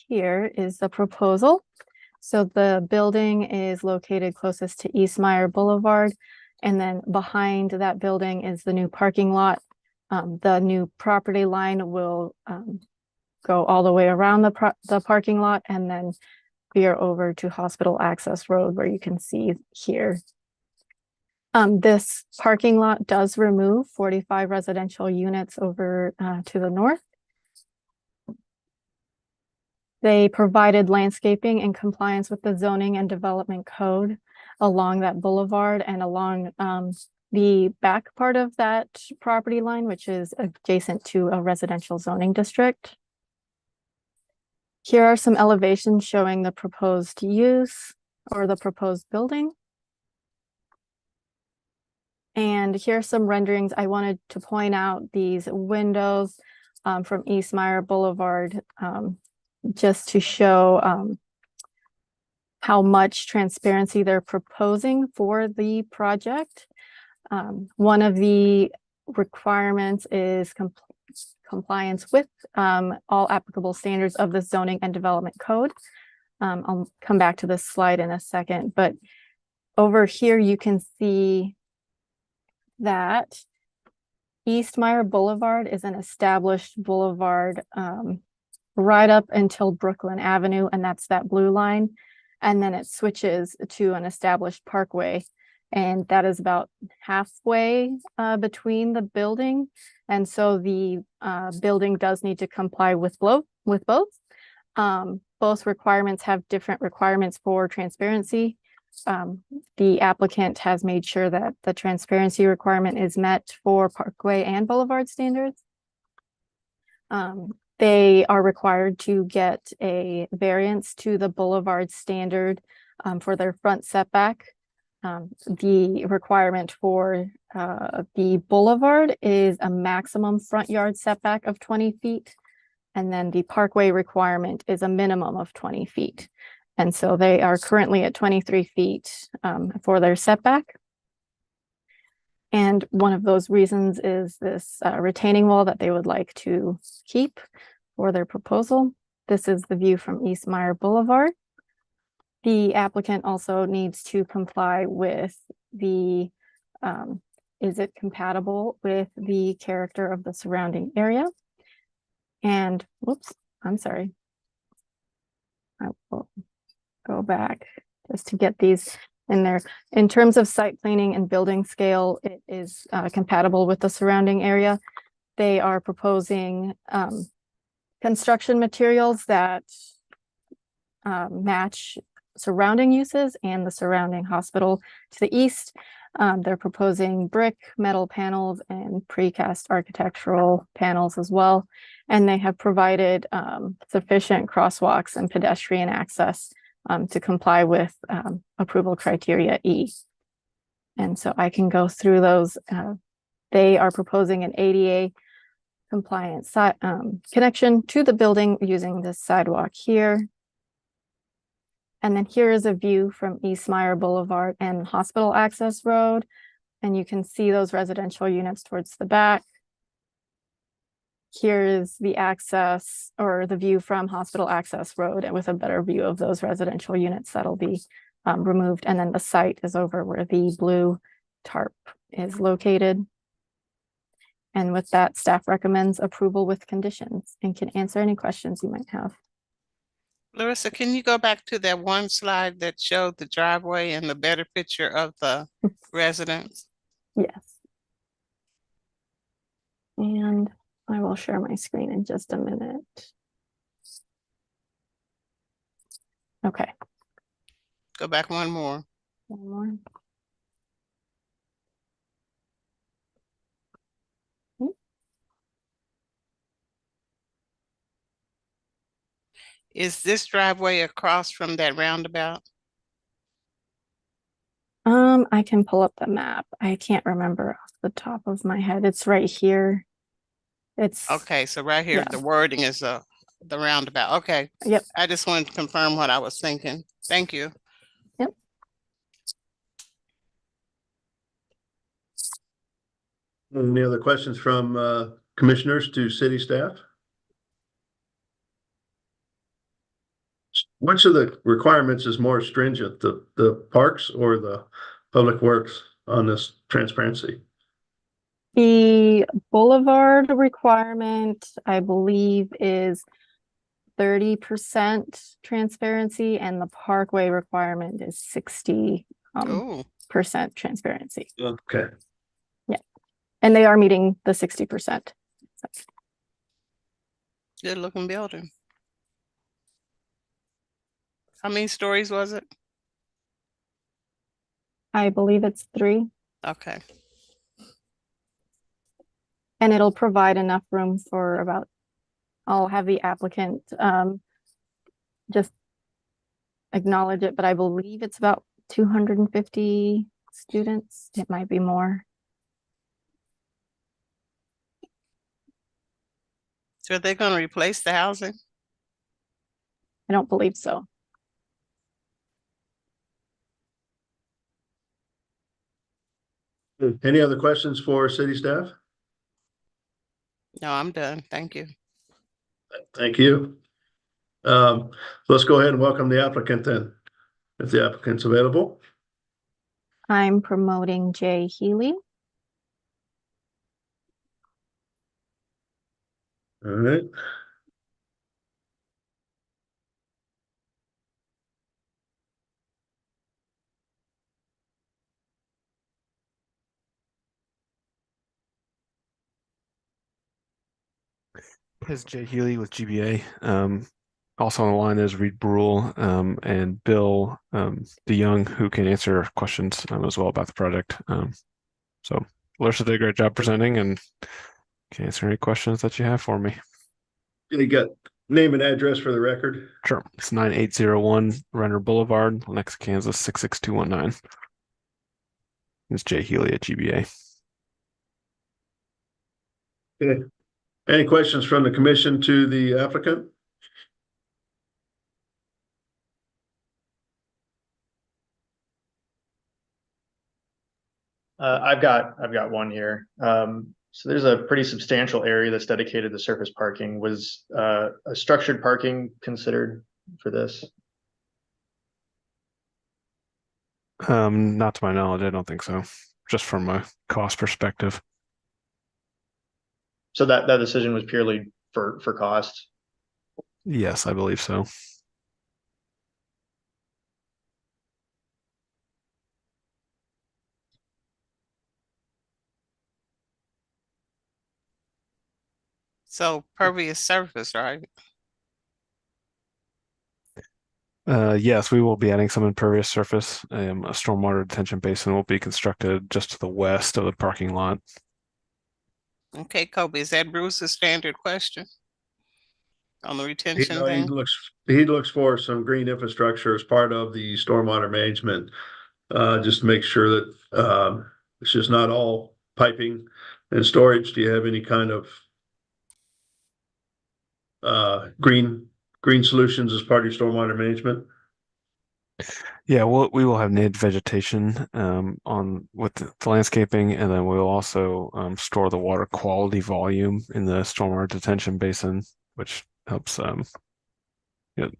Here is the proposal. So the building is located closest to East Meyer Boulevard, and then behind that building is the new parking lot. The new property line will go all the way around the parking lot and then veer over to Hospital Access Road, where you can see here. This parking lot does remove 45 residential units over to the north. They provided landscaping in compliance with the zoning and development code along that boulevard and along the back part of that property line, which is adjacent to a residential zoning district. Here are some elevations showing the proposed use or the proposed building. And here are some renderings. I wanted to point out these windows from East Meyer Boulevard just to show how much transparency they're proposing for the project. One of the requirements is compliance with all applicable standards of the zoning and development code. I'll come back to this slide in a second, but over here you can see that East Meyer Boulevard is an established boulevard right up until Brooklyn Avenue, and that's that blue line. And then it switches to an established parkway, and that is about halfway between the building. And so the building does need to comply with both. Both requirements have different requirements for transparency. The applicant has made sure that the transparency requirement is met for parkway and boulevard standards. They are required to get a variance to the boulevard standard for their front setback. The requirement for the boulevard is a maximum front yard setback of 20 feet. And then the parkway requirement is a minimum of 20 feet. And so they are currently at 23 feet for their setback. And one of those reasons is this retaining wall that they would like to keep for their proposal. This is the view from East Meyer Boulevard. The applicant also needs to comply with the, is it compatible with the character of the surrounding area? And whoops, I'm sorry. I will go back just to get these in there. In terms of site planning and building scale, it is compatible with the surrounding area. They are proposing construction materials that match surrounding uses and the surrounding hospital to the east. They're proposing brick, metal panels, and precast architectural panels as well. And they have provided sufficient crosswalks and pedestrian access to comply with approval criteria E. And so I can go through those. They are proposing an ADA compliant connection to the building using this sidewalk here. And then here is a view from East Meyer Boulevard and Hospital Access Road. And you can see those residential units towards the back. Here is the access or the view from Hospital Access Road, and with a better view of those residential units that'll be removed. And then the site is over where the blue tarp is located. And with that, staff recommends approval with conditions and can answer any questions you might have. Larissa, can you go back to that one slide that showed the driveway and the better picture of the residence? Yes. And I will share my screen in just a minute. Okay. Go back one more. One more. Is this driveway across from that roundabout? I can pull up the map. I can't remember off the top of my head. It's right here. It's okay. So right here, yeah. The wording is the roundabout. Okay. Yep. I just wanted to confirm what I was thinking. Thank you. Yep. Any other questions from commissioners to city staff? Which of the requirements is more stringent, the parks or the public works on this transparency? The boulevard requirement, I believe, is 30% transparency, and the parkway requirement is 60% transparency. Okay. Yeah. And they are meeting the 60%. Good looking building. How many stories was it? I believe it's 3. Okay. And it'll provide enough room for about, I'll have the applicant just acknowledge it, but I believe it's about 250 students. It might be more. So are they going to replace the housing? I don't believe so. Any other questions for city staff? No, I'm done. Thank you. Thank you. Let's go ahead and welcome the applicant then, if the applicant's available. I'm promoting Jay Healy. All right. This is Jay Healy with GBA. Also on the line is Reed Brule and Bill DeYoung, who can answer questions as well about the project. So Larissa did a great job presenting and can answer any questions that you have for me. You got name and address for the record? Sure. It's 9801 Renner Boulevard, Lenexa, Kansas 66219. It's Jay Healy at GBA. Okay. Any questions from the commission to the applicant? I've got one here. So there's a pretty substantial area that's dedicated to surface parking. Was a structured parking considered for this? Not to my knowledge, I don't think so. Just from a cost perspective. So that decision was purely for cost? Yes, I believe so. So pervious surface, right? Yes, we will be adding some impervious surface. A stormwater detention basin will be constructed just to the west of the parking lot. Okay, Kobe, is that Bruce's standard question on the retention thing? He looks for some green infrastructure as part of the stormwater management, just to make sure that it's just not all piping and storage. Do you have any kind of green solutions as part of your stormwater management? Yeah, we will have native vegetation on with the landscaping, and then we'll also store the water quality volume in the stormwater detention basin, which helps it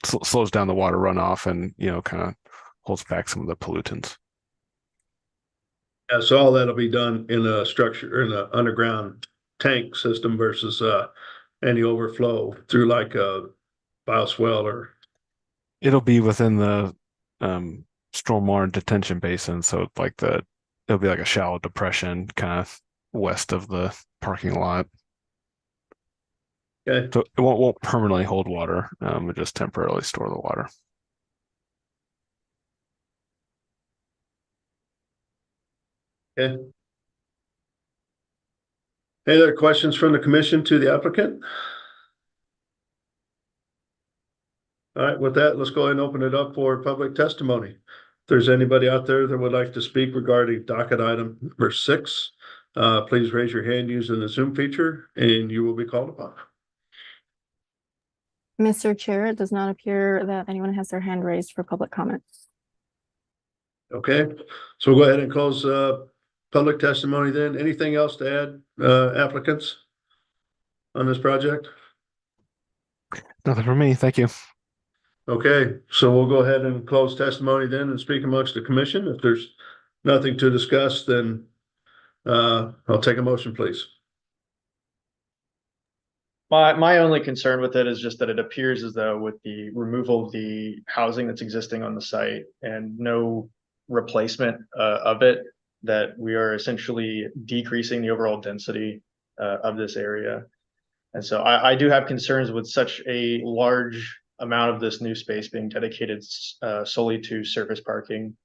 slows down the water runoff and kind of holds back some of the pollutants. Yeah, so all that'll be done in a structure, in an underground tank system versus any overflow through like a bioswale or. It'll be within the stormwater detention basin, so it'll be like a shallow depression kind of west of the parking lot. Okay. So it won't permanently hold water. It just temporarily store the water. Okay. Any other questions from the commission to the applicant? All right, with that, let's go ahead and open it up for public testimony. If there's anybody out there that would like to speak regarding docket item number 6, please raise your hand using the Zoom feature and you will be called upon. Mr. Chair, it does not appear that anyone has their hand raised for public comments. Okay, so we'll go ahead and close public testimony then. Anything else to add, applicants on this project? Nothing for me. Thank you. Okay, so we'll go ahead and close testimony then and speak amongst the commission. If there's nothing to discuss, then I'll take a motion, please. My only concern with it is just that it appears as though with the removal of the housing that's existing on the site and no replacement of it, that we are essentially decreasing the overall density of this area. And so I do have concerns with such a large amount of this new space being dedicated solely to surface parking.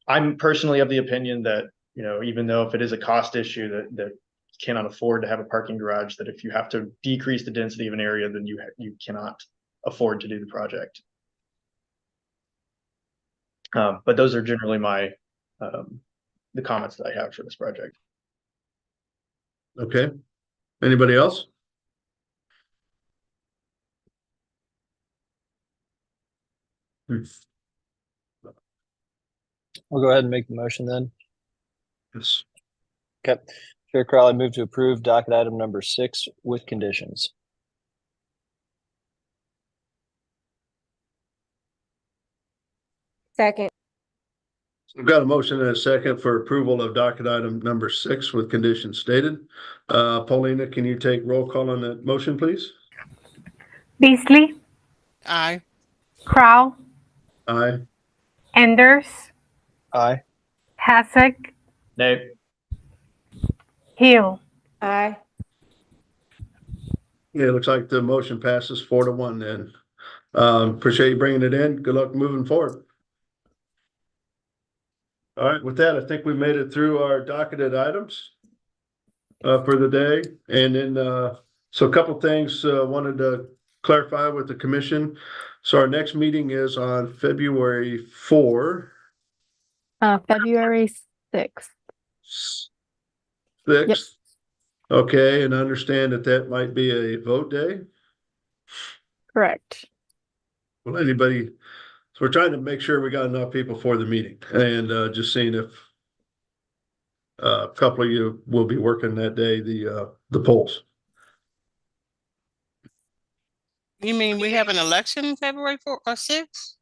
I'm personally of the opinion that, even though if it is a cost issue that cannot afford to have a parking garage, that if you have to decrease the density of an area, then you cannot afford to do the project. But those are generally my the comments that I have for this project. Okay. Anybody else? I'll go ahead and make the motion then. Yes. Okay. Chair Crowell, I move to approve docket item number 6 with conditions. Second. We've got a motion and a second for approval of docket item number 6 with conditions stated. Paulina, can you take roll call on that motion, please? Beasley, Aye. Crowell, Aye. Enders, Aye. Hasek, Nay. Hill. Aye. Yeah, it looks like the motion passes 4-1 then. Appreciate you bringing it in. Good luck moving forward. All right, with that, I think we made it through our docketed items for the day. And then, so a couple things wanted to clarify with the commission. So our next meeting is on February 4. February 6th. 6th. Yep. Okay, and I understand that that might be a vote day. Correct. Well, anybody, so we're trying to make sure we got enough people for the meeting and just seeing if a couple of you will be working that day, the polls. You mean we have an election February 4th or 6th?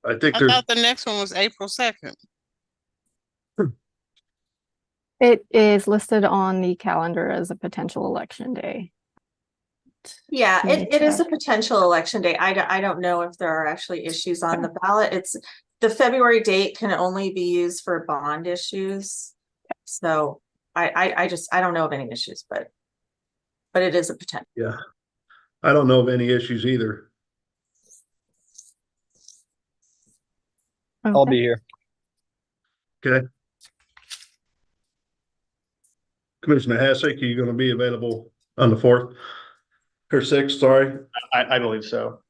I think I there's, thought the next one was April 2nd. It is listed on the calendar as a potential election day. Yeah, Let me it is a check. potential election day. I don't know if there are actually issues on the ballot. It's the February date can only be used for bond issues. So I don't know of any issues, but it is a potential. yeah, I don't know of any issues either. I'll be here. Okay. Commissioner Hasek, are you going to be available on the 4th or 6th? Sorry. I believe so.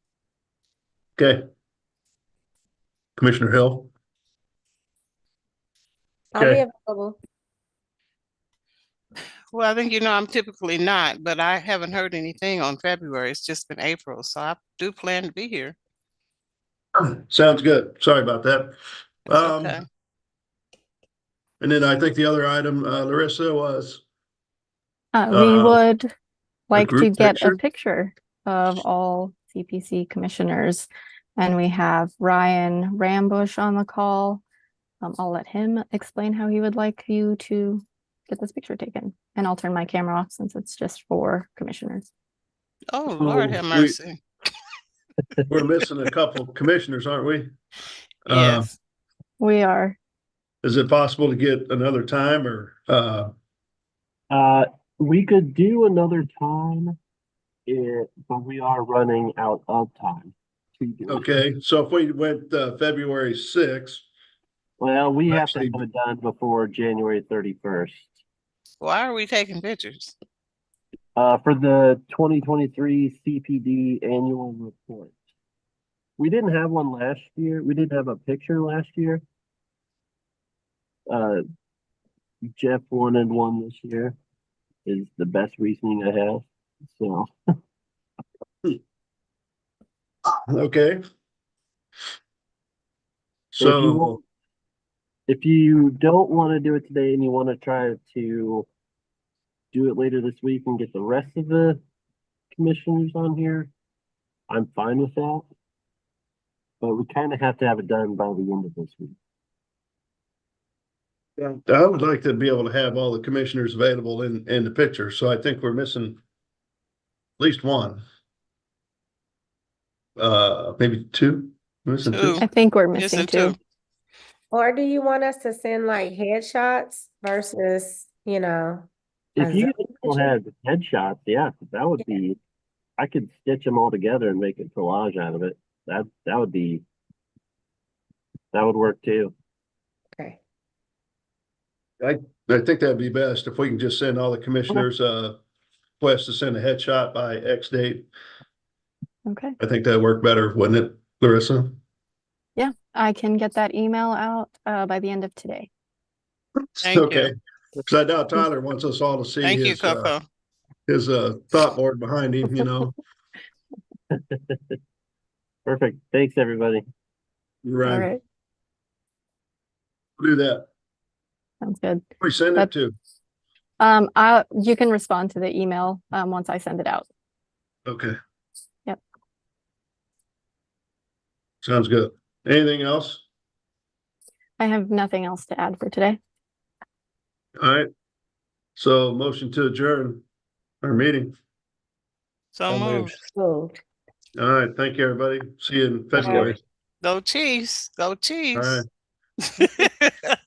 Okay. Commissioner Hill. I'll be Okay. available. Well, I think, I'm typically not, but I haven't heard anything on February. It's just been April, so I do plan to be here. Sounds good. Sorry about that. It's okay. And then I think the other item, Larissa, was We would like to group get a picture? picture of all CPC commissioners. And we have Ryan Rambush on the call. I'll let him explain how he would like you to get this picture taken. And I'll turn my camera off since it's just for commissioners. Oh, Lord have mercy. We're missing a couple commissioners, aren't we? Yes. We are. Is it possible to get another time or we could do another time, but we are running out of time. okay, so if we went February 6th. Well, we have to have it done before January 31st. Why are we taking pictures? For the 2023 CPD annual report. We didn't have one last year. We didn't have a picture last year. Jeff wanted one this year, is the best reasoning I have. So. Okay. So if you don't want to do it today and you want to try to do it later this week and get the rest of the commissioners on here, I'm fine with that. But we kind of have to have it done by the end of this week. yeah, I would like to be able to have all the commissioners available in the picture. So I think we're missing at least one. Maybe two. Missing two. I think we're missing two. Or do you want us to send like headshots versus, If you still have headshots, yeah, that would be. I could stitch them all together and make a collage out of it. That would work too. Okay. I think that'd be best if we can just send all the commissioners request to send a headshot by X date. Okay. I think that'd work better, wouldn't it, Larissa? Yeah, I can get that email out by the end of today. Thank Okay. you. Because I doubt Tyler wants us all to see Thank you, his Coco. thought board behind him, you know. Perfect. Thanks, everybody. Right. All right. Do that. Sounds good. We send it to. You can respond to the email once I send it out. Okay. Yep. Sounds good. Anything else? I have nothing else to add for today. All right. So motion to adjourn our meeting. So moved. Moved. All right. Thank you, everybody. See you in February. Go Chiefs. Go All Chiefs. right.